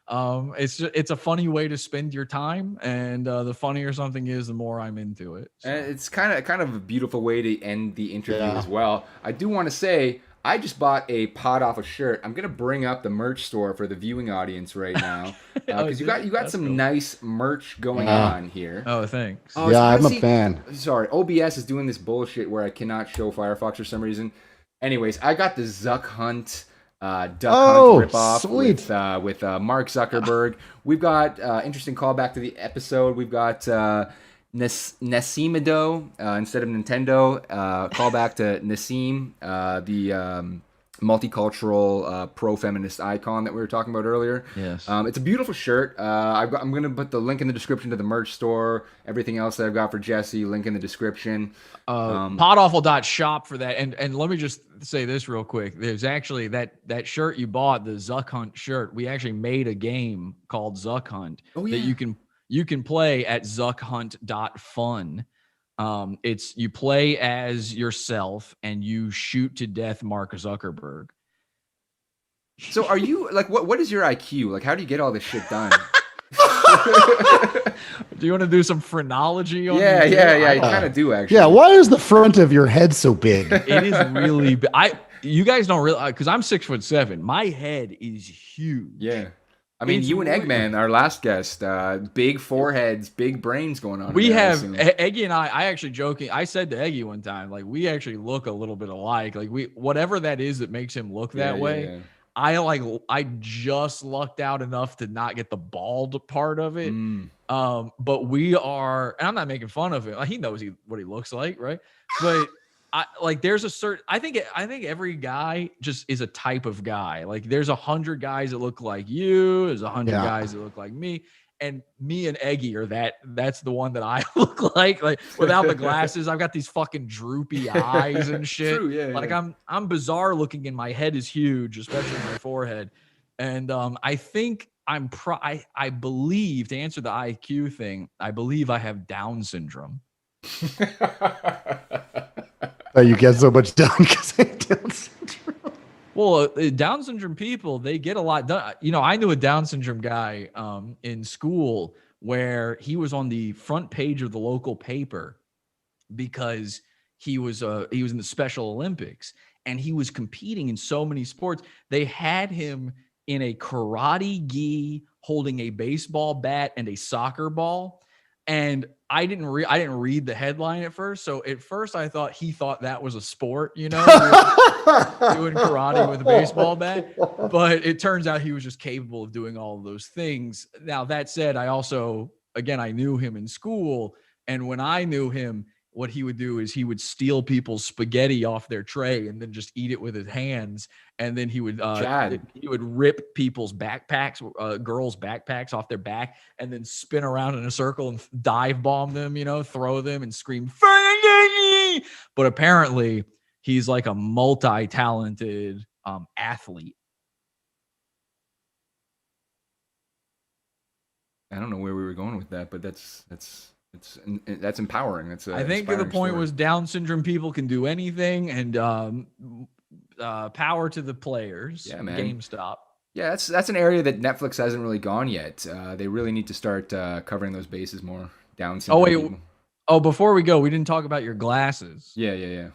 It's a funny way to spend your time, and the funnier something is, the more I'm into it. So. And it's kind of a beautiful way to end the interview Yeah. as well. I do want to say I just bought a Pod Awful shirt. I'm gonna bring up the merch store for the viewing audience right now because you got That's some cool. nice merch going Yeah. on here. Oh, thanks. Oh, Yeah, I'm a honestly- fan. Sorry, OBS is doing this bullshit where I cannot show Firefox for some reason. Anyways, I got the Zuck Hunt Duck Oh, Hunt ripoff sweet. with Mark Zuckerberg. We've got interesting callback to the episode. We've got Nasimido instead of Nintendo. Callback to Nassim, the multicultural pro-feminist icon that we were talking about earlier. Yes. It's a beautiful shirt. I'm going to put the link in the description to the merch store. Everything else that I've got for Jesse, link in the description. Podawful.shop for that. And let me just say this real quick. There's actually that shirt you bought, the Zuck Hunt shirt. We actually made a game called Zuck Hunt that you can play at zuckhunt.fun. It's you play as yourself and you shoot to death Mark Zuckerberg. So are you like what is your IQ? Like how do you get all this shit done? Do you want to do some phrenology on Yeah, me too? I kind of do actually. Yeah, why is the front of your head so big? It is really you guys don't realize, because I'm 6'7". My head is huge. Yeah. I mean, It's you and really- Eggman, our last guest, big foreheads, big brains going on. We in there, I have assume. Eggy and I actually joking. I said to Eggy one time, like, we actually look a little bit alike. Like, whatever that is that makes him look that way. Yeah. I just lucked out enough to not get the bald part of it. But we are, and I'm not making fun of it. Like, he knows what he looks like, right? But there's a certain, I think every guy just is a type of guy. Like, there's 100 guys that look like you. There's 100 guys that look like me. And me and Eggy are that's the one that I look like without the glasses. I've got these fucking droopy eyes and shit. True, yeah, Like, yeah. I'm bizarre looking and my head is huge, especially my forehead. And I think I believe, to answer the IQ thing, I believe I have Down syndrome. You get so much done because I have Down syndrome. Well, Down syndrome people, they get a lot done. You know, I knew a Down syndrome guy in school where he was on the front page of the local paper because he was in the Special Olympics and he was competing in so many sports. They had him in a karate gi holding a baseball bat and a soccer ball. And I didn't read the headline at first. So at first I thought he thought that was a sport, you know, doing karate with a baseball bat. But it turns out he was just capable of doing all of those things. Now, that said, I knew him in school. And when I knew him, what he would do is he would steal people's spaghetti off their tray and then just eat it with his hands. And then he would rip people's backpacks, girls' backpacks off their back, and then spin around in a circle and dive bomb them, you know, throw them and scream, "Fergie!" But apparently he's like a multi-talented athlete. I don't know where we were going with that, but that's empowering. That's I think the inspiring point story. was Down syndrome people can do anything, and power to the players. Yeah, man. GameStop. Yeah, that's an area that Netflix hasn't really gone yet. They really need to start covering those bases more. Down syndrome. Oh wait. people. Oh, before we go, we didn't talk about your glasses. Yeah.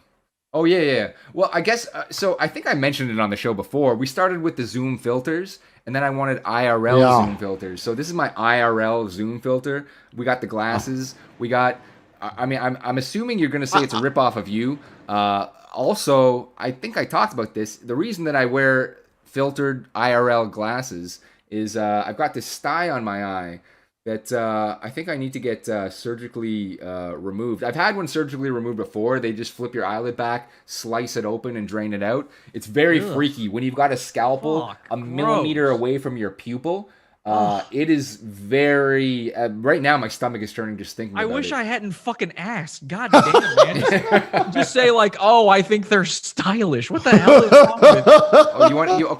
Oh, yeah. Well, I guess, so I think I mentioned it on the show before. We started with the Zoom filters, and then I wanted IRL Zoom filters. So this is my IRL Zoom filter. We got the glasses. We got, I'm assuming you're going to say it's a ripoff of you. Also, I think I talked about this. The reason that I wear filtered IRL glasses is I've got this sty on my eye that I think I need to get surgically removed. I've had one surgically removed before. They just flip your eyelid back, slice it open, and drain it out. It's very freaky when you've got a scalpel Fuck, a millimeter gross. away from your pupil. It is very. Right now, my stomach is turning just thinking I about wish it. I hadn't fucking asked. God damn, man. Just say like, oh, I think they're stylish. What the hell is wrong with Oh,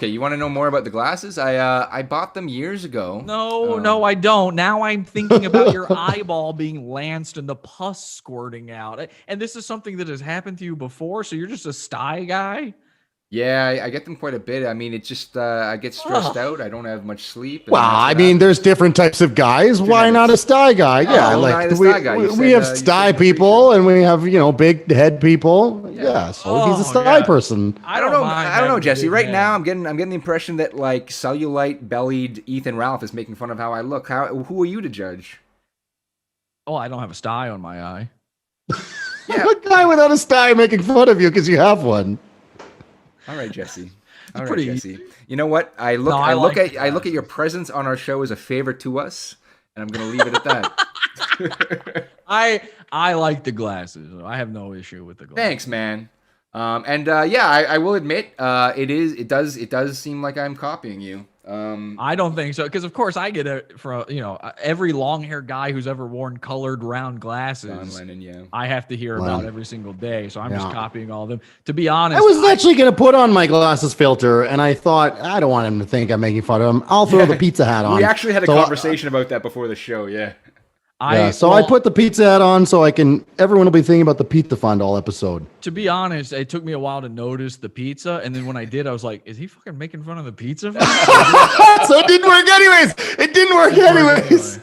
you want to know more about the glasses? I bought them years ago. No, I don't. Now I'm thinking about your eyeball being lanced and the pus squirting out. And this is something that has happened to you before, so you're just a sty guy? Yeah, I get them quite a bit. I mean, it's just I get stressed out. I don't have much sleep. and Well, that's I what mean, happens. there's different types of guys. Why not a sty guy? Yeah, why like not a sty guy? You we said, have you said sty in the people, pre-show. and we have big head people. Yeah, so he's a sty yeah. person. I don't know. mind I don't know, having a Jesse. big Right head. now, I'm getting the impression that like cellulite bellied Ethan Ralph is making fun of how I look. Who are you to judge? Oh, I don't have a sty on my eye. Yeah. A guy without a sty making fun of you because you have one. All right, Jesse. All right, pretty Jesse. You know what? I look. No, I look like at. I look at your presence on our show as a favor to us, and I'm going to leave it at that. I like the glasses. I have no issue with the glasses. Thanks, man. I will admit, it does seem like I'm copying you. I don't think so, because of course I get it from every long-haired guy who's ever worn colored round glasses. John Lennon, yeah. I have to hear about every single day, so I'm just Yeah. copying all of them. To be honest, I was actually going to put on my glasses filter, and I thought, I don't want him to think I'm making fun of him. I'll throw the pizza hat on. We actually had a So, conversation about that before the show. Yeah. I put the pizza hat on so everyone will be thinking about the pizza fund all episode. To be honest, it took me a while to notice the pizza, and then when I did, I was like, "Is he fucking making fun of the pizza?" So it didn't work anyways. It didn't work anyways.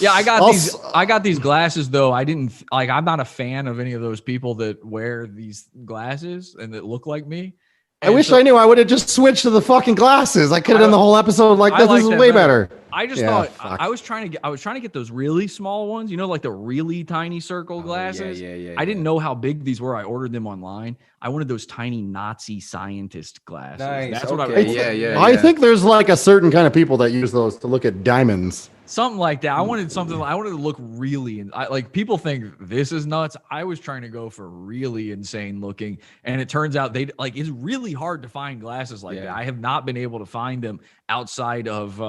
Yeah, I got these glasses though. I'm not a fan of any of those people that wear these glasses and that look like me. I wish I knew. I would have just switched to the fucking glasses. I could have done the whole episode like this. This is that way better. I just thought I was trying to get those really small ones, like the really tiny circle glasses. I didn't know how big these were. I ordered them online. I wanted those tiny Nazi scientist glasses. Nice. That's what Okay. I think there's like a certain kind of people that use those to look at diamonds. Something like that. I wanted to look really, like people think this is nuts. I was trying to go for really insane looking, and it turns out it's really hard to find glasses like that. I have not been able to find them outside of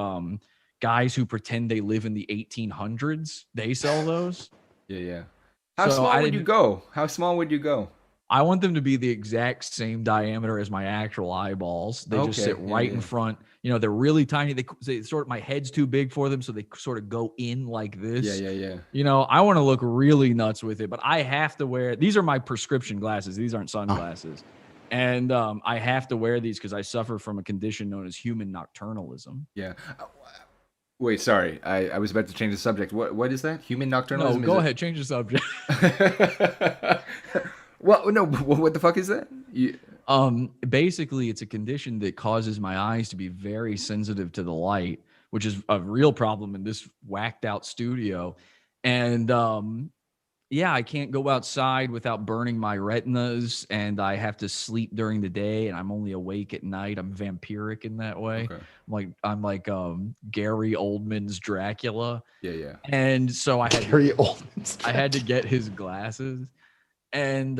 guys who pretend they live in the 1800s. They sell those. Yeah. How small would you go? How small would you go? I want them to be the exact same diameter as my actual eyeballs. They just sit right in front. They're really tiny. They sort of, my head's too big for them, so they sort of go in like this. Yeah. I want to look really nuts with it, but I have to wear. These are my prescription glasses. These aren't sunglasses, and I have to wear these because I suffer from a condition known as human nocturnalism. Yeah. Wait, sorry. I was about to change the subject. What is that? Human nocturnalism? No, go ahead. Change the subject. Well, no. What the fuck is that? Basically, it's a condition that causes my eyes to be very sensitive to the light, which is a real problem in this whacked out studio. And I can't go outside without burning my retinas, and I have to sleep during the day, and I'm only awake at night. I'm vampiric in that way. Okay. I'm like Gary Oldman's Dracula. Yeah. And so I had to get his glasses. And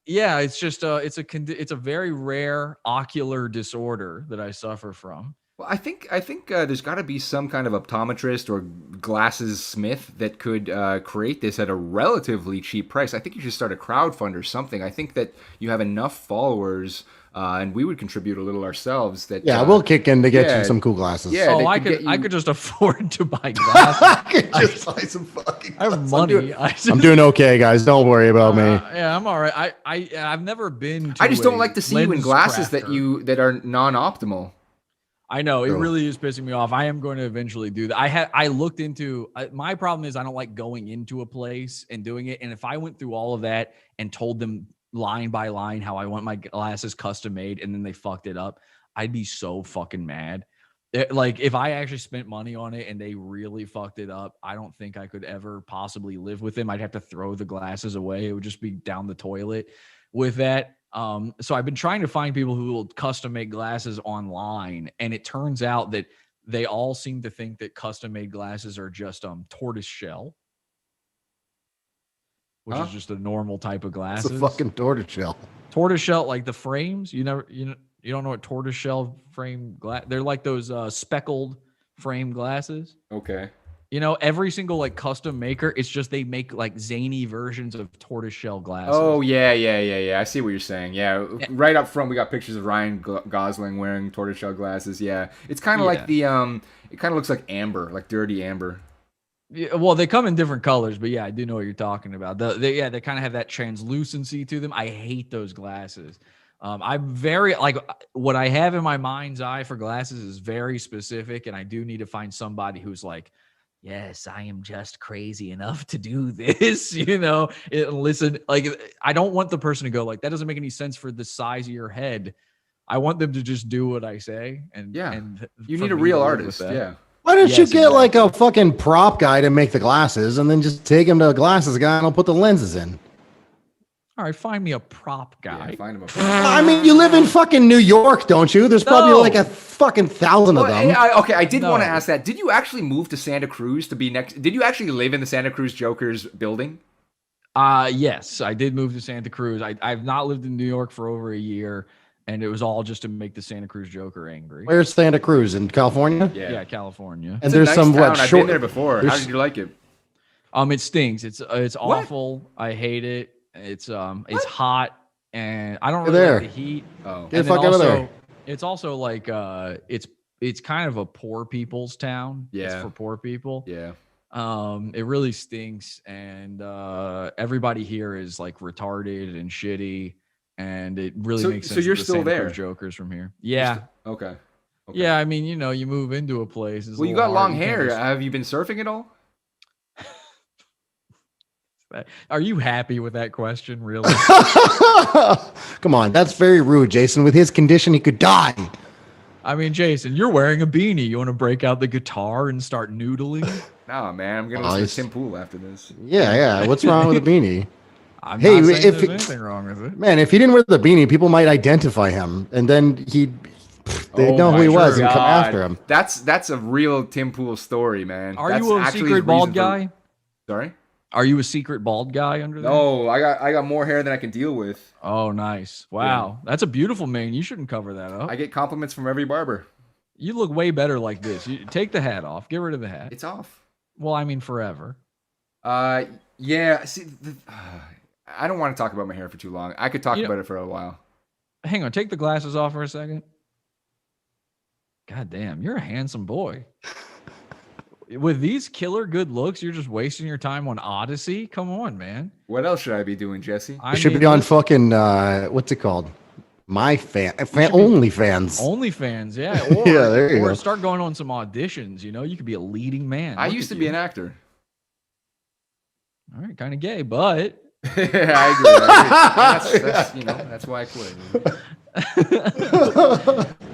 it's just it's a very rare ocular disorder that I suffer from. Well, I think there's got to be some kind of optometrist or glasses smith that could create this at a relatively cheap price. I think you should start a crowdfund or something. I think that you have enough followers, and we would contribute a little ourselves. We'll kick in to get you some cool glasses. Yeah, I could just afford to buy glasses. I could just buy some fucking. I have money. I'm doing okay, guys. Don't worry about me. Yeah, I'm all right. I've never been. I just don't like to see you in glasses that are non-optimal. I know it really is pissing me off. I am going to eventually do that. I looked into my problem is I don't like going into a place and doing it. And if I went through all of that and told them line by line how I want my glasses custom made and then they fucked it up, I'd be so fucking mad. Like if I actually spent money on it and they really fucked it up, I don't think I could ever possibly live with them. I'd have to throw the glasses away. It would just be down the toilet with that. So I've been trying to find people who will custom make glasses online, and it turns out that they all seem to think that custom made glasses are just tortoise shell, which is just a normal type of glasses. It's a fucking tortoise shell. Tortoise shell, like the frames. You don't know what tortoise shell frame glass? They're like those speckled frame glasses. Okay. Every single like custom maker, it's just they make like zany versions of tortoise shell glasses. Oh yeah. I see what you're saying. Yeah, right up front we got pictures of Ryan Gosling wearing tortoiseshell glasses. Yeah, it's kind of like the it kind of looks like amber, like dirty amber. Yeah, well, they come in different colors, but yeah, I do know what you're talking about. They kind of have that translucency to them. I hate those glasses. I'm very like what I have in my mind's eye for glasses is very specific, and I do need to find somebody who's like, yes, I am just crazy enough to do this, listen, like, I don't want the person to go like, that doesn't make any sense for the size of your head. I want them to just do what I say. And you need a real artist. Yeah. Why don't you get like a fucking prop guy to make the glasses and then just take him to a glasses guy and I'll put the lenses in? All right, find me a prop guy. Yeah, find him a prop. I mean, you live in fucking New York, don't you? There's probably like a fucking 1,000 of them. I did want to ask that. Did you actually move to Santa Cruz to be next? Did you actually live in the Santa Cruz Joker's building? Yes, I did move to Santa Cruz. I've not lived in New York for over a year, and it was all just to make the Santa Cruz Joker angry. Where's Santa Cruz? In California? Yeah, California. And there's some town. I've been there before. How did you like it? It stinks. It's awful. I hate it. It's hot, and I don't really like the heat. Oh, get the fuck out of there. It's also like it's kind of a poor people's town. Yeah, it's for poor people. Yeah. It really stinks, and everybody here is like retarded and shitty, and it really makes sense. So you're the still Santa there? Cruz Jokers from here. Yeah. Okay. Yeah, I mean, you move into a place. Well, you got long hair. Have you been surfing at all? Are you happy with that question, really? Come on, that's very rude, Jason. With his condition, he could die. I mean, Jason, you're wearing a beanie. You want to break out the guitar and start noodling? No, man. I'm gonna listen to Tim Pool after this. Yeah. What's wrong with a beanie? I'm not saying there's anything wrong with it. Man, if he didn't wear the beanie, people might identify him, and then they'd know who he was and come after him. That's a real Tim Pool story, man. Are you a secret bald guy? Sorry? Are you a secret bald guy under there? No, I got more hair than I can deal with. Oh, nice. Wow. Yeah. That's a beautiful mane. You shouldn't cover that up. I get compliments from every barber. You look way better like this. You take the hat off. Get rid of the hat. It's off. Well, I mean forever. Yeah. See, I don't want to talk about my hair for too long. I could talk about it for a while. Hang on. Take the glasses off for a second. God damn, you're a handsome boy. With these killer good looks, you're just wasting your time on Odyssey? Come on, man. What else should I be doing, Jesse? I should be on fucking, what's it called? OnlyFans. OnlyFans, yeah. Or, yeah, there you go. Or start going on some auditions, You could be a leading man. I used to be an actor. All right, kind of gay, but... I agree. That's why I quit.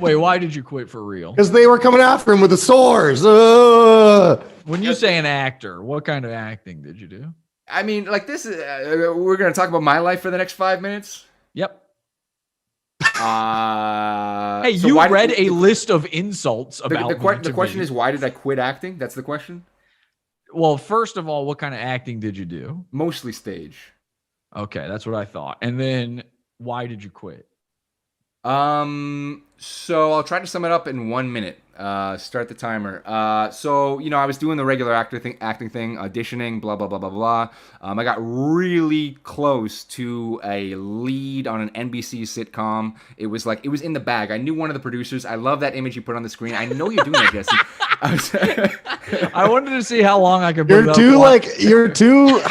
Wait, why did you quit for real? Because they were coming after him with the swords. When you say an actor, what kind of acting did you do? I mean, like this is we're gonna talk about my life for the next 5 minutes. Yep. Hey, so you read a list of insults about the question is, why did I quit acting? That's the question. Well, first of all, what kind of acting did you do? Mostly stage. Okay, that's what I thought. And then why did you quit? So I'll try to sum it up in 1 minute. Start the timer. So I was doing the regular acting thing, auditioning, blah blah blah blah blah. I got really close to a lead on an NBC sitcom. It was in the bag. I knew one of the producers. I love that image you put on the screen. I know you're doing that, Jesse. I wanted to see how long I could. You're too.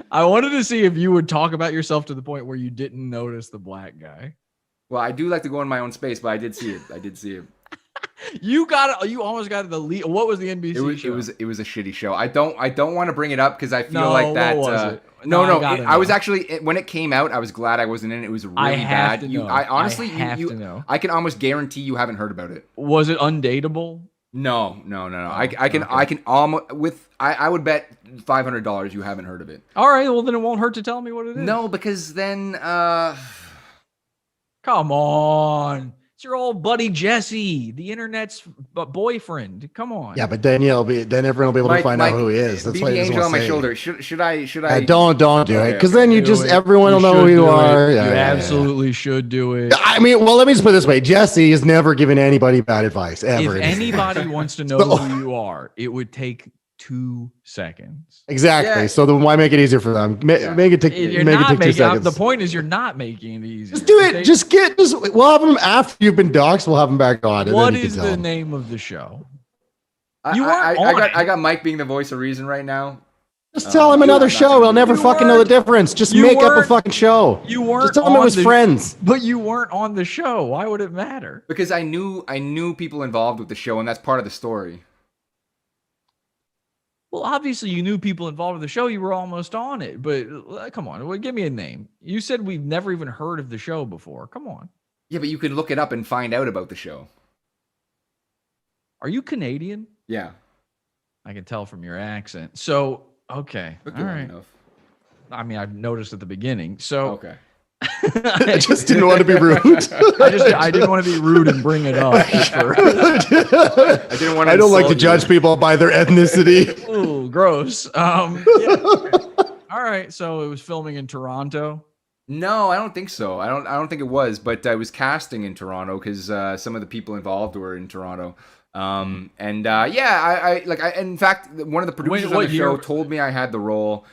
I wanted to see if you would talk about yourself to the point where you didn't notice the black guy. Well, I do like to go in my own space, but I did see it. You almost got the lead. What was the NBC show? It was a shitty show. I don't want to bring it up because I feel like that. What was it? I was actually, when it came out, I was glad I wasn't in it. It was really bad. I can almost guarantee you haven't heard about it. Was it undateable? No. I can almost I would bet $500 you haven't heard of it. All right, well then it won't hurt to tell me what it is. No, because then Come on. It's your old buddy Jesse, the internet's boyfriend. Come on. Yeah, but then everyone will be able to find out who he is. That's be why the he doesn't angel on want to my say. shoulder. Should I? Don't do it, because Okay, then you Do just it. everyone will know should who you do it. are. You Yeah, absolutely should do it. I mean, well, let me just put it this way: Jesse has never given anybody bad advice ever. If anybody wants to know who you are, it would take 2 seconds. Exactly. Yeah. So then why make it easier for them? Make it take. You're Make it not take 2 making. seconds. The point is, you're not making it easy. Just do it. We'll have them after you've been doxxed. We'll have them back on. And What then you is can tell the them. name of the show? I, You I, weren't I, on got it. I got Mike being the voice of reason right now. Just tell him another show. He'll never fucking know the difference. Just you make up a weren't- fucking show. You weren't. Just tell him it on was the- friends. But you weren't on the show. Why would it matter? Because I knew people involved with the show, and that's part of the story. Well, obviously you knew people involved with the show. You were almost on it. But come on, well, give me a name. You said we've never even heard of the show before. Come on. Yeah, but you can look it up and find out about the show. Are you Canadian? Yeah. I can tell from your accent. So, okay. Took All you long right. enough. I mean, I've noticed at the beginning. So, Okay. I just didn't want to be rude. I didn't want to be rude and bring it up. I didn't want to. I don't like to insult judge you. people by their ethnicity. Ooh, gross. Yeah. All right. So it was filming in Toronto. No, I don't think so. I don't think it was, but I was casting in Toronto because some of the people involved were in Toronto. In fact, one of the producers what on the show year? told me I had the role.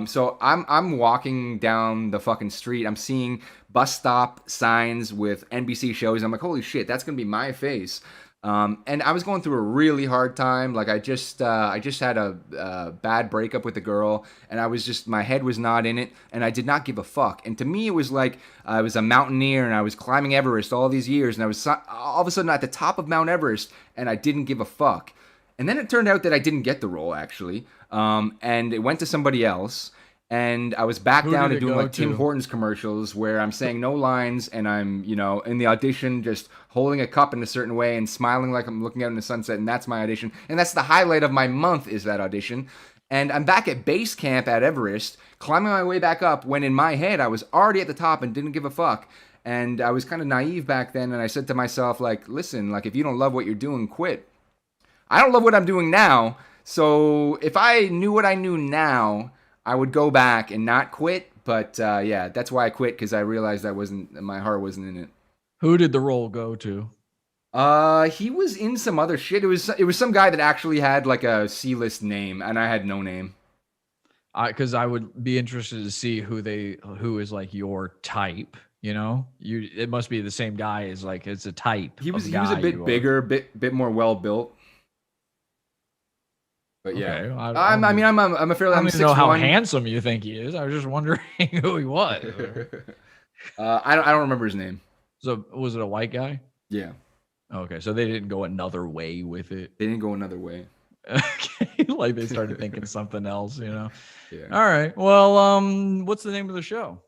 So I'm walking down the fucking street. I'm seeing bus stop signs with NBC shows. I'm like, holy shit, that's gonna be my face. And I was going through a really hard time. Like I just had a bad breakup with a girl, and my head was not in it, and I did not give a fuck. And to me, it was like I was a mountaineer, and I was climbing Everest all these years, and I was all of a sudden at the top of Mount Everest, and I didn't give a fuck. And then it turned out that I didn't get the role actually, and it went to somebody else. And I was back Who down did to it doing go like Tim to? Hortons commercials where I'm saying no lines and I'm, in the audition just holding a cup in a certain way and smiling like I'm looking out in the sunset, and that's my audition. And that's the highlight of my month is that audition. And I'm back at base camp at Everest, climbing my way back up when in my head I was already at the top and didn't give a fuck. And I was kind of naive back then, and I said to myself, like, listen, like if you don't love what you're doing, quit. I don't love what I'm doing now, so if I knew what I knew now, I would go back and not quit, but yeah, that's why I quit, because I realized my heart wasn't in it. Who did the role go to? He was in some other shit. It was some guy that actually had like a C-list name, and I had no name. Because I would be interested to see who is like your type. It must be the same guy as like it's a type. He was of a guy you bit are. bigger, bit more well built. But yeah, Okay, I'm a fairly. I I'm don't even know how 6'1". handsome you think he is. I was just wondering who he was. I don't remember his name. So was it a white guy? Yeah, Okay, so they didn't go another way with it. they didn't go another way. Okay, like they started thinking something else. Yeah. All right. Well, what's the name of the show?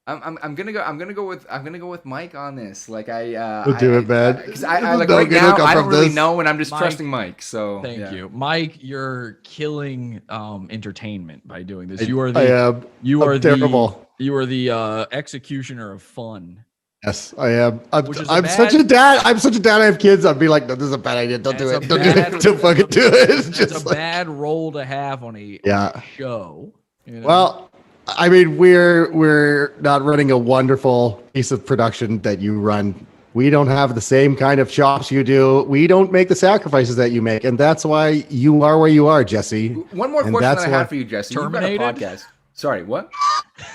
I'm gonna go with Mike on this. Like We'll do it, man. Because I like No right good now will come I don't from really this. know, and I'm just Mike, trusting Mike. So Thank yeah. you, Mike. You're killing entertainment by doing this. I You are am. the I'm terrible. You are the executioner of fun. Yes, I am. Which is I'm a such a dad. I'm such a dad. I have kids. I'd be like, no, this is a bad idea. Don't do That's it. a Don't do bad- it. Don't fucking do it. It's It's just a like, bad role to have on a Yeah. show. Well, I mean, we're not running a wonderful piece of production that you run. We don't have the same kind of chops you do. We don't make the sacrifices that you make, and that's why you are where you are, Jesse. One more And question that's that I why- have for you, Jesse. You've got a Terminated? podcast. Sorry, what?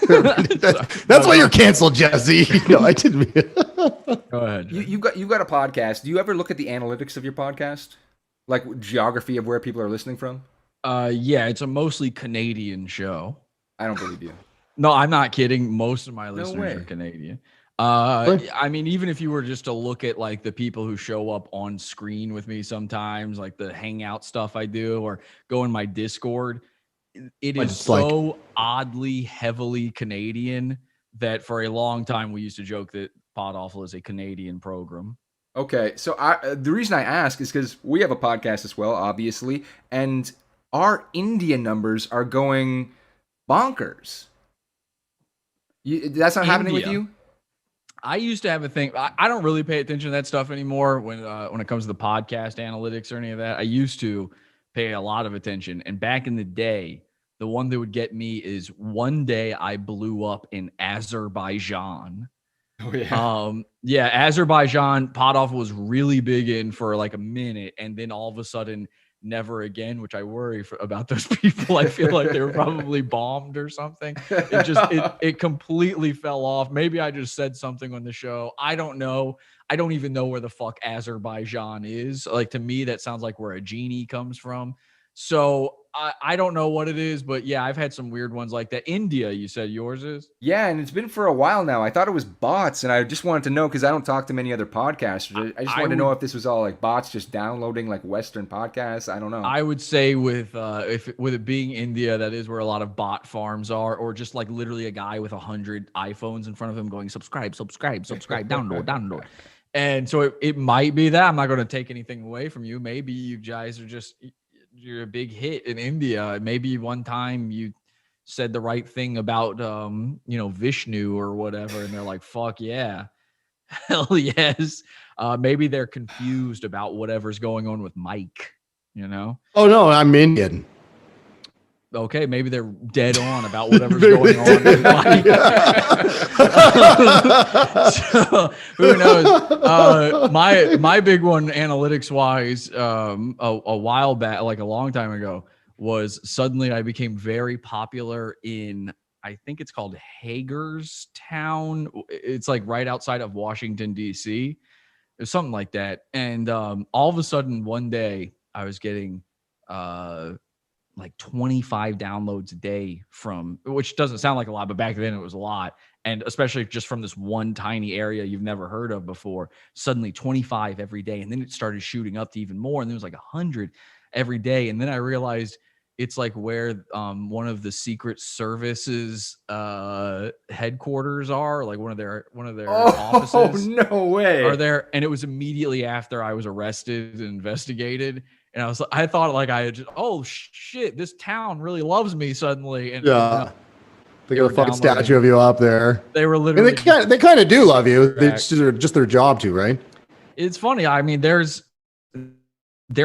That's why you're canceled, Jesse. No, I didn't. Go ahead. You've got a podcast. Do you ever look at the analytics of your podcast, like geography of where people are listening from? Yeah, it's a mostly Canadian show. I don't believe you. No, I'm not kidding. Most of my listeners way. are Canadian. Really? I mean, even if you were just to look at like the people who show up on screen with me sometimes, like the hangout stuff I do, or go in my Discord, it is It's like- so oddly heavily Canadian that for a long time we used to joke that Pod Awful is a Canadian program. Okay, so the reason I ask is because we have a podcast as well, obviously, and our India numbers are going bonkers. That's not happening with India? you? I used to have a thing. I don't really pay attention to that stuff anymore when it comes to the podcast analytics or any of that. I used to pay a lot of attention. And back in the day, the one that would get me is one day I blew up in Azerbaijan. Oh yeah. Yeah, Azerbaijan, Podawful was really big in for like a minute, and then all of a sudden, never again. Which I worry about those people. I feel like they were probably bombed or something. It completely fell off. Maybe I just said something on the show. I don't know. I don't even know where the fuck Azerbaijan is. Like, to me, that sounds like where a genie comes from. So I don't know what it is, but yeah, I've had some weird ones like that. India, you said yours is? Yeah, and it's been for a while now. I thought it was bots, and I just wanted to know because I don't talk to many other podcasters. I just wanted to know if this was all like bots just downloading like Western podcasts. I don't know. I would say with it being India, that is where a lot of bot farms are, or just like literally a guy with 100 iPhones in front of him going subscribe, download. And so it might be that. I'm not going to take anything away from you. Maybe you guys are just, you're a big hit in India. Maybe one time you said the right thing about Vishnu or whatever, and they're like, fuck yeah, hell yes. Maybe they're confused about whatever's going on with Mike, Oh no, I'm Indian. Okay, maybe they're dead on about whatever's going on with Mike. So who knows? My big one, analytics wise, a while back, like a long time ago, was suddenly I became very popular in, I think it's called Hagerstown. It's like right outside of Washington, D.C. It's something like that. And all of a sudden one day I was getting like 25 downloads a day from, which doesn't sound like a lot, but back then it was a lot. And especially just from this one tiny area you've never heard of before, suddenly 25 every day. And then it started shooting up to even more. And there was like 100 every day. And then I realized it's like where one of the Secret Service's headquarters are, like one of their offices. Oh, no way. Are there. And it was immediately after I was arrested and investigated. And I thought like I had just, oh shit, this town really loves me suddenly. And yeah, they got a fucking statue of you up there. They were literally, and they kind of do love you. It's just their job to, right? It's funny. I mean, there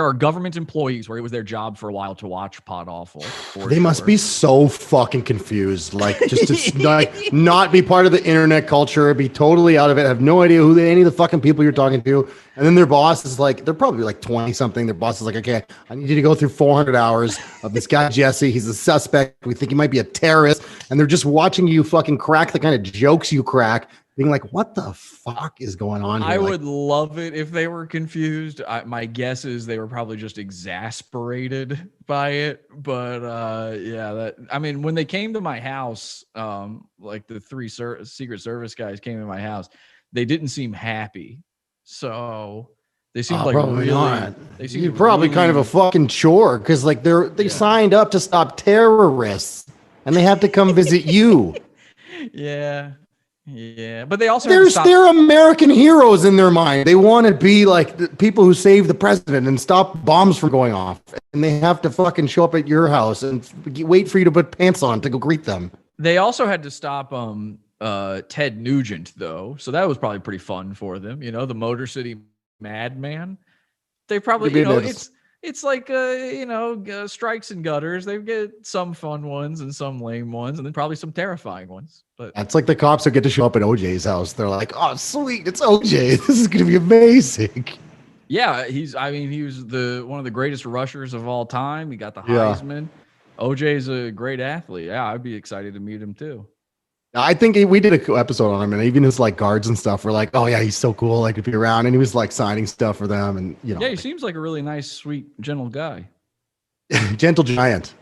are government employees where it was their job for a while to watch Podawful. They must be so fucking confused. Like, just to like not be part of the internet culture, be totally out of it, have no idea who any of the fucking people you're talking to. And then their boss is like, they're probably like 20 something. Their boss is like, okay, I need you to go through 400 hours of this guy, Jesse. He's a suspect. We think he might be a terrorist. And they're just watching you fucking crack the kind of jokes you crack, being like, what the fuck is going on here? I would love it if they were confused. My guess is they were probably just exasperated by it. But when they came to my house, like the three Secret Service guys came to my house, they didn't seem happy. So they seemed like probably really not. They seemed You're probably really, kind of a fucking chore because like they signed up to stop terrorists and they have to come visit you. Yeah, but they also they're American heroes in their mind. They want to be like the people who save the president and stop bombs from going off, and they have to fucking show up at your house and wait for you to put pants on to go greet them. They also had to stop Ted Nugent though, so that was probably pretty fun for them. The Motor City Madman. They probably it's like strikes and gutters. They get some fun ones and some lame ones, and then probably some terrifying ones. But that's like the cops who get to show up at OJ's house. They're like, "Oh, sweet, it's OJ. This is gonna be amazing." Yeah, he was one of the greatest rushers of all time. He got the Heisman. Yeah. OJ's a great athlete. Yeah, I'd be excited to meet him too. I think we did a episode on him, and even his like guards and stuff were like, "Oh yeah, he's so cool, like to be around." And he was like signing stuff for them, and Yeah, he seems like a really nice, sweet, gentle guy. Gentle giant.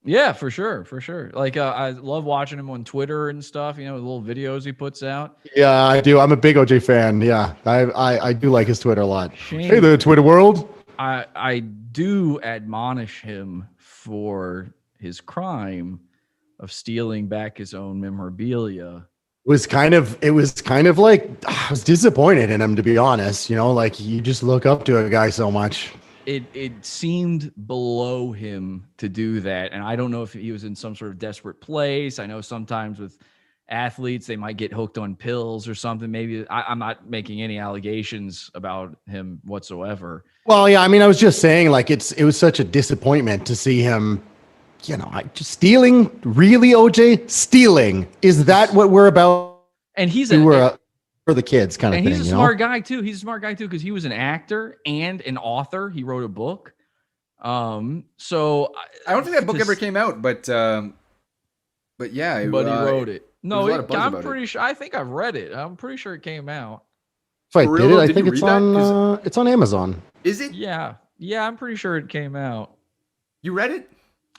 Yeah, for sure. Like I love watching him on Twitter and stuff. The little videos he puts out. Yeah, I do. I'm a big OJ fan. Yeah, I do like his Twitter a lot. Shame. Hey there, Twitter world. I do admonish him for his crime of stealing back his own memorabilia. It was kind of like I was disappointed in him, to be honest. Like you just look up to a guy so much. It seemed below him to do that, and I don't know if he was in some sort of desperate place. I know sometimes with athletes. They might get hooked on pills or something. Maybe I'm not making any allegations about him whatsoever. Well, yeah, I mean, I was just saying, like, it was such a disappointment to see him, just stealing. Really, OJ, stealing? Is that what we're about? And he's for the kids kind of thing. He's a smart guy too. He's a smart guy too because he was an actor and an author. He wrote a book. So I don't think that book ever came out, but yeah, he wrote it. No, I'm pretty sure. I think I've read it. I'm pretty sure it came out. If I did it, I think it's on Amazon. Is it? Yeah, I'm pretty sure it came out. You read it?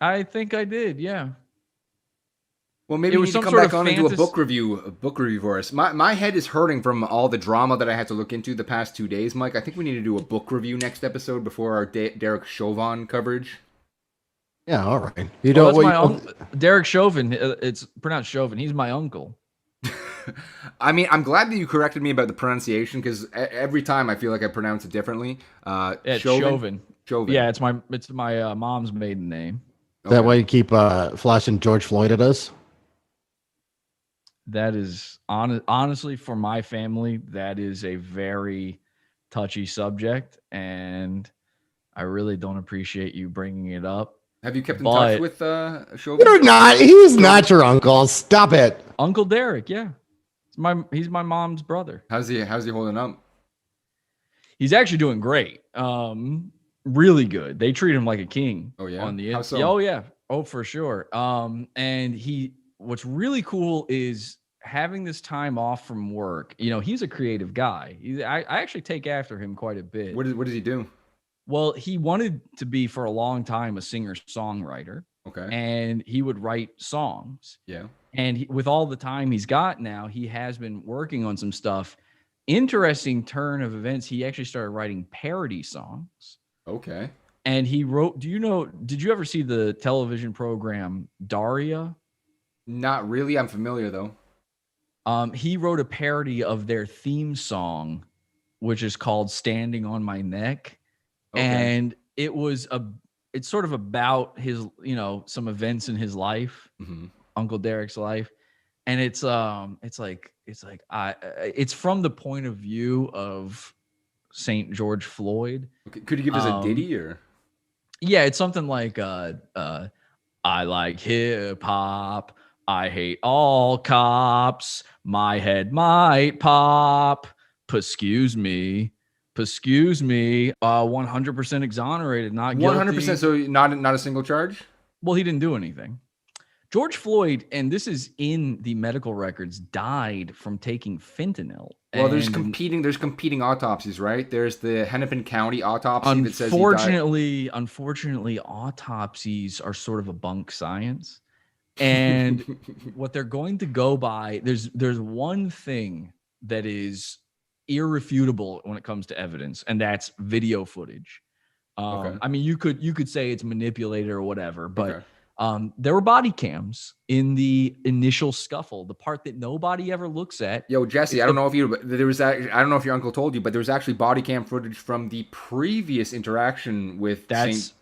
I think I did. Yeah. Well, maybe you need to come back on and do a book review for us. My head is hurting from all the drama that I had to look into the past 2 days, Mike. I think we need to do a book review next episode before our Derek Chauvin coverage. Yeah, all right. Derek Chauvin. It's pronounced Chauvin. He's my uncle. I mean, I'm glad that you corrected me about the pronunciation because every time I feel like I pronounce it differently. Chauvin. Yeah, it's my mom's maiden name. Okay. That way you keep flashing George Floyd at us. That is honestly for my family. That is a very touchy subject, and I really don't appreciate you bringing it up. Have you kept in touch with Chauvin? You're not. He's not your uncle. Stop it, Uncle Derek. Yeah, he's my mom's brother. How's he holding up? He's actually doing great. Really good. They treat him like a king. Oh yeah. On the How so? Oh yeah. Oh for sure. And what's really cool is having this time off from work. He's a creative guy. I actually take after him quite a bit. What does he do? Well, he wanted to be for a long time a singer-songwriter. Okay. And he would write songs. Yeah. And with all the time he's got now, he has been working on some stuff. Interesting turn of events. He actually started writing parody songs. Okay. And he wrote, did you ever see the television program Daria? Not really. I'm familiar though. He wrote a parody of their theme song, which is called Standing on My Neck. Okay. And it's sort of about his, some events in his life, Uncle Derek's life. And it's from the point of view of St. George Floyd. Okay. Could you give us a ditty or? Yeah, it's something like I like hip hop. I hate all cops. My head might pop. Excuse me. 100% exonerated, not guilty. 100%. So not a single charge? Well, he didn't do anything. George Floyd, and this is in the medical records, died from taking fentanyl. Well, there's competing autopsies, right? There's the Hennepin County autopsy that says he died. Unfortunately, autopsies are sort of a bunk science. And what they're going to go by, there's one thing that is irrefutable when it comes to evidence, and that's video footage. Okay. I mean, you could say it's manipulated or whatever, but there were body cams in the initial scuffle, the part that nobody ever looks at. Yo, Jesse, I don't know if your uncle told you, but there was actually body cam footage from the previous interaction with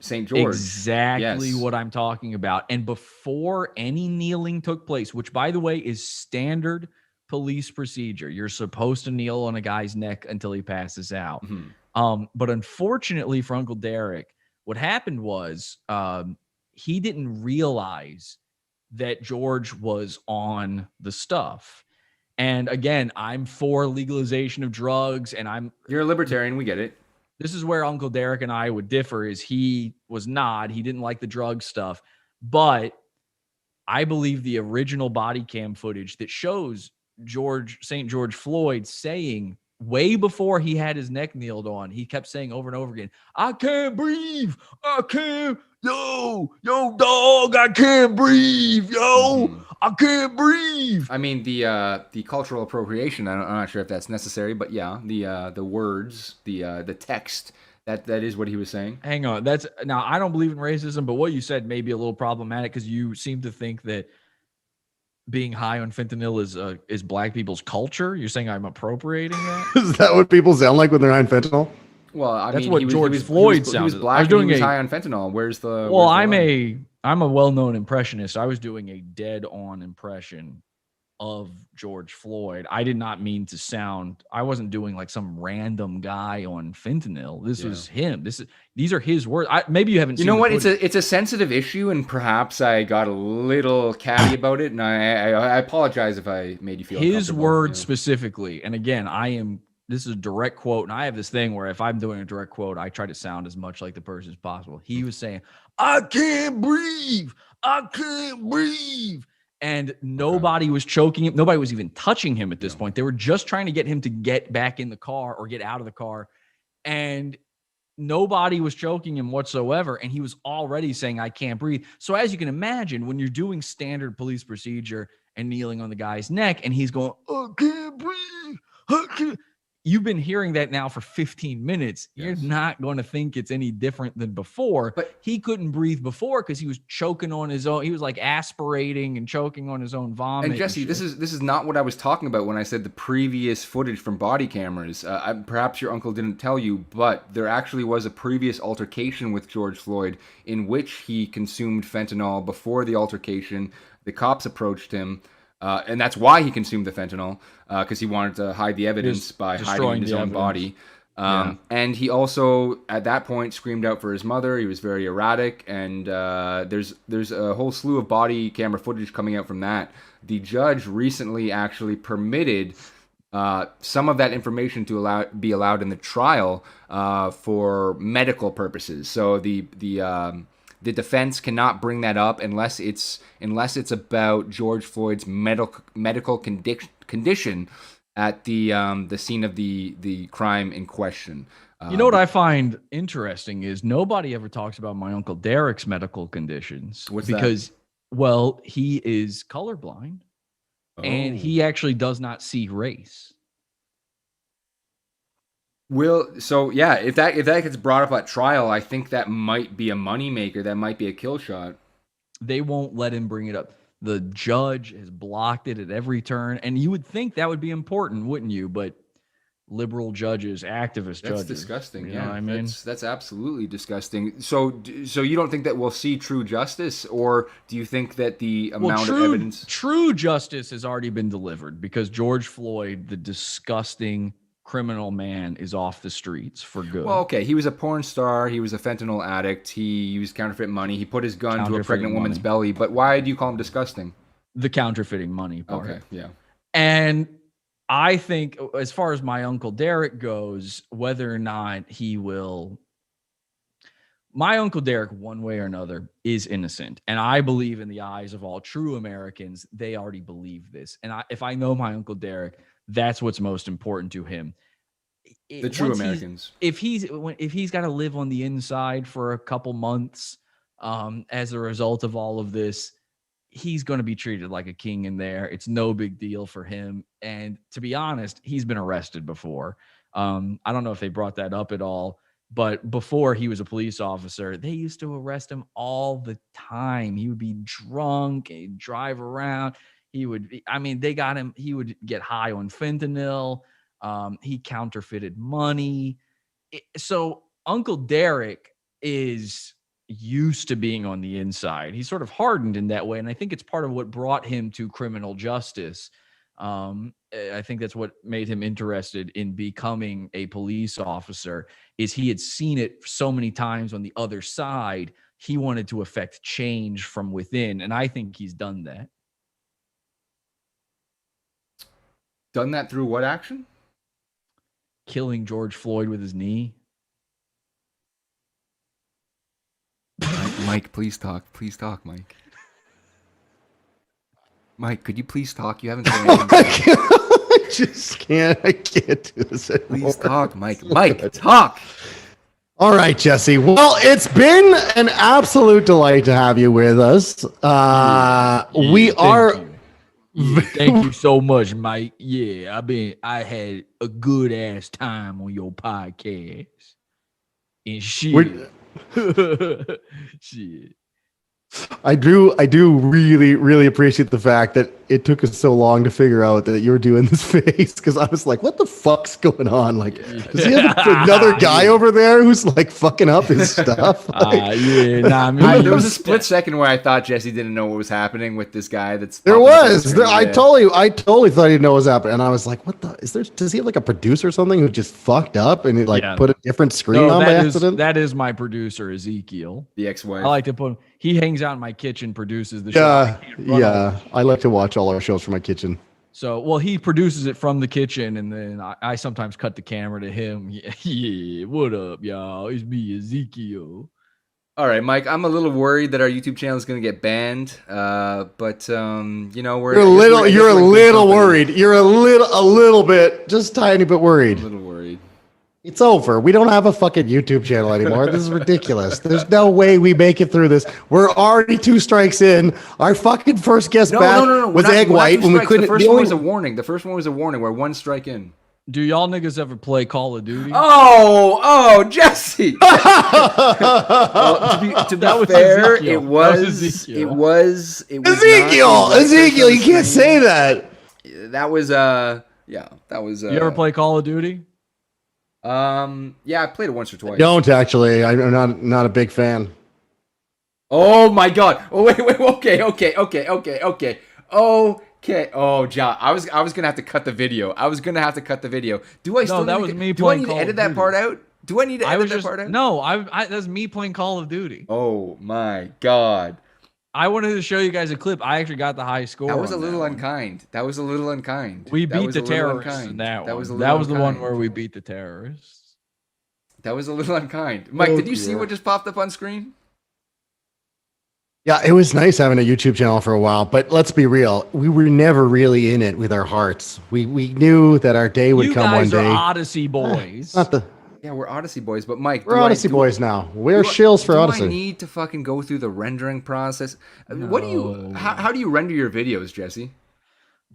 St. George. Exactly what I'm talking about. And before any kneeling took place, which by the way is standard police procedure, you're supposed to kneel on a guy's neck until he passes out. But unfortunately for Uncle Derek, what happened was he didn't realize that George was on the stuff. And again, I'm for legalization of drugs, and you're a libertarian. We get it. This is where Uncle Derek and I would differ. Is he didn't like the drug stuff, but I believe the original body cam footage that shows St. George Floyd saying way before he had his neck kneeled on, he kept saying over and over again, I can't breathe. I can't. Yo, dog, I can't breathe. I can't breathe. I mean, the cultural appropriation, I'm not sure if that's necessary, but yeah, the words, the text, that is what he was saying. Hang on. Now, I don't believe in racism, but what you said may be a little problematic because you seem to think that being high on fentanyl is black people's culture. You're saying I'm appropriating that? Is that what people sound like when they're high on fentanyl? Well, that's what George Floyd sounded. He was black. He was high on fentanyl. Where's the? Well, I'm a well-known impressionist. I was doing a dead-on impression of George Floyd. I did not mean to sound, I wasn't doing like some random guy on fentanyl. This was him. These are his words. Maybe you haven't You seen know the what? footage. It's a sensitive issue, and perhaps I got a little catty about it, and I apologize if I made you feel His uncomfortable. words specifically, and again, this is a direct quote, and I have this thing where if I'm doing a direct quote, I try to sound as much like the person as possible. He was saying, I can't breathe. I can't breathe. And nobody was choking him. Nobody was even touching him at this point. They were just trying to get him to get back in the car or get out of the car. And nobody was choking him whatsoever. And he was already saying, I can't breathe. So as you can imagine, when you're doing standard police procedure and kneeling on the guy's neck and he's going, I can't breathe. I can't. You've been hearing that now for 15 minutes. You're not going to think it's any different than before. But he couldn't breathe before because he was choking on his own. He was like aspirating and choking on his own vomit. And Jesse, this is not what I was talking about when I said the previous footage from body cameras. Perhaps your uncle didn't tell you, but there actually was a previous altercation with George Floyd in which he consumed fentanyl before the altercation. The cops approached him. And that's why he consumed the fentanyl, because he wanted to hide the evidence by hiding in his own body. And he also, at that point, screamed out for his mother. He was very erratic, and there's a whole slew of body camera footage coming out from that. The judge recently actually permitted some of that information to be allowed in the trial for medical purposes. So the defense cannot bring that up unless it's about George Floyd's medical condition at the scene of the crime in question. You know what I find interesting is nobody ever talks about my Uncle Derek's medical conditions. What's because, well, he is colorblind and he actually does not see race. If that gets brought up at trial, I think that might be a moneymaker. That might be a kill shot. They won't let him bring it up. The judge has blocked it at every turn, and you would think that would be important, wouldn't you? But liberal judges, activist judges. That's disgusting. You know what I mean? That's absolutely disgusting. So you don't think that we'll see true justice, or do you think that the amount of evidence? True justice has already been delivered because George Floyd, the disgusting criminal man, is off the streets for good. Well, okay, he was a porn star. He was a fentanyl addict. He used counterfeit money. He put his gun to a pregnant woman's belly. But why do you call him disgusting? The counterfeiting money part. Okay, yeah. And I think as far as my Uncle Derek goes, whether or not he will, my Uncle Derek, one way or another, is innocent. And I believe in the eyes of all true Americans, they already believe this. And if I know my Uncle Derek, that's what's most important to him. The true Americans. If he's got to live on the inside for a couple months as a result of all of this, he's going to be treated like a king in there. It's no big deal for him. And to be honest, he's been arrested before. I don't know if they brought that up at all, but before he was a police officer, they used to arrest him all the time. He would be drunk, he'd drive around. They got him. He would get high on fentanyl. He counterfeited money. So Uncle Derek is used to being on the inside. He's sort of hardened in that way. And I think it's part of what brought him to criminal justice. I think that's what made him interested in becoming a police officer, is he had seen it so many times on the other side. He wanted to affect change from within. And I think he's done that. Done that through what action? Killing George Floyd with his knee. Mike, please talk. Please talk, Mike. Mike, could you please talk? You haven't said anything. I just can't. I can't do this anymore. Please talk, Mike. Mike, talk. All right, Jesse. Well, it's been an absolute delight to have you with us. Thank you so much, Mike. Yeah, I had a good ass time on your podcast. And shit. Shit. I do really, really appreciate the fact that it took us so long to figure out that you were doing this face, because I was like, what the fuck's going on? Like, does he have another guy over there who's like fucking up his stuff? Like, There was a split second where I thought Jesse didn't know what was happening with this guy. I totally thought he'd know what was happening, and I was like, what the is there? Does he have like a producer or something who just fucked up and he like put a different screen on by accident? That is my producer, Ezekiel, the ex-wife. I like to put. He hangs out in my kitchen, produces the show. I like to watch all our shows from my kitchen. So, well, he produces it from the kitchen, and then I sometimes cut the camera to him. Yeah, what up, y'all? It's me, Ezekiel. All right, Mike. I'm a little worried that our YouTube channel is going to get banned. But you know, you're a little worried. You're a little bit, just tiny bit worried. A little worried. It's over. We don't have a fucking YouTube channel anymore. This is ridiculous. There's no way we make it through this. We're already 2 strikes in. Our fucking first guest back was Egg White when we couldn't. The first one was a warning. The first one was a warning. We're 1 strike in. Do y'all niggas ever play Call of Duty? Oh, Jesse. Well, to be fair, it was Ezekiel. Ezekiel, you can't say that. That was that was. You ever play Call of Duty? Yeah, I played it once or twice. Don't actually. I'm not a big fan. Oh my god. Oh wait. Okay. Oh, John, I was gonna have to cut the video. Do I still? No, that was me playing. Do I need to edit that part out? Do I need to edit that part out? No, that's me playing Call of Duty. Oh my god. I wanted to show you guys a clip. I actually got the high score. That was a little unkind. We beat the terrorists in that one. That was the one where we beat the terrorists. That was a little unkind. Mike, did you see what just popped up on screen? Yeah, it was nice having a YouTube channel for a while, but let's be real. We were never really in it with our hearts. We knew that our day would come one day. You guys are Odyssey boys. Yeah, we're Odyssey boys, but Mike, we're Odyssey boys now. We're shills for Odyssey. Do I need to fucking go through the rendering process? No. What do you? How do you render your videos, Jesse?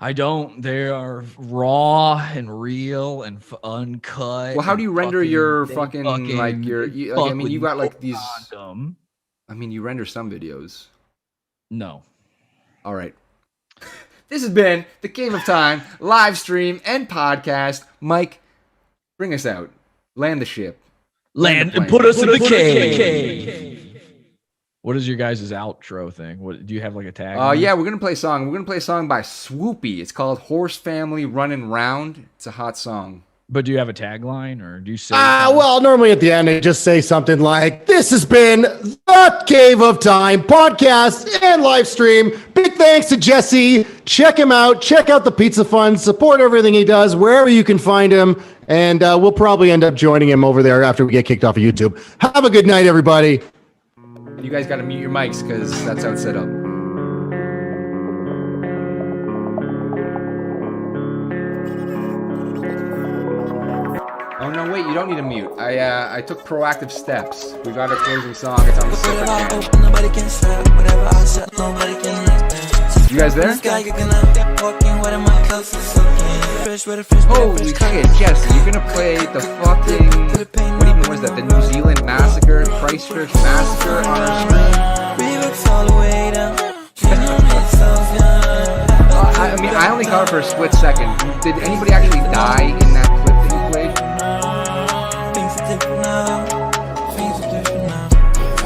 I don't. They are raw and real and uncut. Well, how do you render your fucking like your? I mean, you got like these. I mean, you render some videos. No. All right. This has been the Game of Time live stream and podcast. Mike, bring us out. Land the ship. Land and put us in the cave. What is your guys' outro thing? What do you have like a tag? Yeah, we're gonna play a song. We're gonna play a song by Swoopy. It's called "Horse Family Running Round." It's a hot song. But do you have a tagline, or do you say? Well, normally at the end I just say something like, "This has been the Cave of Time podcast and live stream. Big thanks to Jesse. Check him out. Check out the Pizza Fund. Support everything he does wherever you can find him. And we'll probably end up joining him over there after we get kicked off of YouTube. Have a good night, everybody." You guys got to mute your mics because that's how it's set up. Oh no, wait, you don't need to mute. I took proactive steps. We got a closing song. It's on the separate channel. You guys there? Holy shit, Jesse, you're gonna play the fucking, what even was that? The New Zealand Massacre, Christchurch Massacre on our stream? I mean, I only caught it for a split second. Did anybody actually die in that clip that you played?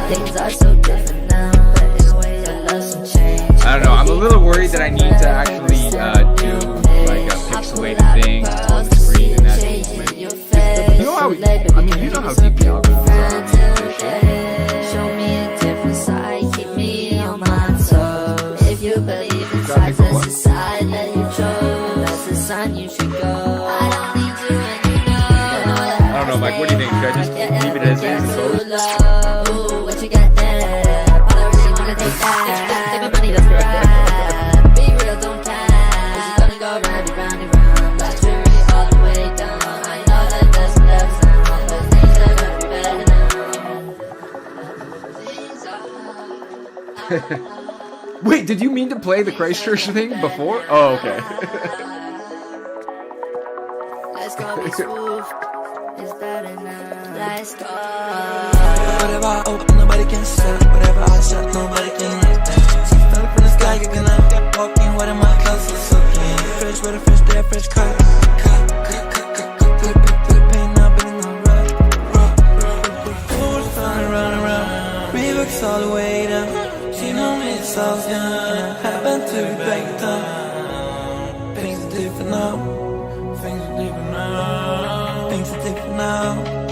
Things are so different now, but in a way I love some change. I don't know, I'm a little worried that I need to actually do like a pixelated thing on the screen and that movement. You know how, you know how deep the algorithms are on this shit. Show me a different side, keep me on my toes. If you believe in sides, that's the side that you chose. That's the sign you should go. I don't need you and you know. I don't know, Mike, what do you think? Should I just leave it as is and close? What you got there? I don't really wanna take that. Take my money, let's ride. Be real, don't care. It's gonna go round and round and round. Black cherry all the way down. I know that there's left sound, but things are gonna be better now. Wait, did you mean to play the Christchurch thing before? Oh, okay. Let's go be smooth. It's better now. Let's go. Whatever I open, nobody can sell. Whatever I shut, nobody can look. She fell from the sky, kicking up. Walking, what in my clothes is soaking. Fresh with a fresh day, fresh cut. Put the pain up in the rug. Fools running around. Reeboks all the way down. She know me, it's all gone. Happen to be back down. Things are different now. Things are different now. Things are different now.